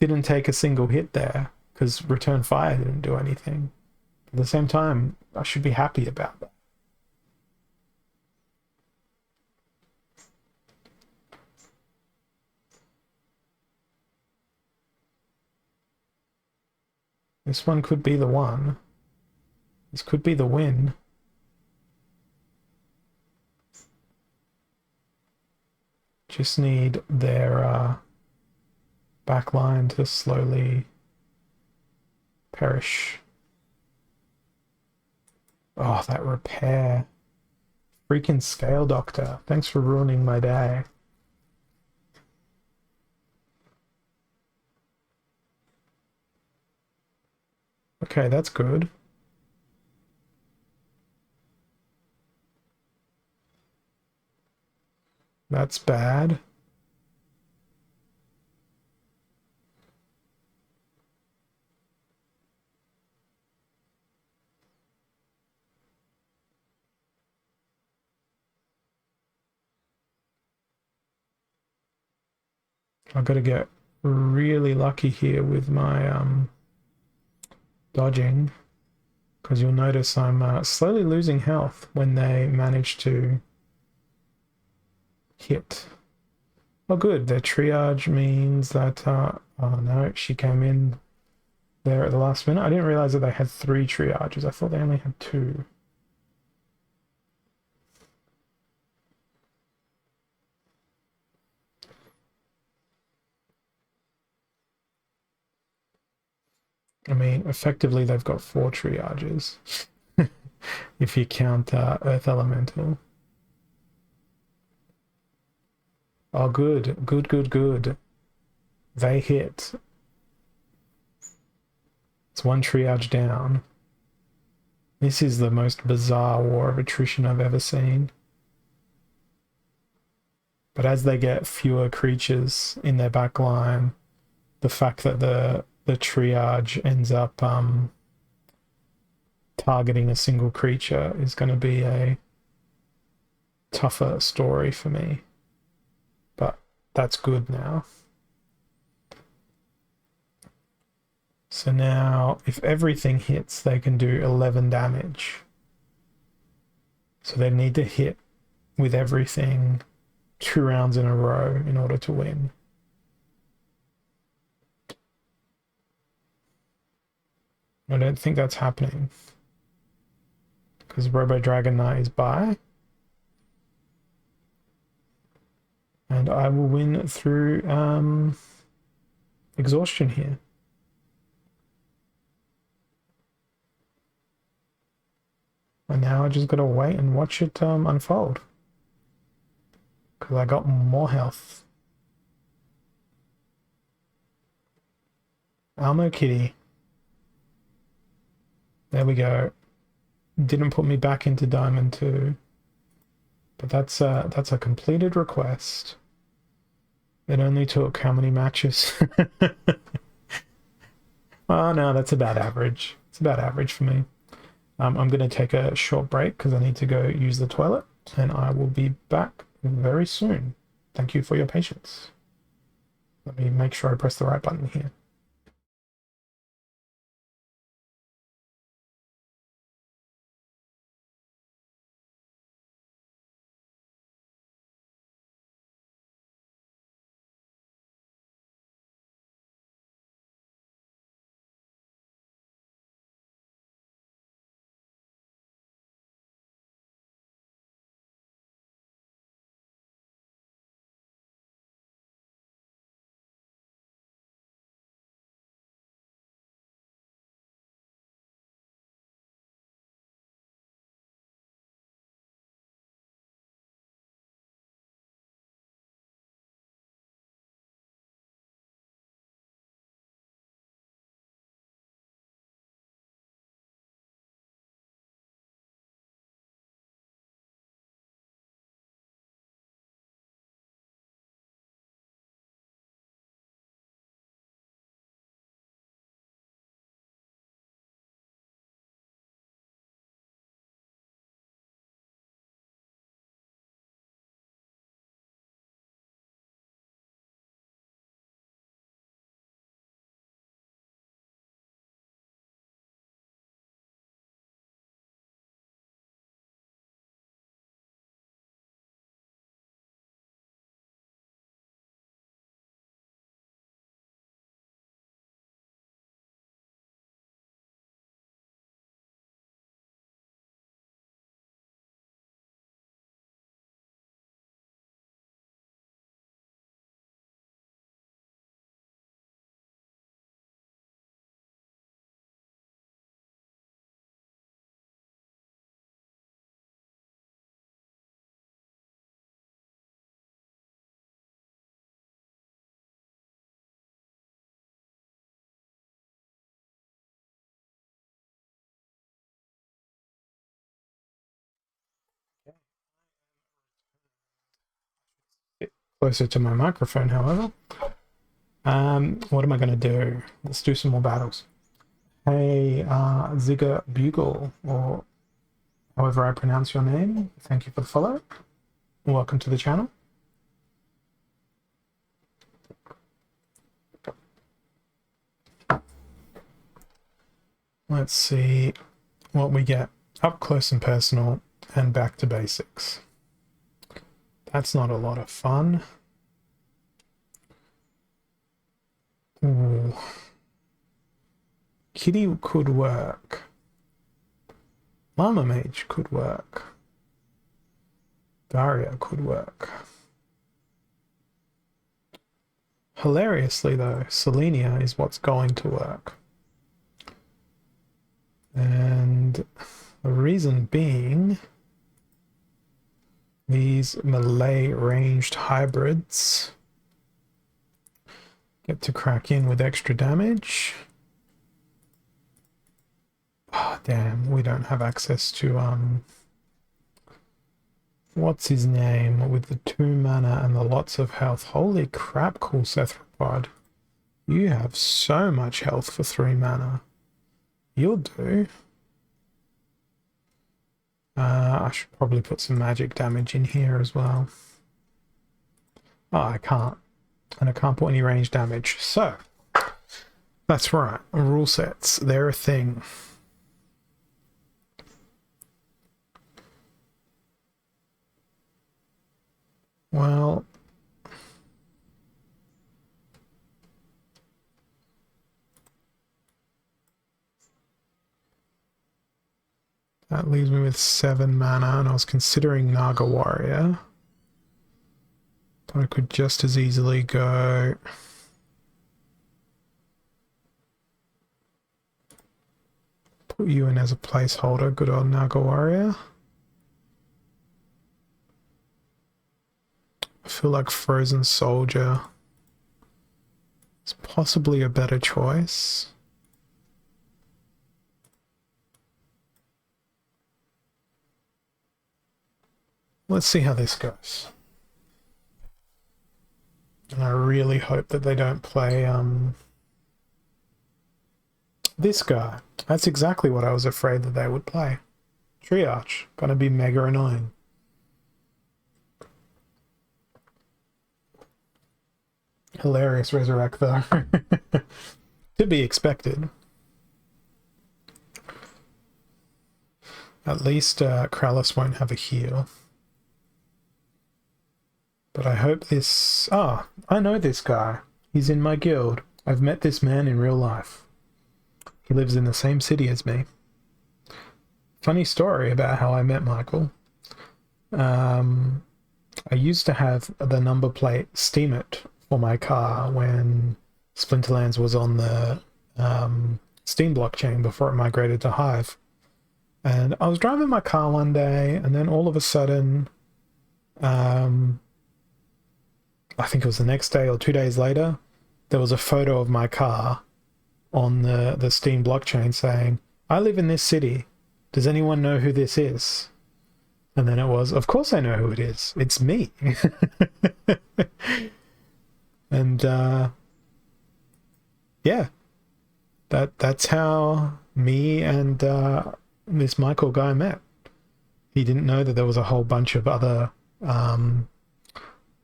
didn't take a single hit there, because Return Fire didn't do anything. At the same time, I should be happy about that. This one could be the one. This could be the win. Just need their backline to slowly perish. Oh, that repair. Freaking Scale Doctor. Thanks for ruining my day. Okay, that's good. That's bad. I've got to get really lucky here with my dodging, because you'll notice I'm slowly losing health when they manage to hit. Oh, good. Their triage means that, oh no, she came in there at the last minute. I didn't realize that they had 3 triages. I thought they only had 2. I mean, effectively, they've got 4 triages. If you count Earth Elemental. Oh, good. Good, good, good. They hit. It's 1 triage down. This is the most bizarre war of attrition I've ever seen. But as they get fewer creatures in their back line, the fact that the triage ends up targeting a single creature is going to be a tougher story for me. But that's good now. So now, if everything hits, they can do 11 damage. So they need to hit with everything 2 rounds in a row in order to win. I don't think that's happening. Because Robo Dragon Knight is by. And I will win through exhaustion here. And now I just gotta wait and watch it unfold. Because I got more health. Almo Kitty. There we go. Didn't put me back into Diamond 2. But that's a completed request. It only took how many matches? Oh no, that's about average. It's about average for me. I'm going to take a short break because I need to go use the toilet, and I will be back very soon. Thank you for your patience. Let me make sure I press the right button here. Closer to my microphone, however. What am I going to do? Let's do some more battles. Hey, Zigger Bugle, or however I pronounce your name, thank you for the follow. Welcome to the channel. Let's see what we get. Up close and personal and back to basics. That's not a lot of fun. Ooh. Kitty could work. Llama Mage could work. Daria could work. Hilariously though, Selenia is what's going to work. And the reason being, these melee ranged hybrids get to crack in with extra damage. Oh, damn, we don't have access to, what's his name with the 2 mana and the lots of health. Holy crap, cool Cephalopod. You have so much health for 3 mana. You'll do. I should probably put some magic damage in here as well. Oh, I can't. And I can't put any range damage. So, that's right. Rule sets. They're a thing. Well, that leaves me with 7 mana, and I was considering Naga Warrior. But I could just as easily go... put you in as a placeholder, good old Naga Warrior. I feel like Frozen Soldier is possibly a better choice. Let's see how this goes. And I really hope that they don't play this guy. That's exactly what I was afraid that they would play. Triarch. Gonna be mega annoying. Hilarious resurrect though. To be expected. At least Krallis won't have a heal. But I hope this... Ah, I know this guy. He's in my guild. I've met this man in real life. He lives in the same city as me. Funny story about how I met Michael. I used to have the number plate Steam It for my car when Splinterlands was on the Steam blockchain before it migrated to Hive. And I was driving my car one day, and then all of a sudden... I think it was the next day or 2 days later, there was a photo of my car on the Steam blockchain saying, I live in this city. Does anyone know who this is? And then it was, of course I know who it is. It's me. And yeah, that's how me and this Michael guy met. He didn't know that there was a whole bunch of other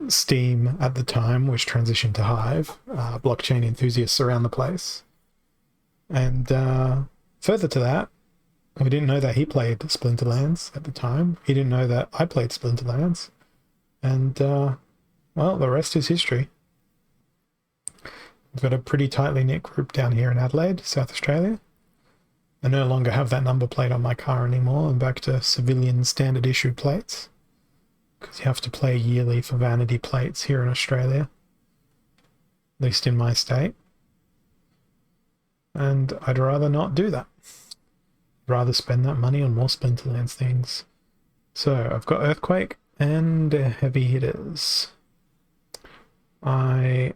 Steam at the time, which transitioned to Hive, blockchain enthusiasts around the place. And further to that, we didn't know that he played Splinterlands at the time. He didn't know that I played Splinterlands. And, well, the rest is history. We've got a pretty tightly knit group down here in Adelaide, South Australia. I no longer have that number plate on my car anymore. I'm back to civilian standard issue plates. Because you have to play yearly for vanity plates here in Australia. At least in my state. And I'd rather not do that. I'd rather spend that money on more Splinterlands things. So, I've got Earthquake and Heavy Hitters. I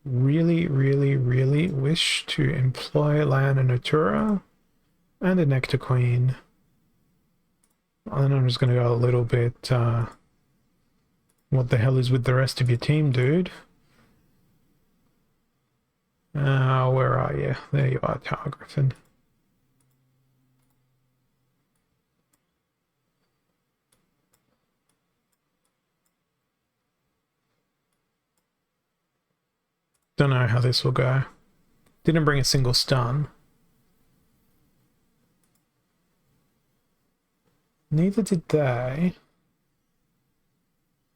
really, really, really wish to employ Lyanna Natura and a Nectar Queen. And I'm just going to go a little bit, what the hell is with the rest of your team, dude? Where are you? There you are, Tower Griffin. Don't know how this will go. Didn't bring a single stun. Neither did they.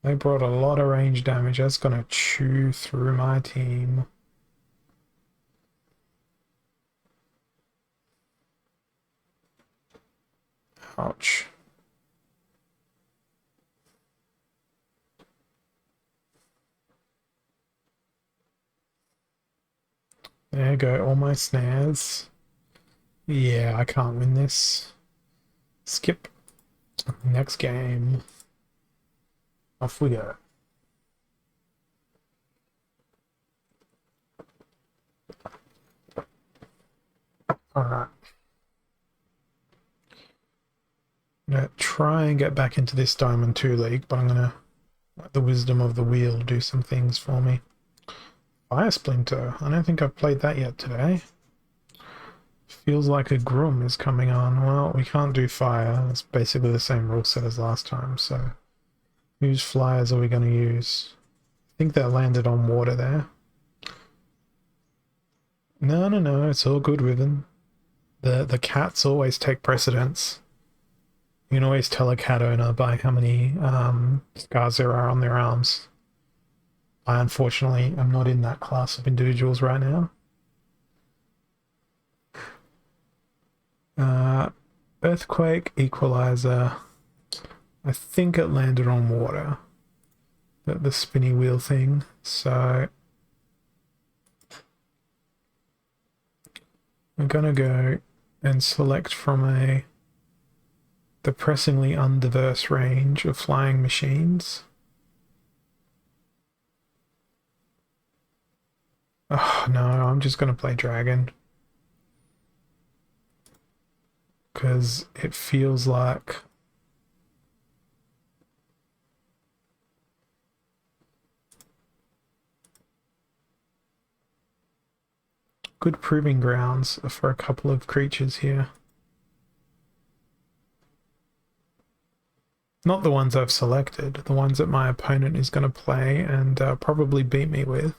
They brought a lot of range damage. That's gonna chew through my team. Ouch. There you go, all my snares. Yeah, I can't win this. Skip. Next game. Off we go. Alright. I'm gonna try and get back into this Diamond 2 League, but I'm gonna let the wisdom of the wheel do some things for me. Fire Splinter. I don't think I've played that yet today. Feels like a Grum is coming on. Well, we can't do fire. It's basically the same rule set as last time, so whose flyers are we going to use? I think that landed on water there. No, it's all good, Riven. The cats always take precedence. You can always tell a cat owner by how many scars there are on their arms. I unfortunately am not in that class of individuals right now. Earthquake, Equalizer. I think it landed on water. The spinny wheel thing. So I'm gonna go and select from a depressingly undiverse range of flying machines. Oh no, I'm just gonna play Dragon. Because it feels like good proving grounds for a couple of creatures here. Not the ones I've selected, the ones that my opponent is going to play and probably beat me with.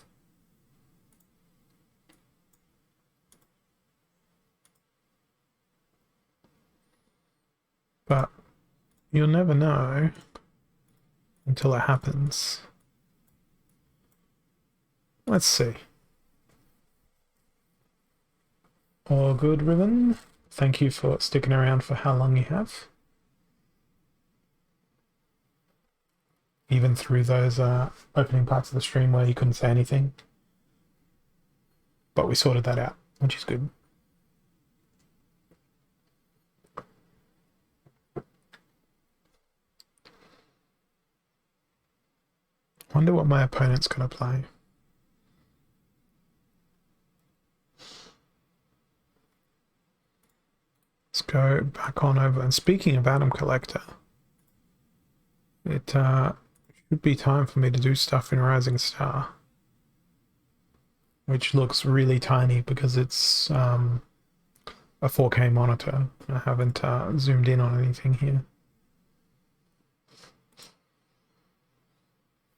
But you'll never know until it happens. Let's see. All good, Riven. Thank you for sticking around for how long you have. Even through those opening parts of the stream where you couldn't say anything. But we sorted that out, which is good. Wonder what my opponent's going to play. Let's go back on over. And speaking of Atom Collector, it should be time for me to do stuff in Rising Star, which looks really tiny because it's a 4K monitor. I haven't zoomed in on anything here.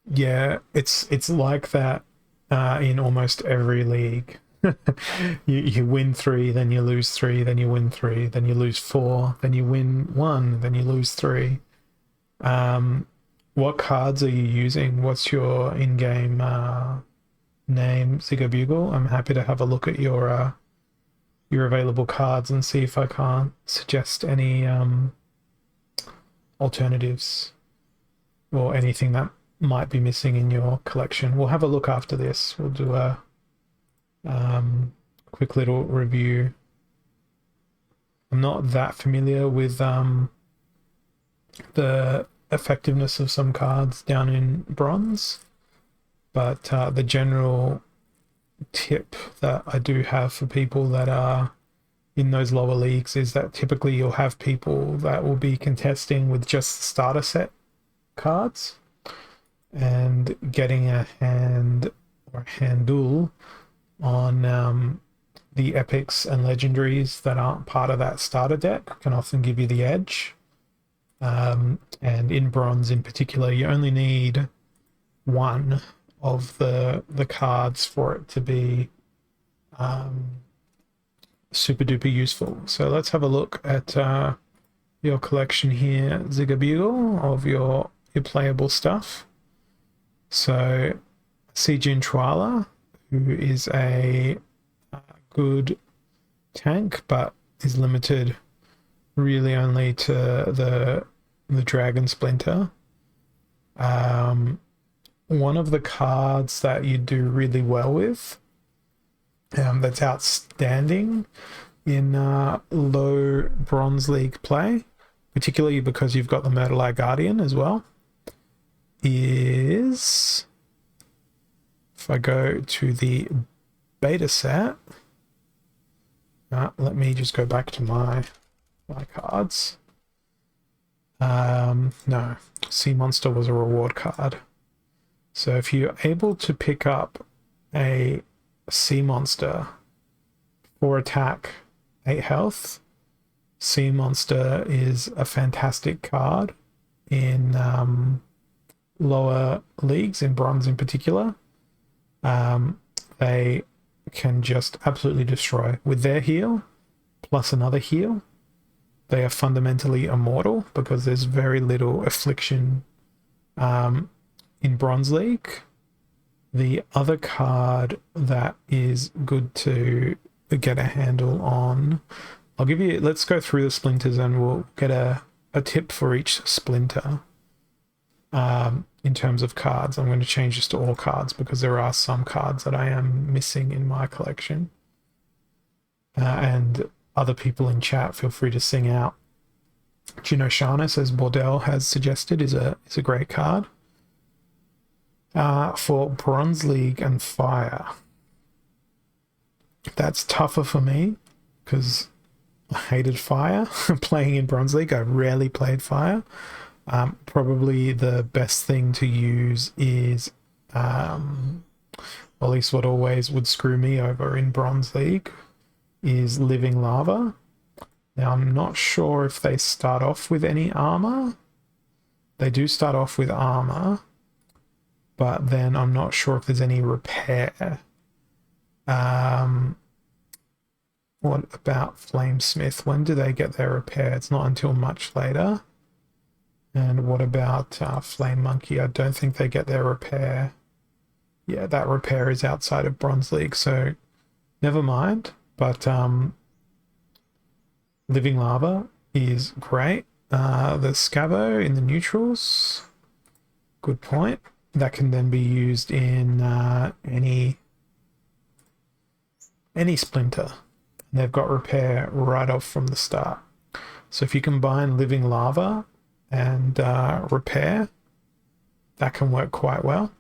Yeah, it's like that in almost every league. You win 3, then you lose 3, then you win 3, then you lose 4, then you win 1, then you lose 3. What cards are you using? What's your in-game name, Zigga Bugle? I'm happy to have a look at your available cards and see if I can't suggest any alternatives or anything that might be missing in your collection. We'll have a look after this. We'll do a quick little review. I'm not that familiar with the effectiveness of some cards down in bronze, but the general tip that I do have for people that are in those lower leagues is that typically you'll have people that will be contesting with just the starter set cards, and getting a hand or a handle on the epics and legendaries that aren't part of that starter deck can often give you the edge. And in bronze in particular, you only need one of the cards for it to be super duper useful. So let's have a look at your collection here, Zigga Bugle, of your playable stuff. So Sijin Chwala, who is a good tank but is limited really only to the Dragon Splinter. Um, One of the cards that you do really well with, that's outstanding in low Bronze League play, particularly because you've got the Murderlag Guardian as well, is, if I go to the beta set, let me just go back to my cards. No, Sea Monster was a reward card. So if you're able to pick up a Sea Monster, 4 attack, 8 health, Sea Monster is a fantastic card in lower leagues, in Bronze in particular. They can just absolutely destroy. With their heal, plus another heal, they are fundamentally immortal because there's very little affliction in Bronze League. The other card that is good to get a handle on, I'll give you, let's go through the splinters and we'll get a tip for each splinter. In terms of cards, I'm going to change this to all cards because there are some cards that I am missing in my collection. And other people in chat, feel free to sing out. Gino Sharness, as Bordell has suggested, is a great card. For Bronze League and Fire, that's tougher for me because I hated Fire. Playing in Bronze League, I rarely played Fire. Probably the best thing to use is, at least what always would screw me over in Bronze League, is Living Lava. Now, I'm not sure if they start off with any armor. They do start off with armor, but then I'm not sure if there's any repair. What about Flamesmith? When do they get their repair? It's not until much later. And what about Flame Monkey? I don't think they get their repair. Yeah, that repair is outside of Bronze League, so never mind. But Living Lava is great. The Scavo in the neutrals, good point. That can then be used in any splinter. And they've got repair right off from the start. So if you combine Living Lava and repair, that can work quite well.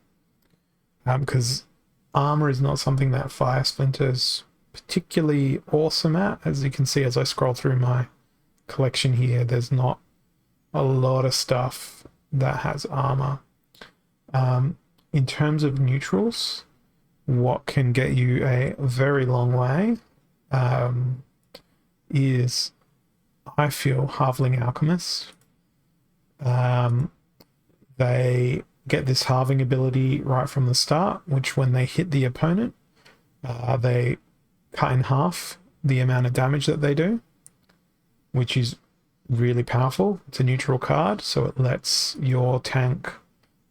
Because armor is not something that Fire Splinter's particularly awesome at. As you can see as I scroll through my collection here, there's not a lot of stuff that has armor. In terms of neutrals, what can get you a very long way is, I feel, Halfling Alchemist. They get this halving ability right from the start, which when they hit the opponent, they cut in half the amount of damage that they do, which is really powerful. It's a neutral card, so it lets your tank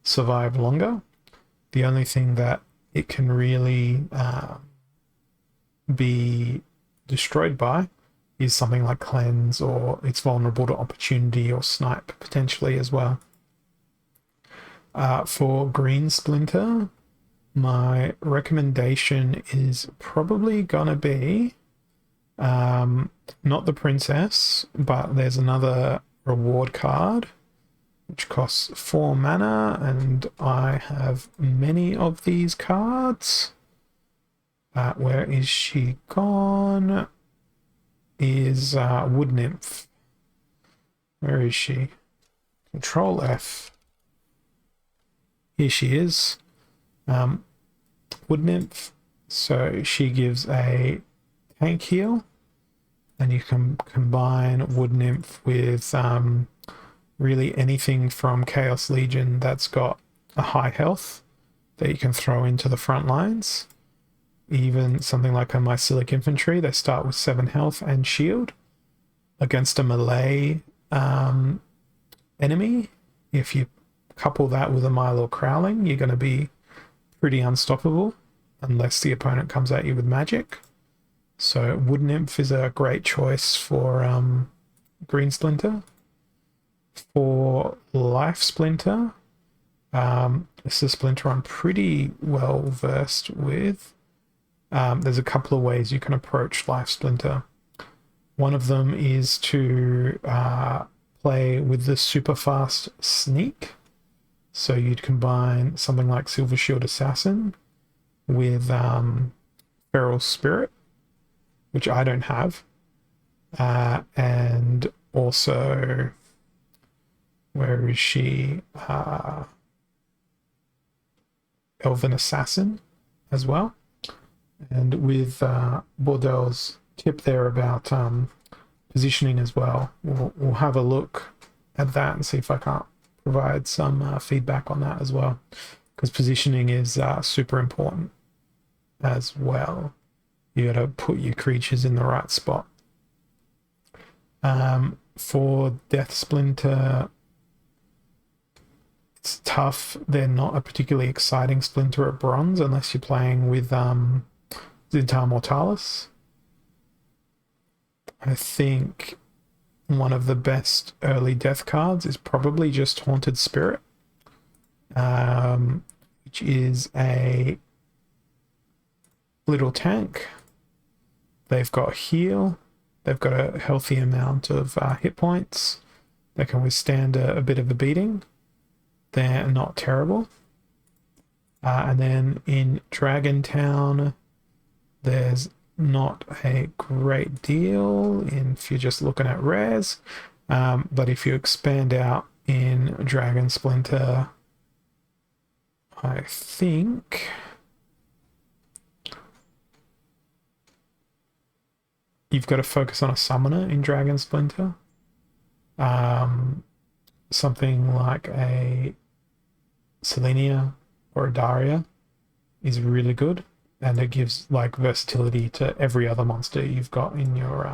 survive longer. The only thing that it can really be destroyed by is something like Cleanse, or it's vulnerable to Opportunity or Snipe potentially as well. For Green Splinter, my recommendation is probably gonna be not the Princess, but there's another reward card which costs 4 mana, and I have many of these cards. Where is she gone? Is Wood Nymph. Where is she? Control F. Here she is. Wood Nymph. So she gives a tank heal, and you can combine Wood Nymph with really anything from Chaos Legion that's got a high health that you can throw into the front lines. Even something like a Mycelic Infantry, they start with 7 health and shield. Against a melee enemy, if you couple that with a Mylor Crowling, you're going to be pretty unstoppable unless the opponent comes at you with magic. So Wood Nymph is a great choice for green Splinter. For Life Splinter, this is a Splinter I'm pretty well versed with. There's a couple of ways you can approach Life Splinter. One of them is to play with the super fast Sneak. So you'd combine something like Silver Shield Assassin with Feral Spirit, which I don't have. And also, where is she? Elven Assassin as well. And with Bordel's tip there about positioning as well, we'll have a look at that and see if I can't provide some feedback on that as well, because positioning is super important as well. You got to put your creatures in the right spot. For Death Splinter, it's tough. They're not a particularly exciting Splinter at bronze unless you're playing with Zintar Mortalis. I think one of the best early death cards is probably just Haunted Spirit, which is a little tank. They've got heal. They've got a healthy amount of hit points. They can withstand a bit of a beating. They're not terrible. And then in Dragon Town, there's not a great deal if you're just looking at rares. But if you expand out in Dragon Splinter, I think you've got to focus on a summoner in Dragon Splinter. Something like a Selenia or a Daria is really good, and it gives like versatility to every other monster you've got in your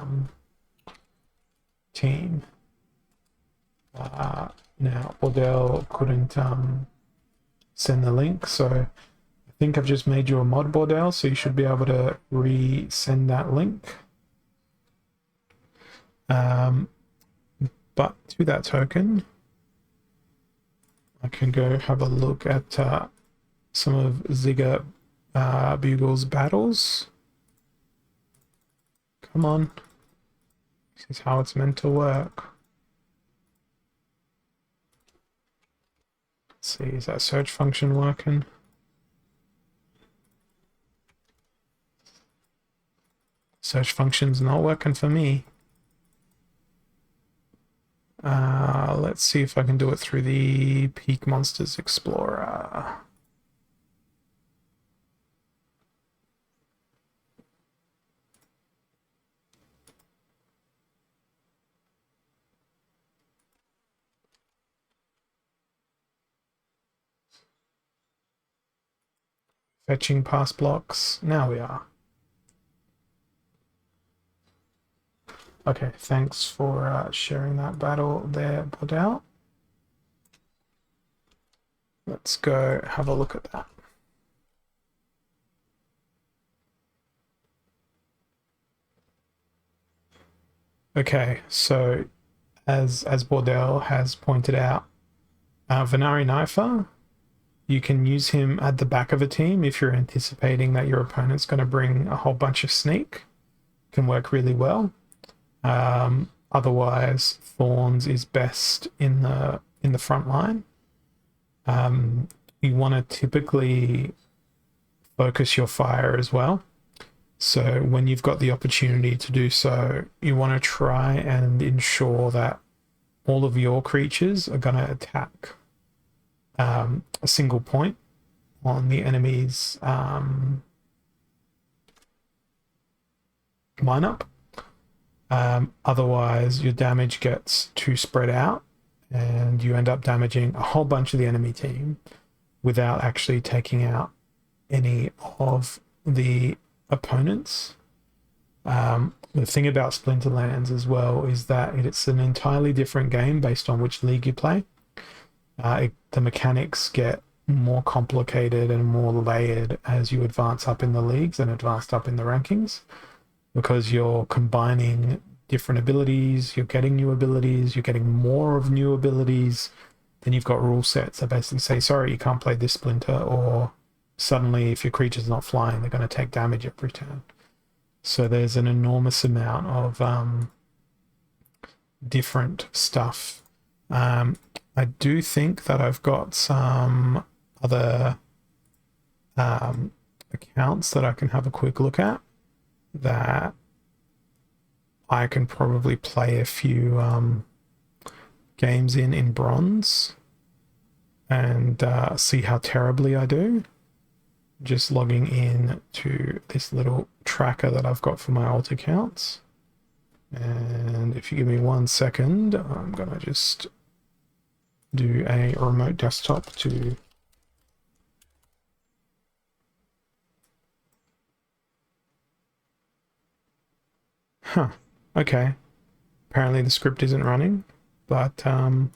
team. Now Bordel couldn't send the link, so I think I've just made you a mod, Bordel, so you should be able to resend that link. But to that token, I can go have a look at some of Zigga Bugle's battles. Come on. This is how it's meant to work. Let's see, is that search function working? Search function's not working for me. Let's see if I can do it through the Peak Monsters Explorer. Fetching past blocks. Now we are. Okay, thanks for sharing that battle there, Bordel. Let's go have a look at that. Okay, so as Bordel has pointed out, Venari Knifer, you can use him at the back of a team if you're anticipating that your opponent's going to bring a whole bunch of sneak. Can work really well. Otherwise, Thorns is best in the front line. You want to typically focus your fire as well. So when you've got the opportunity to do so, you want to try and ensure that all of your creatures are going to attack a single point on the enemy's lineup. Otherwise, your damage gets too spread out and you end up damaging a whole bunch of the enemy team without actually taking out any of the opponents. The thing about Splinterlands as well is that it's an entirely different game based on which league you play. The mechanics get more complicated and more layered as you advance up in the leagues and advance up in the rankings, because you're combining different abilities, you're getting new abilities, you're getting more of new abilities. Then you've got rule sets that basically say, sorry, you can't play this splinter, or suddenly if your creature's not flying, they're going to take damage every turn. So there's an enormous amount of different stuff. I do think that I've got some other accounts that I can have a quick look at that I can probably play a few games in bronze and see how terribly I do. Just logging in to this little tracker that I've got for my alt accounts. And if you give me 1 second, I'm going to just do a remote desktop to okay. Apparently the script isn't running, but the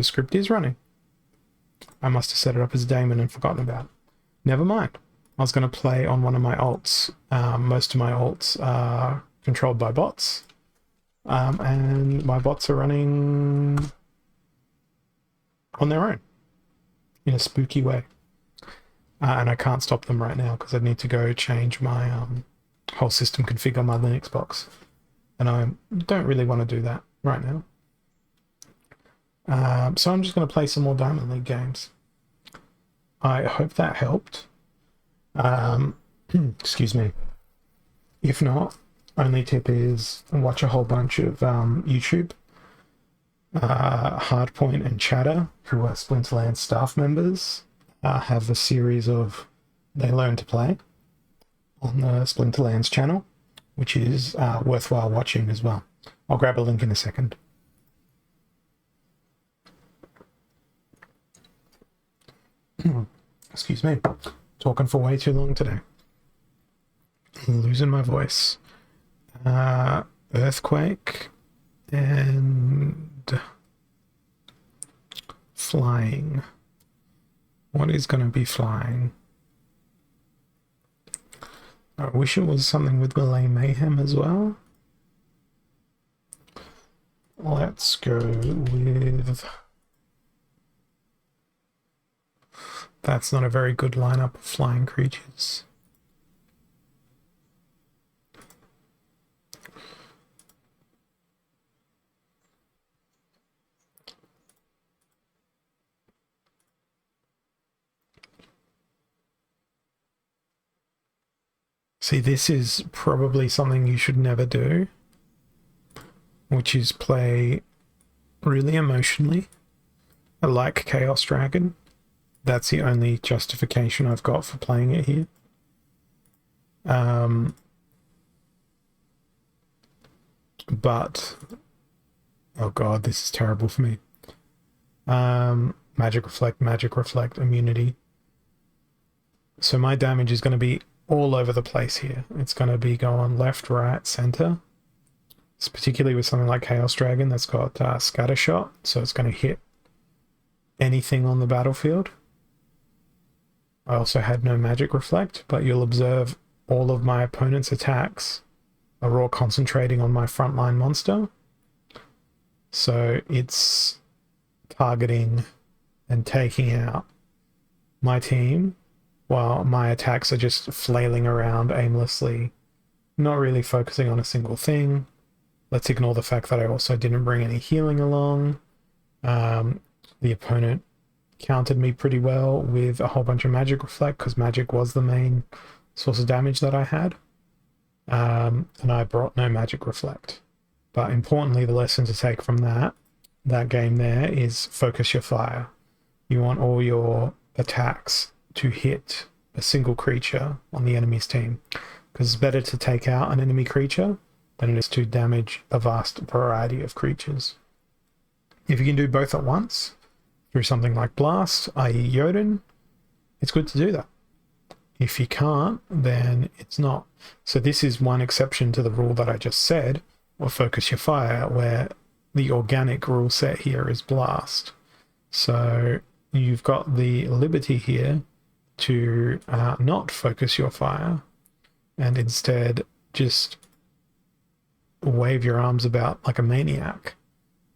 script is running. I must have set it up as a daemon and forgotten about it. Never mind. I was going to play on one of my alts. Most of my alts are controlled by bots. And my bots are running on their own in a spooky way. And I can't stop them right now because I need to go change my whole system config on my Linux box. And I don't really want to do that right now. So I'm just going to play some more Diamond League games. I hope that helped. Excuse me. If not, only tip is watch a whole bunch of YouTube. Hardpoint and Chatter, who are Splinterlands staff members, have a series of They Learn to Play on the Splinterlands channel, which is worthwhile watching as well. I'll grab a link in a second. Excuse me. Talking for way too long today. Losing my voice. Earthquake and flying. What is going to be flying? I wish it was something with Melee Mayhem as well. Let's go with... That's not a very good lineup of flying creatures. See, this is probably something you should never do, which is play really emotionally. I like Chaos Dragon. That's the only justification I've got for playing it here. But, oh god, this is terrible for me. Magic Reflect, immunity. So my damage is going to be all over the place here. It's going to be going left, right, center. It's particularly with something like Chaos Dragon that's got Scatter Shot, so it's going to hit anything on the battlefield. I also had no Magic Reflect, but you'll observe all of my opponent's attacks are all concentrating on my frontline monster. So it's targeting and taking out my team while my attacks are just flailing around aimlessly, not really focusing on a single thing. Let's ignore the fact that I also didn't bring any healing along. The opponent countered me pretty well with a whole bunch of Magic Reflect because Magic was the main source of damage that I had. And I brought no Magic Reflect. But importantly, the lesson to take from that game there is focus your fire. You want all your attacks to hit a single creature on the enemy's team, because it's better to take out an enemy creature than it is to damage a vast variety of creatures. If you can do both at once through something like Blast, i.e. Jotun, it's good to do that. If you can't, then it's not. So this is one exception to the rule that I just said, or focus your fire, where the organic rule set here is Blast. So you've got the liberty here to not focus your fire and instead just wave your arms about like a maniac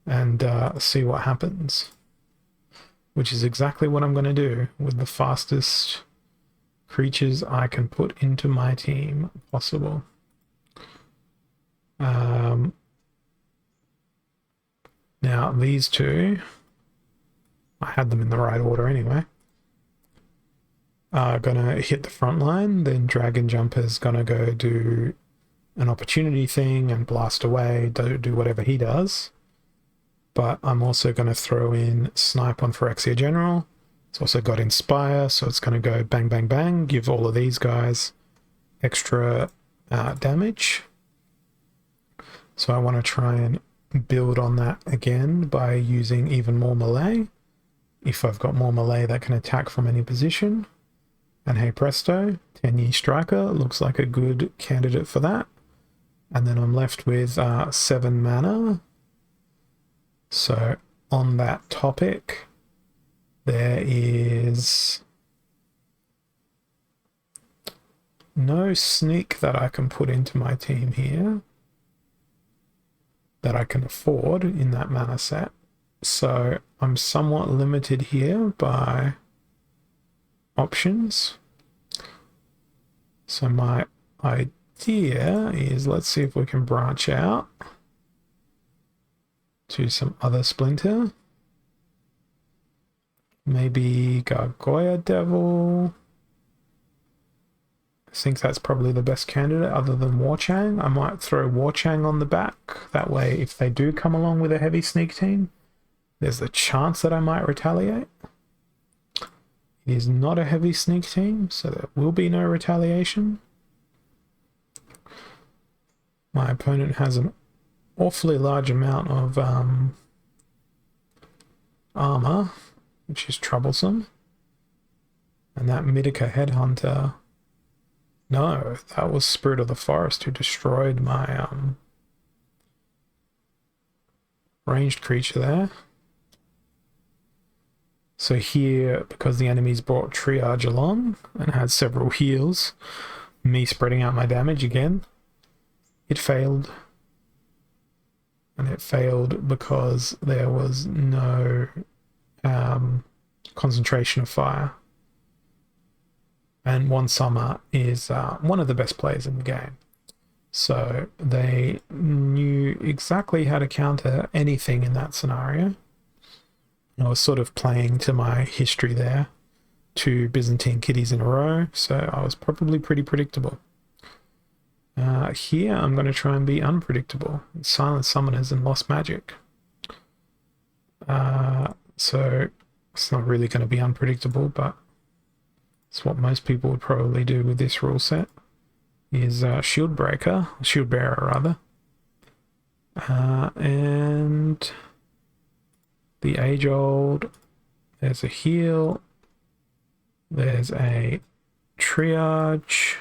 and see what happens, which is exactly what I'm going to do with the fastest creatures I can put into my team possible. Now these two, I had them in the right order anyway, are gonna hit the front line. Then Dragon Jumper's gonna go do an opportunity thing and blast away, do whatever he does. But I'm also going to throw in Snipe on Phyrexia General. It's also got Inspire, so it's going to go bang, bang, bang, give all of these guys extra damage. So I want to try and build on that again by using even more melee. If I've got more melee that can attack from any position. And hey presto, 10-Year Striker looks like a good candidate for that. And then I'm left with 7 mana. So on that topic, there is no sneak that I can put into my team here that I can afford in that mana set. So I'm somewhat limited here by options. So my idea is, let's see if we can branch out to some other Splinter. Maybe Gargoyle Devil. I think that's probably the best candidate other than Warchang. I might throw Warchang on the back. That way, if they do come along with a heavy sneak team, there's the chance that I might retaliate. It is not a heavy sneak team, so there will be no retaliation. My opponent has an awfully large amount of armor, which is troublesome. And that Mitika Headhunter... No, that was Spirit of the Forest who destroyed my ranged creature there. So here, because the enemies brought Triage along and had several heals, me spreading out my damage again, it failed. And it failed because there was no concentration of fire. And One Summer is one of the best players in the game. So they knew exactly how to counter anything in that scenario. I was sort of playing to my history there. 2 Byzantine kitties in a row, so I was probably pretty predictable. Here I'm going to try and be unpredictable. Silent Summoners and Lost Magic. So it's not really going to be unpredictable, but it's what most people would probably do with this rule set. Is Shield Bearer rather. And the Age Old, there's a heal, there's a triage,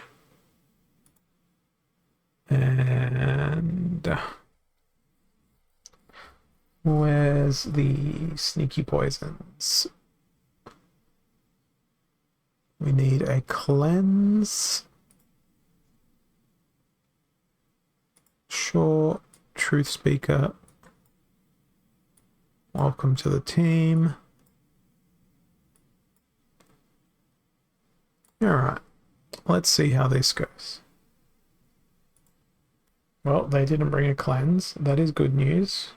and where's the sneaky poisons? We need a cleanse. Sure, Truth Speaker. Welcome to the team. Alright, let's see how this goes. Well, they didn't bring a cleanse. That is good news.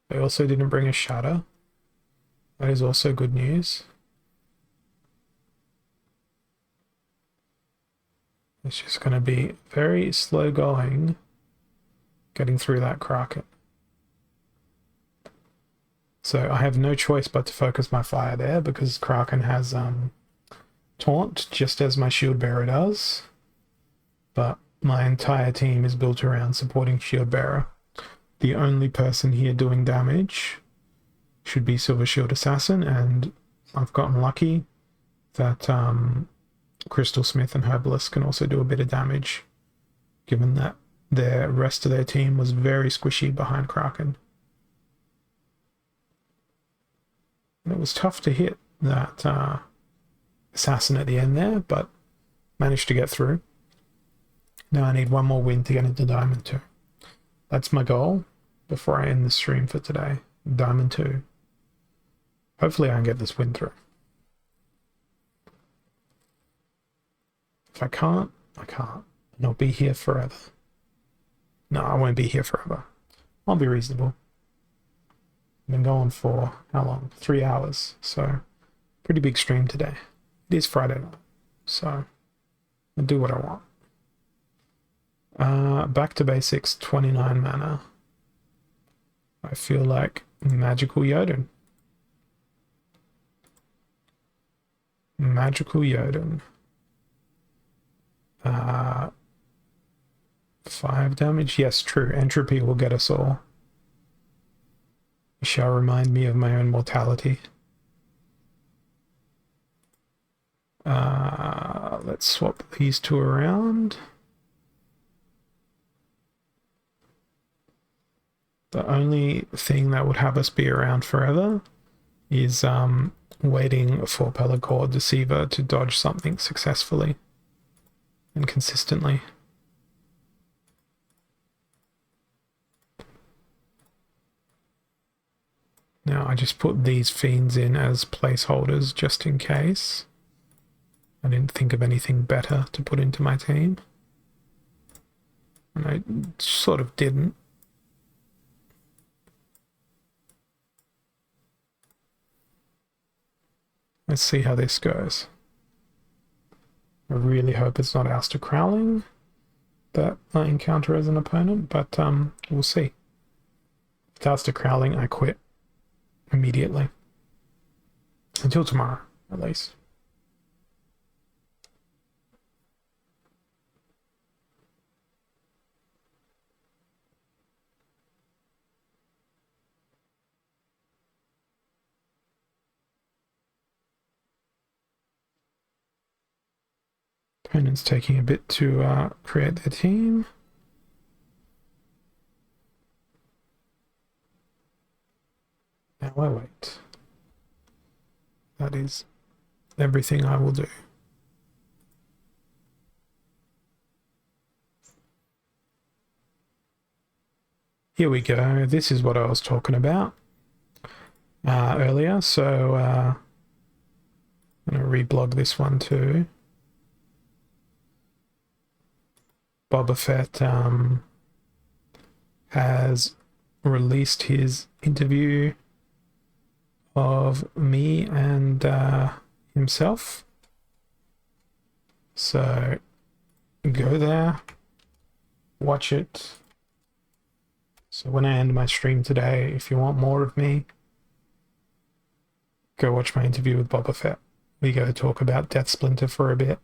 They also didn't bring a shatter. That is also good news. It's just going to be very slow going getting through that Kraken. So I have no choice but to focus my fire there because Kraken has taunt just as my Shield Bearer does. But my entire team is built around supporting Shield Bearer. The only person here doing damage should be Silver Shield Assassin, and I've gotten lucky that Crystal Smith and Herbalist can also do a bit of damage, given that the rest of their team was very squishy behind Kraken. And it was tough to hit that assassin at the end there, but managed to get through. Now I need one more win to get into Diamond 2. That's my goal before I end the stream for today. Diamond 2. Hopefully I can get this win through. If I can't, I can't. And I'll be here forever. No, I won't be here forever. I'll be reasonable. I've been going for, how long? 3 hours. So, pretty big stream today. It is Friday night. So, I'll do what I want. Back to basics, 29 mana. I feel like Magical Jotun. Magical Jotun. 5 damage? Yes, true. Entropy will get us all. It shall remind me of my own mortality. Let's swap these two around. The only thing that would have us be around forever is waiting for Pelagor Deceiver to dodge something successfully and consistently. Now I just put these fiends in as placeholders just in case. I didn't think of anything better to put into my team. And I sort of didn't. Let's see how this goes. I really hope it's not Aleister Crowling that I encounter as an opponent, but we'll see. If it's Aleister Crowling, I quit immediately. Until tomorrow, at least. Opponent's taking a bit to create their team. Now I wait. That is everything I will do. Here we go. This is what I was talking about earlier. So I'm going to reblog this one too. Boba Fett has released his interview of me and himself. So go there, watch it. So when I end my stream today, if you want more of me, go watch my interview with Boba Fett. We go talk about Death Splinter for a bit.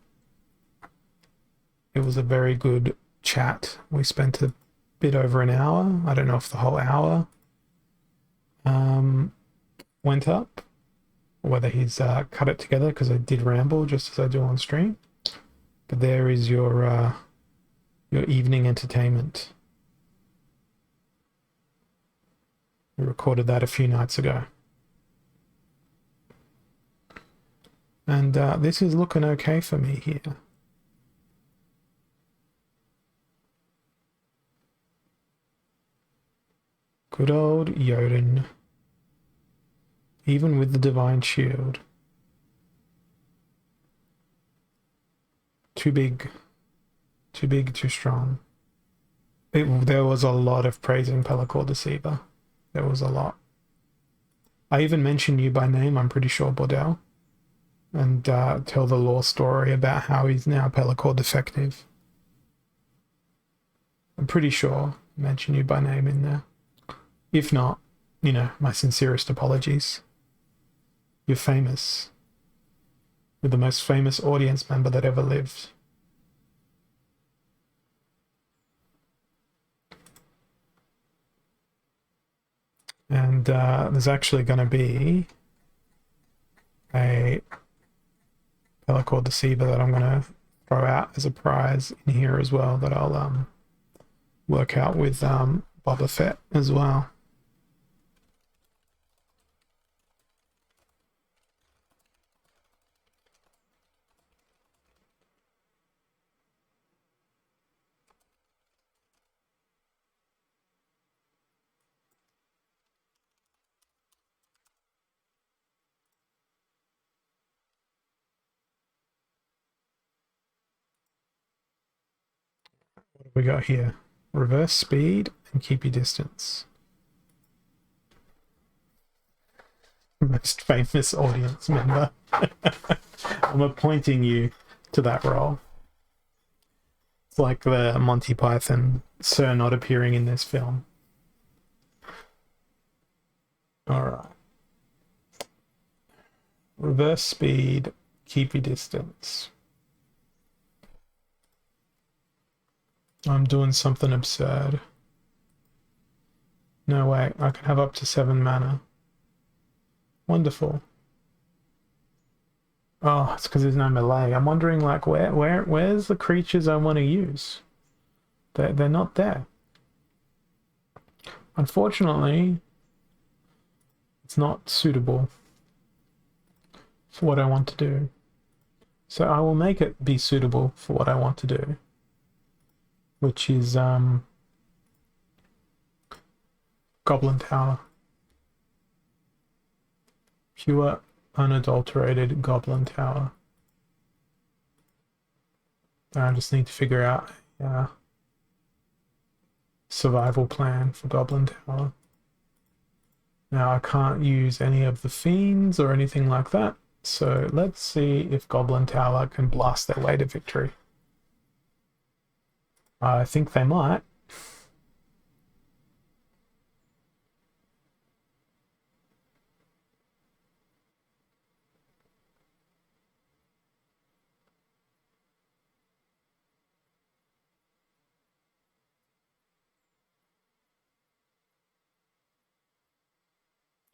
It was a very good chat. We spent a bit over an hour. I don't know if the whole hour went up, or whether he's cut it together, because I did ramble just as I do on stream. But there is your evening entertainment. We recorded that a few nights ago. And this is looking okay for me here. Good old Jotun. Even with the Divine Shield. Too big. Too big, too strong. There was a lot of praising Pelagor Deceiver. There was a lot. I even mentioned you by name, I'm pretty sure, Bordell. And tell the lore story about how he's now Pelagor defective. I'm pretty sure I mentioned you by name in there. If not, you know, my sincerest apologies. You're famous. You're the most famous audience member that ever lived. And there's actually going to be a Pelagor Deceiver that I'm going to throw out as a prize in here as well, that I'll work out with Boba Fett as well. We got here? Reverse speed and keep your distance. Most famous audience member. I'm appointing you to that role. It's like the Monty Python Sir not appearing in this film. Alright. Reverse speed, keep your distance. I'm doing something absurd. No way, I can have up to 7 mana. Wonderful. Oh, it's because there's no melee. I'm wondering, like, where's the creatures I want to use? They're not there. Unfortunately, it's not suitable for what I want to do. So I will make it be suitable for what I want to do, which is Goblin Tower. Pure, unadulterated Goblin Tower. I just need to figure out a survival plan for Goblin Tower. Now I can't use any of the fiends or anything like that, so let's see if Goblin Tower can blast their way to victory. I think they might.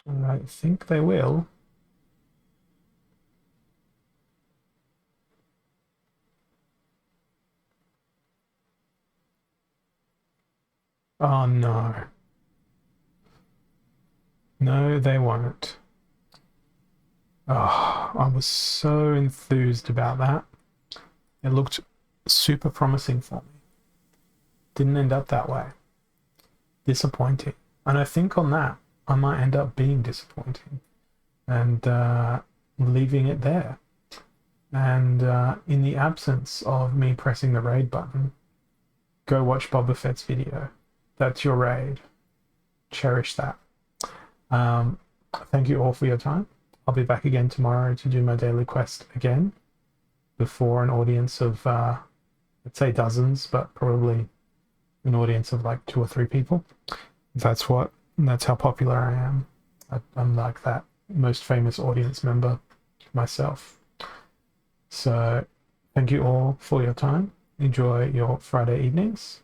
I think they will. Oh no. No, they won't. Oh, I was so enthused about that. It looked super promising for me. Didn't end up that way. Disappointing. And I think on that, I might end up being disappointing and leaving it there. And in the absence of me pressing the raid button, go watch Boba Fett's video. That's your raid. Cherish that. Thank you all for your time. I'll be back again tomorrow to do my daily quest again before an audience of, I'd say dozens, but probably an audience of like 2 or 3 people. That's how popular I am. I'm like that most famous audience member myself. So thank you all for your time. Enjoy your Friday evenings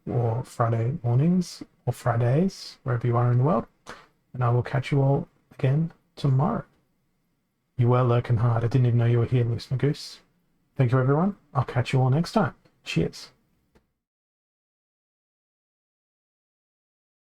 or Friday mornings or Fridays, wherever you are in the world. And I will catch you all again tomorrow. You were lurking hard. I didn't even know you were here, Loose Magoose. Thank you, everyone. I'll catch you all next time. Cheers.